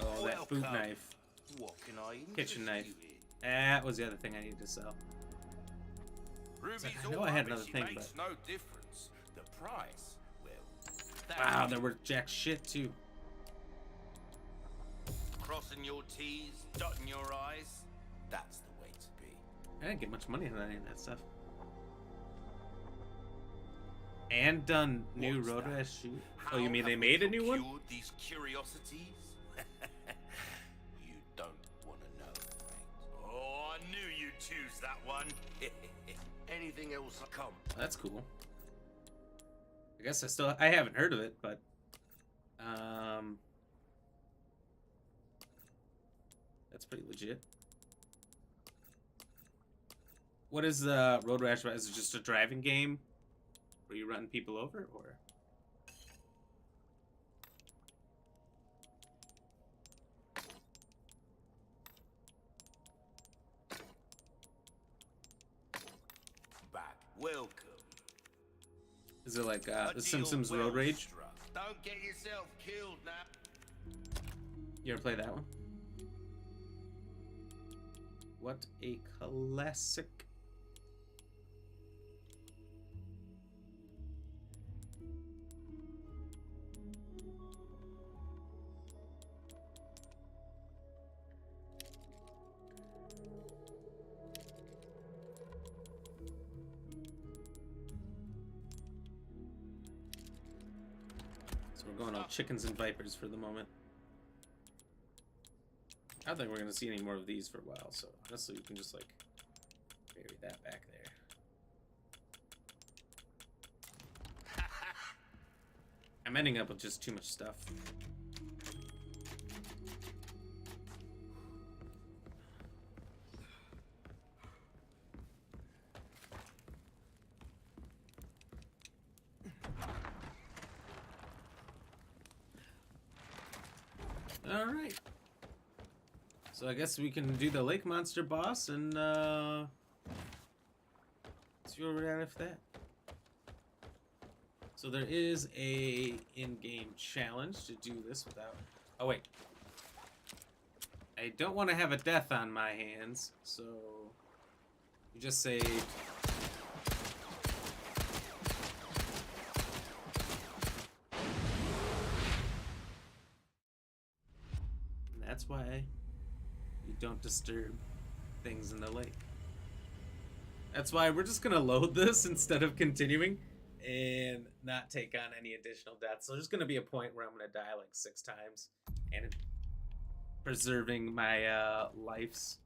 Oh, that food knife. What can I Kitchen knife. interest you in? That was the other thing I needed to sell. Ruby's I know I had another she thing, makes but... no difference. The price, well, that's Wow, there were jack shit too. crossing your T's, dotting your I's. That's the way to be. I didn't get much money on any of that stuff. And done new What's Road that? Rash shoot. How Oh, you mean they have we made a new one? procured these curiosities? You don't want to know, mate. Oh, I knew you'd choose that one. Anything else come? That's cool. I guess I haven't heard of it, but that's pretty legit. What is Road Rash? Is it just a driving game where you run people over, or? Bad Welcome. Is it like A The deal Simpsons well Road Rage? struck. Don't get yourself killed now. You ever play that one? What a classic. So we're going all chickens and vipers for the moment. I don't think we're gonna see any more of these for a while, so honestly, we can just like bury that back there. I'm ending up with just too much stuff. All right. So I guess we can do the lake monster boss and see where we're at after that. So there is a in-game challenge to do this without... Oh wait. I don't want to have a death on my hands, so you just saved. And that's why you don't disturb things in the lake. That's why we're just gonna load this instead of continuing and not take on any additional deaths. So there's gonna be a point where I'm gonna die like 6 times and preserving my lives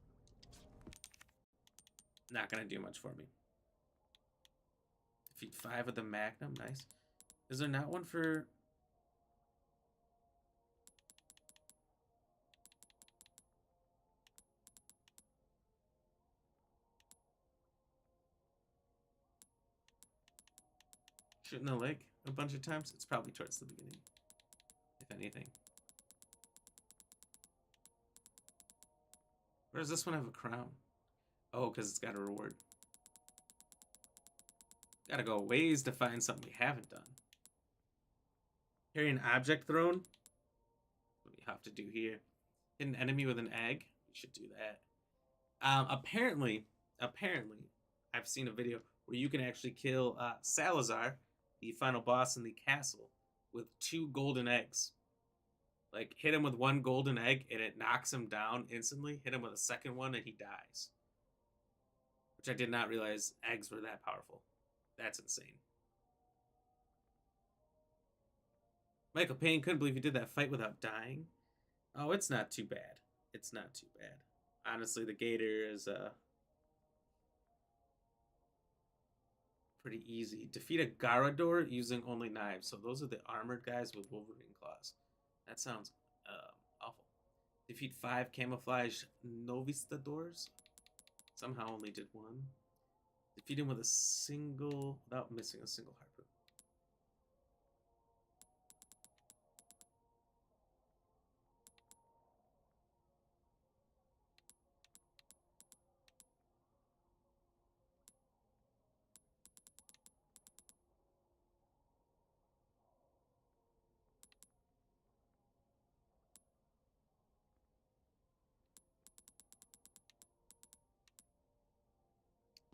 not gonna do much for me. Defeat 5 with the Magnum, nice. Is there not one for... shooting the leg a bunch of times? It's probably towards the beginning, if anything. Or does this one have a crown? Oh, because it's got a reward. Gotta go a ways to find something we haven't done. Carry an object thrown? What do we have to do here? Hit an enemy with an egg? We should do that. Apparently, I've seen a video where you can actually kill Salazar, the final boss in the castle, with 2 golden eggs. Like, hit him with 1 golden egg and it knocks him down instantly. Hit him with a second one and he dies. Which I did not realize eggs were that powerful. That's insane. Michael Payne couldn't believe he did that fight without dying. Oh, it's not too bad. It's not too bad. Honestly, the gator is pretty easy. Defeat a Garador using only knives. So those are the armored guys with Wolverine claws. That sounds awful. Defeat 5 camouflage Novistadors. Somehow only did 1. Defeat him with a single, without missing a single harpoon.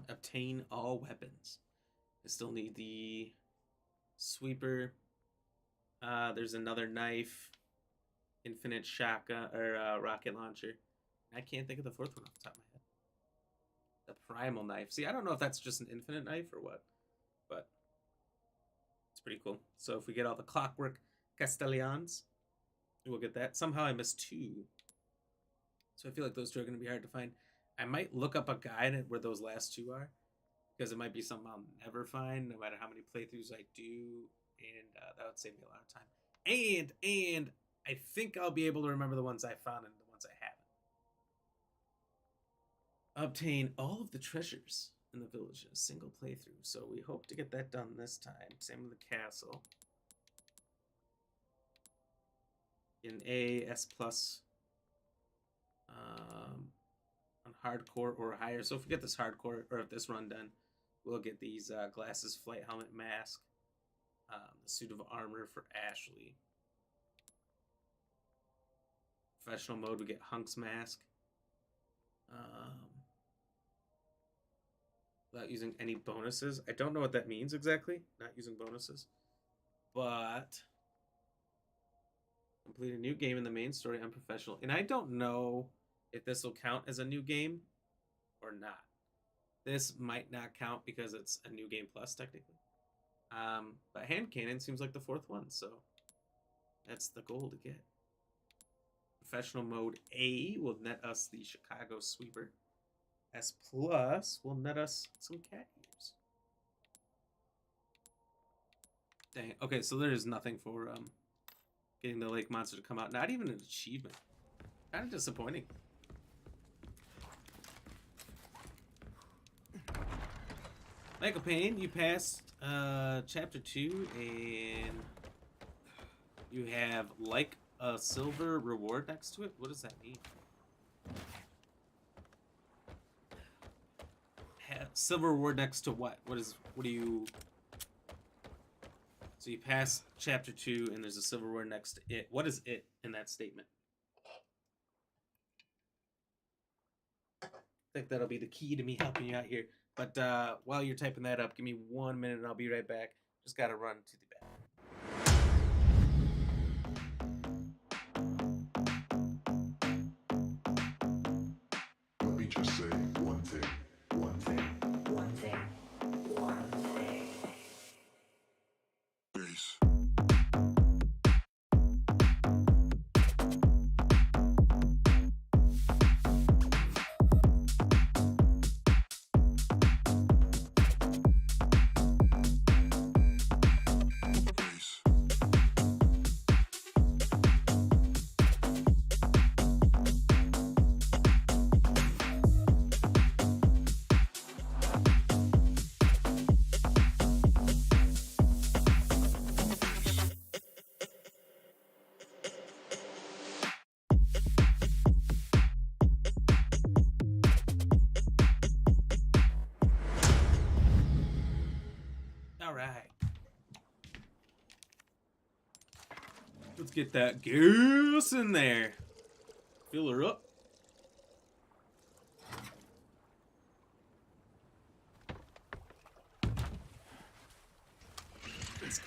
Obtain all weapons. I still need the sweeper. There's another knife, infinite shotgun or rocket launcher. I can't think of the 4th one off the top of my head. The primal knife. See, I don't know if that's just an infinite knife or what, but it's pretty cool. So if we get all the clockwork Castellans, we'll get that. Somehow I missed 2, so I feel like those 2 are going to be hard to find. I might look up a guide where those last 2 are, because it might be something I'll never find, no matter how many playthroughs I do, and that would save me a lot of time. And I think I'll be able to remember the ones I found and the ones I haven't. Obtain all of the treasures in the village in a single playthrough, so we hope to get that done this time. Same with the castle. In A, S+, on hardcore or higher. So if we get this hardcore or if this run done, we'll get these glasses, flight helmet, mask, the suit of armor for Ashley. Professional mode, we get Hunk's mask. Without using any bonuses. I don't know what that means exactly, not using bonuses. But complete a new game in the main story, unprofessional. And I don't know if this will count as a new game or not. This might not count because it's a new game plus, technically. But hand cannon seems like the 4th one, so that's the goal to get. Professional mode A will net us the Chicago Sweeper. S plus will net us some cat ears. Dang. Okay, so there is nothing for getting the lake monster to come out. Not even an achievement. Kind of disappointing. Michael Payne, you passed chapter 2 and you have like a silver reward next to it. What does that mean? Silver reward next to what? What do you... So you pass chapter 2 and there's a silver reward next to it. What is it in that statement? I think that'll be the key to me helping you out here. But while you're typing that up, give me 1 minute and I'll be right back. Just gotta run to the back. Let me just say one thing. One thing. One thing. One thing. Peace. Alright. Let's get that goose in there. Fill her up. Let's go.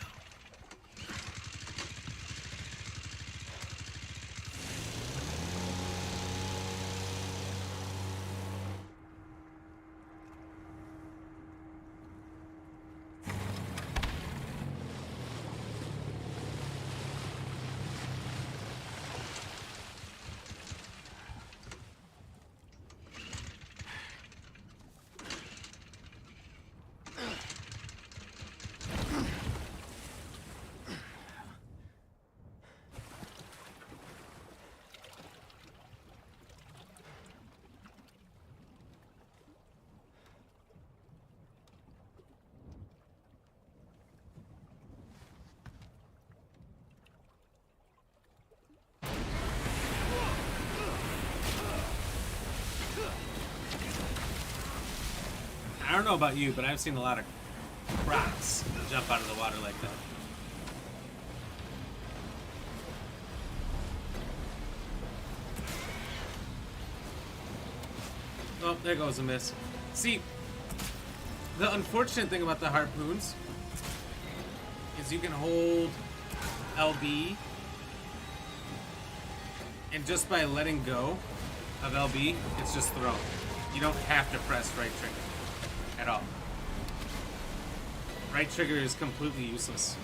I don't know about you, but I've seen a lot of crocs jump out of the water like that. Oh, there goes a miss. See, the unfortunate thing about the harpoons is you can hold LB, and just by letting go of LB, it's just thrown. You don't have to press right trigger at all. Right trigger is completely useless.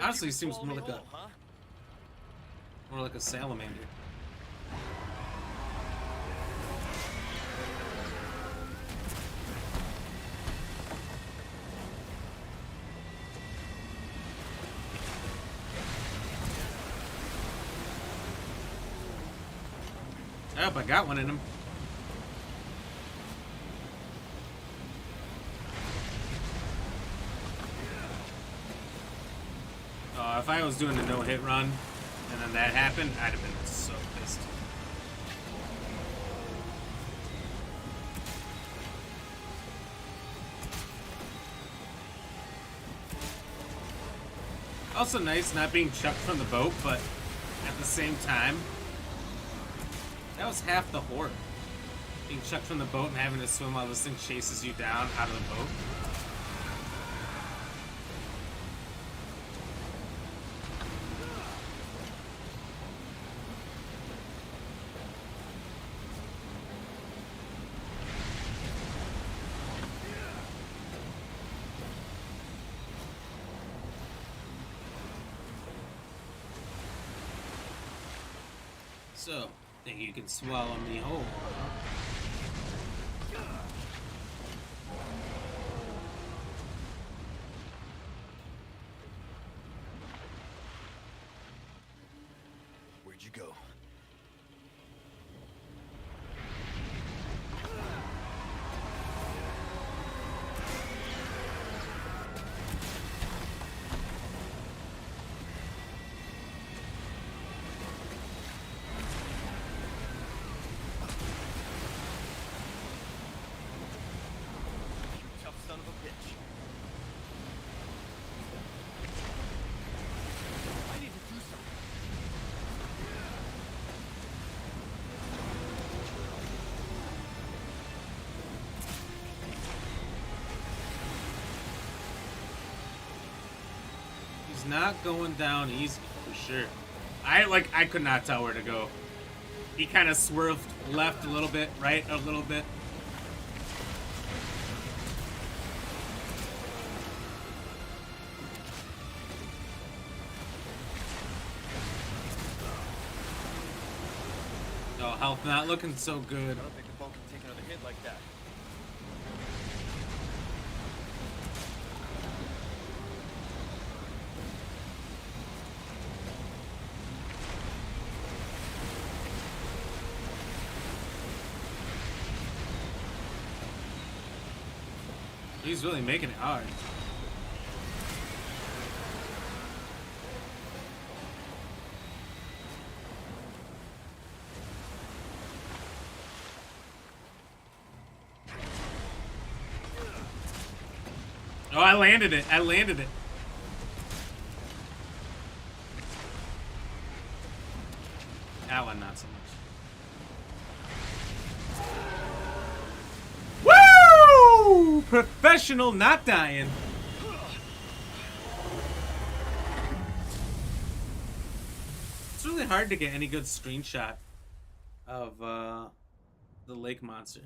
Honestly, it seems more like a salamander. Oh, I got one in him. If I was doing a no-hit run and then that happened, I'd have been so pissed. Also nice not being chucked from the boat, but at the same time, that was half the horror. Being chucked from the boat and having to swim while this thing chases you down out of the boat. So, think you can swallow me whole, huh? Where'd you go? Son of a bitch. I need to do something. He's not going down easy for sure. I could not tell where to go. He kind of swerved left a little bit, right a little bit. Oh, health not looking so good. I don't think the boat can take another hit like that. He's really making it hard. Oh, I landed it. I landed it. That one, not so much. Woo! Professional not dying. It's really hard to get any good screenshot of the lake monster.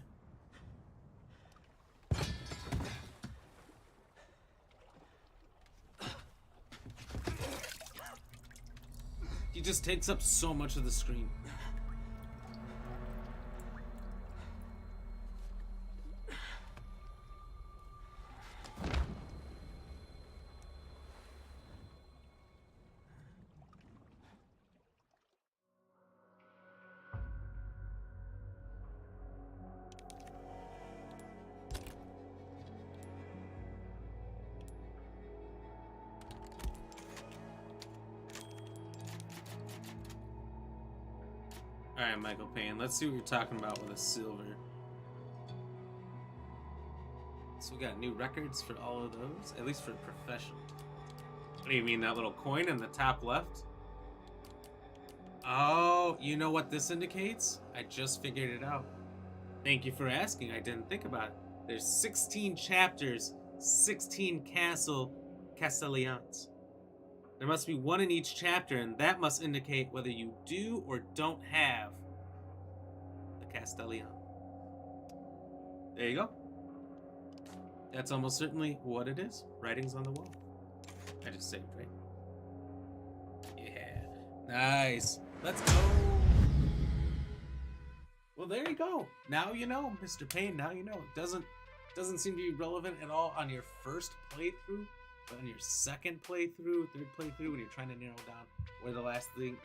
He just takes up so much of the screen. Alright, Michael Payne, let's see what you're talking about with a silver. So we got new records for all of those, at least for professional. What do you mean, that little coin in the top left? Oh, you know what this indicates? I just figured it out. Thank you for asking, I didn't think about it. There's 16 chapters, 16 castellans. There must be one in each chapter, and that must indicate whether you do or don't have the Castellan. There you go. That's almost certainly what it is. Writings on the wall. I just saved, right? Yeah. Nice. Let's go. Well, there you go. Now you know, Mr. Payne. Now you know. It doesn't seem to be relevant at all on your first playthrough. But on your second playthrough, third playthrough, when you're trying to narrow down where the last thing,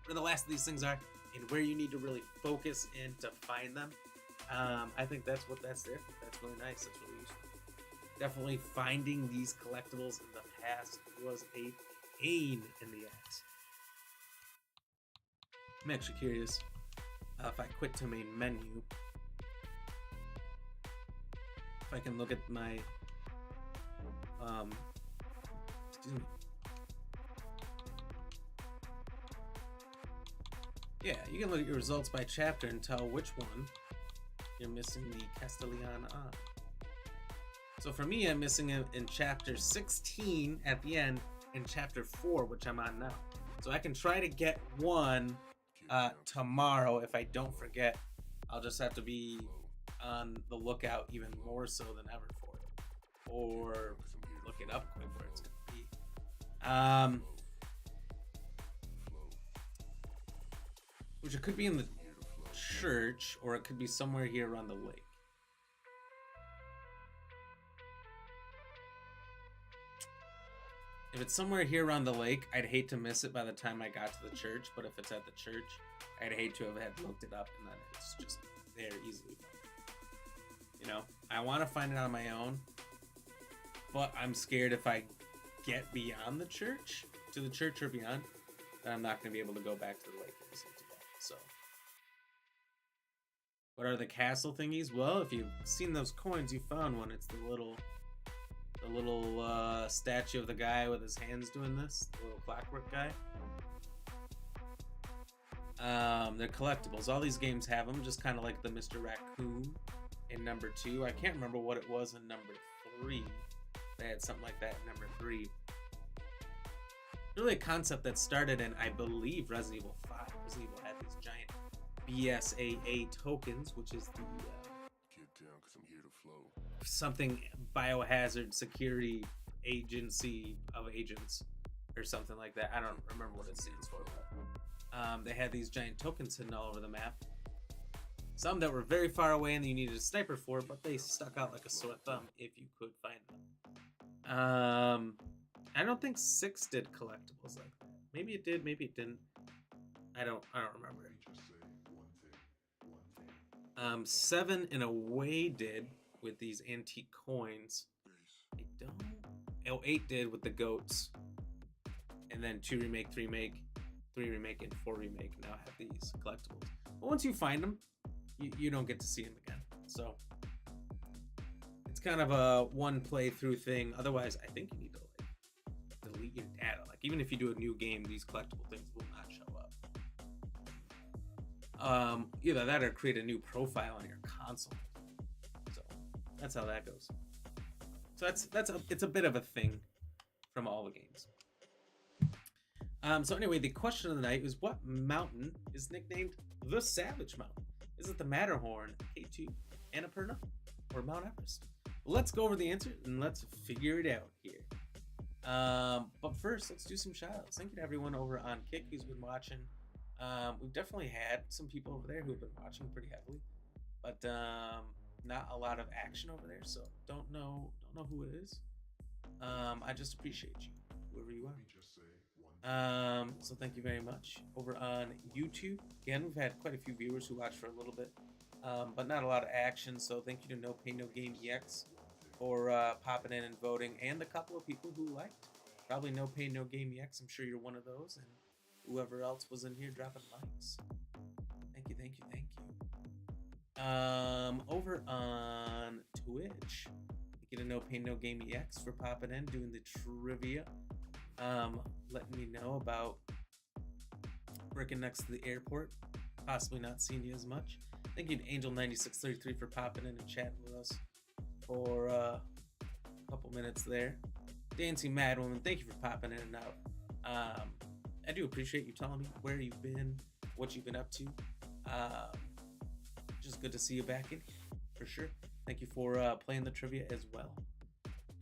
where the last of these things are, and where you need to really focus in to find them. I think that's what that's there for. That's really nice. That's really useful. Definitely finding these collectibles in the past was a pain in the ass. I'm actually curious if I quit to main menu, if I can look at my excuse me. Yeah, you can look at your results by chapter and tell which one you're missing the Castellan on. So for me, I'm missing it in chapter 16 at the end and chapter 4, which I'm on now. So I can try to get one tomorrow if I don't forget. I'll just have to be on the lookout even more so than ever for it, or look it up quick where it's gonna be. Which it could be in the church, or it could be somewhere here around the lake. If it's somewhere here around the lake, I'd hate to miss it by the time I got to the church, but if it's at the church, I'd hate to have had looked it up and then it's just there easily. You know, I want to find it on my own, but I'm scared if I get beyond the church, to the church or beyond, then I'm not going to be able to go back to the lake. So, what are the castle thingies? Well, if you've seen those coins, you found one. It's the little statue of the guy with his hands doing this, the little clockwork guy. They're collectibles. All these games have them, just kind of like the Mr. Raccoon in number 2. I can't remember what it was in number 3. They had something like that in number 3. Really a concept that started in, I believe, Resident Evil 5. Resident Evil had these giant BSAA tokens, which is the something biohazard security agency of agents or something like that. I don't remember what it stands for, but they had these giant tokens hidden all over the map. Some that were very far away and you needed a sniper for, but they stuck out like a sore thumb if you could find them. I don't think 6 did collectibles like that. Maybe it did, maybe it didn't. I don't remember. 7 in a way did with these antique coins. I don't. Oh, 8 did with the goats. And then 2 remake, 3 remake, 3 remake, and 4 remake now have these collectibles. But once you find them, you don't get to see them again. So it's kind of a one playthrough thing. Otherwise, I think you need to like delete your data. Like even if you do a new game, these collectible things will not show up. Either that or create a new profile on your console. So that's how that goes. So it's a bit of a thing from all the games. So anyway, the question of the night is, what mountain is nicknamed the Savage Mountain? Is it the Matterhorn, K2, Annapurna, or Mount Everest? Well, let's go over the answer and let's figure it out here. But first, let's do some shoutouts. Thank you to everyone over on Kick who's been watching. We've definitely had some people over there who have been watching pretty heavily, but not a lot of action over there. So don't know who it is. I just appreciate you, whoever you are. So thank you very much. Over on YouTube, again, we've had quite a few viewers who watched for a little bit, but not a lot of action. So thank you to No Pain No Game EX for popping in and voting, and the couple of people who liked. Probably No Pain No Game EX. I'm sure you're one of those, and whoever else was in here dropping likes. Thank you. Over on Twitch, thank you to No Pain No Game EX for popping in, doing the trivia. Letting me know about working next to the airport, possibly not seeing you as much. Thank you to Angel9633 for popping in and chatting with us for a couple minutes there. Dancing Madwoman, thank you for popping in and out. I do appreciate you telling me where you've been, what you've been up to. Just good to see you back in here, for sure. Thank you for playing the trivia as well.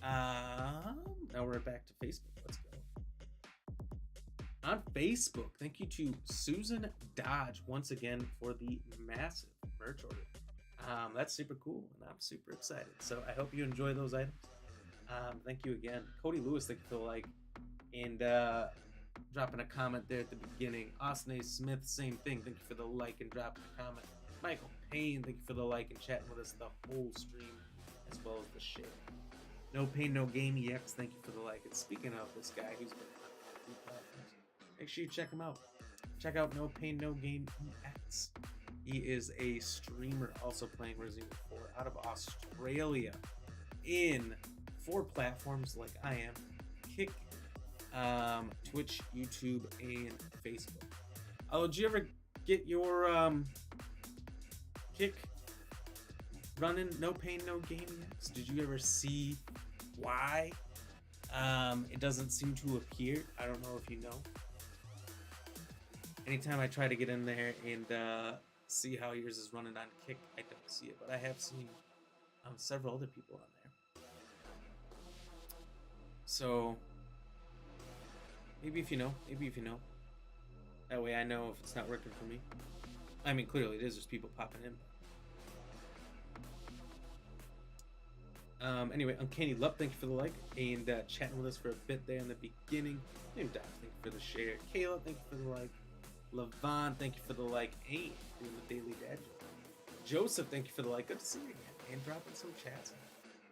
Now we're back to Facebook. Let's go. On Facebook, thank you to Susan Dodge once again for the massive merch order. That's super cool, and I'm super excited. So I hope you enjoy those items. Thank you again. Cody Lewis, thank you for the like. And dropping a comment there at the beginning. Austin A. Smith, same thing. Thank you for the like and dropping a comment. Michael Payne, thank you for the like and chatting with us the whole stream, as well as the share. No Pain, No Game EX, thank you for the like. And speaking of this guy who's been on a few platforms, make sure you check him out. Check out No Pain, No Game EX. He is a streamer also playing Resident Evil 4 out of Australia in 4 platforms like I am: Kick, Twitch, YouTube, and Facebook. Oh, did you ever get your Kick running? No Pain, No Game EX? Did you ever see why it doesn't seem to appear? I don't know if you know. Anytime I try to get in there and see how yours is running on Kick, I don't see it, but I have seen several other people on there. So maybe if you know, that way I know if it's not working for me. I mean, clearly it is, there's people popping in. Anyway, Uncanny Lup, thank you for the like and chatting with us for a bit there in the beginning. Name Doc, thank you for the share. Kayla, thank you for the like. Levon, thank you for the like and doing the daily dad joke. Joseph, thank you for the like. Good to see you again and dropping some chats.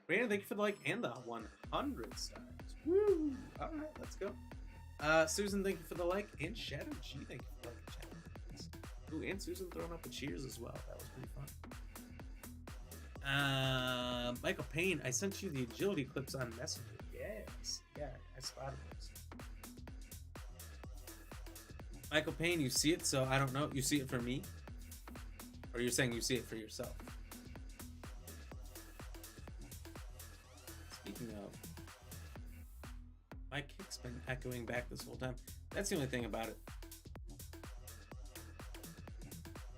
Brandon, thank you for the like and the 100 stars. Woo! All right, let's go. Susan, thank you for the like, and Shadow G, thank you for the like and chat. Ooh, and Susan throwing up a cheers as well. That was pretty fun. Michael Payne, I sent you the agility clips on Messenger. Yes, yeah, I spotted those. Michael Payne, you see it, so I don't know. You see it for me? Or you're saying you see it for yourself? Speaking of, my kick's been echoing back this whole time. That's the only thing about it.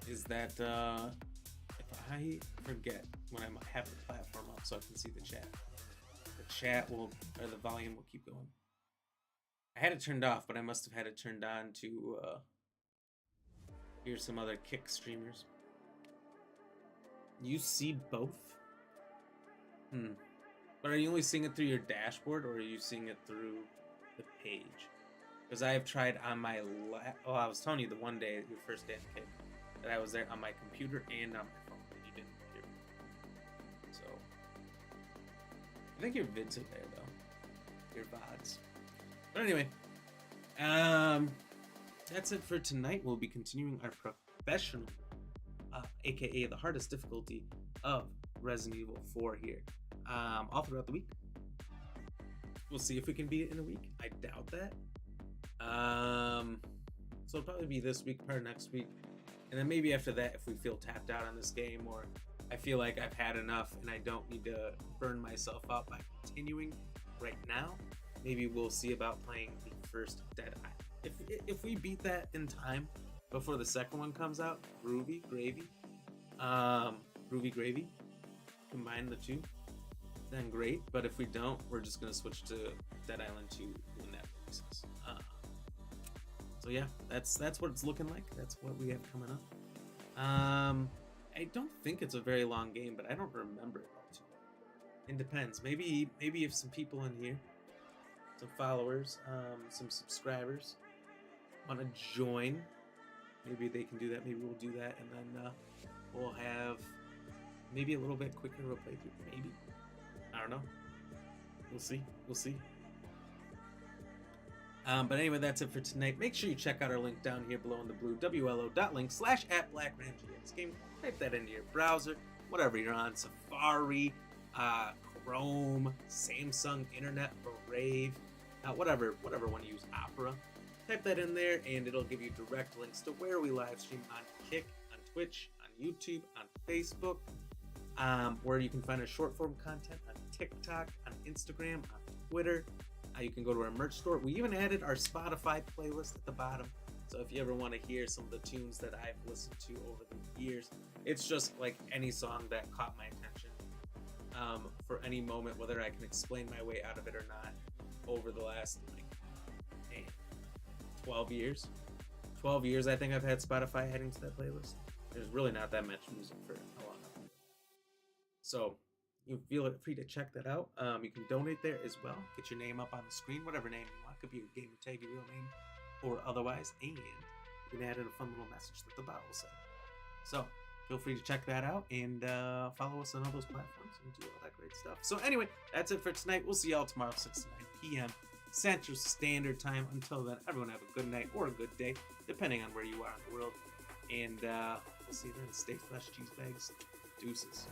Is that if I forget when I have the platform up so I can see the chat will, or the volume will keep going. I had it turned off, but I must have had it turned on to hear some other Kick streamers. You see both? But are you only seeing it through your dashboard, or are you seeing it through the page? Because I have tried on my I was telling you the one day, your first day at Kick, that I was there on my computer and on my phone, and you didn't hear me. So I think your vids are there though. Your VODs. But anyway, that's it for tonight. We'll be continuing our professional, aka the hardest difficulty of Resident Evil 4 here, all throughout the week. We'll see if we can beat it in a week. I doubt that. So it'll probably be this week, or next week, and then maybe after that, if we feel tapped out on this game, or I feel like I've had enough and I don't need to burn myself out by continuing right now. Maybe we'll see about playing the first Dead Island. If we beat that in time before the second one comes out, groovy gravy, combine the two, then great. But if we don't, we're just gonna switch to Dead Island 2 when that releases. So yeah, that's what it's looking like. That's what we have coming up. I don't think it's a very long game, but I don't remember it all too well. It depends. Maybe if some people in here, some followers, some subscribers want to join, maybe they can do that. Maybe we'll do that, and then we'll have maybe a little bit quicker of a playthrough. Maybe, I don't know. We'll see. But anyway, that's it for tonight. Make sure you check out our link down here below in the blue, wlo.link/@BlackRamGX game. Type that into your browser, whatever you're on, Safari, Chrome, Samsung Internet, Brave, whatever one you use, Opera. Type that in there, and it'll give you direct links to where we live stream on Kick, on Twitch, on YouTube, on Facebook, where you can find our short form content on TikTok, on Instagram, on Twitter. You can go to our merch store. We even added our Spotify playlist at the bottom. So if you ever want to hear some of the tunes that I've listened to over the years, it's just like any song that caught my attention for any moment, whether I can explain my way out of it or not, over the last 12 years. 12 years I think I've had Spotify heading to that playlist. There's really not that much music for a lot of it. So you feel free to check that out. You can donate there as well. Get your name up on the screen, whatever name you want. Could be your gamer tag, your real name, or otherwise, and you can add in a fun little message that the bot will say. So feel free to check that out and follow us on all those platforms and do all that great stuff. So anyway, that's it for tonight. We'll see y'all tomorrow, 6 to 9 p.m. Central Standard Time. Until then, everyone have a good night or a good day, depending on where you are in the world. And we'll see you then. Stay fresh, cheese bags. Deuces.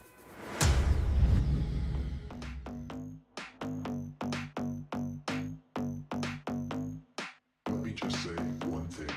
Let me just say one thing.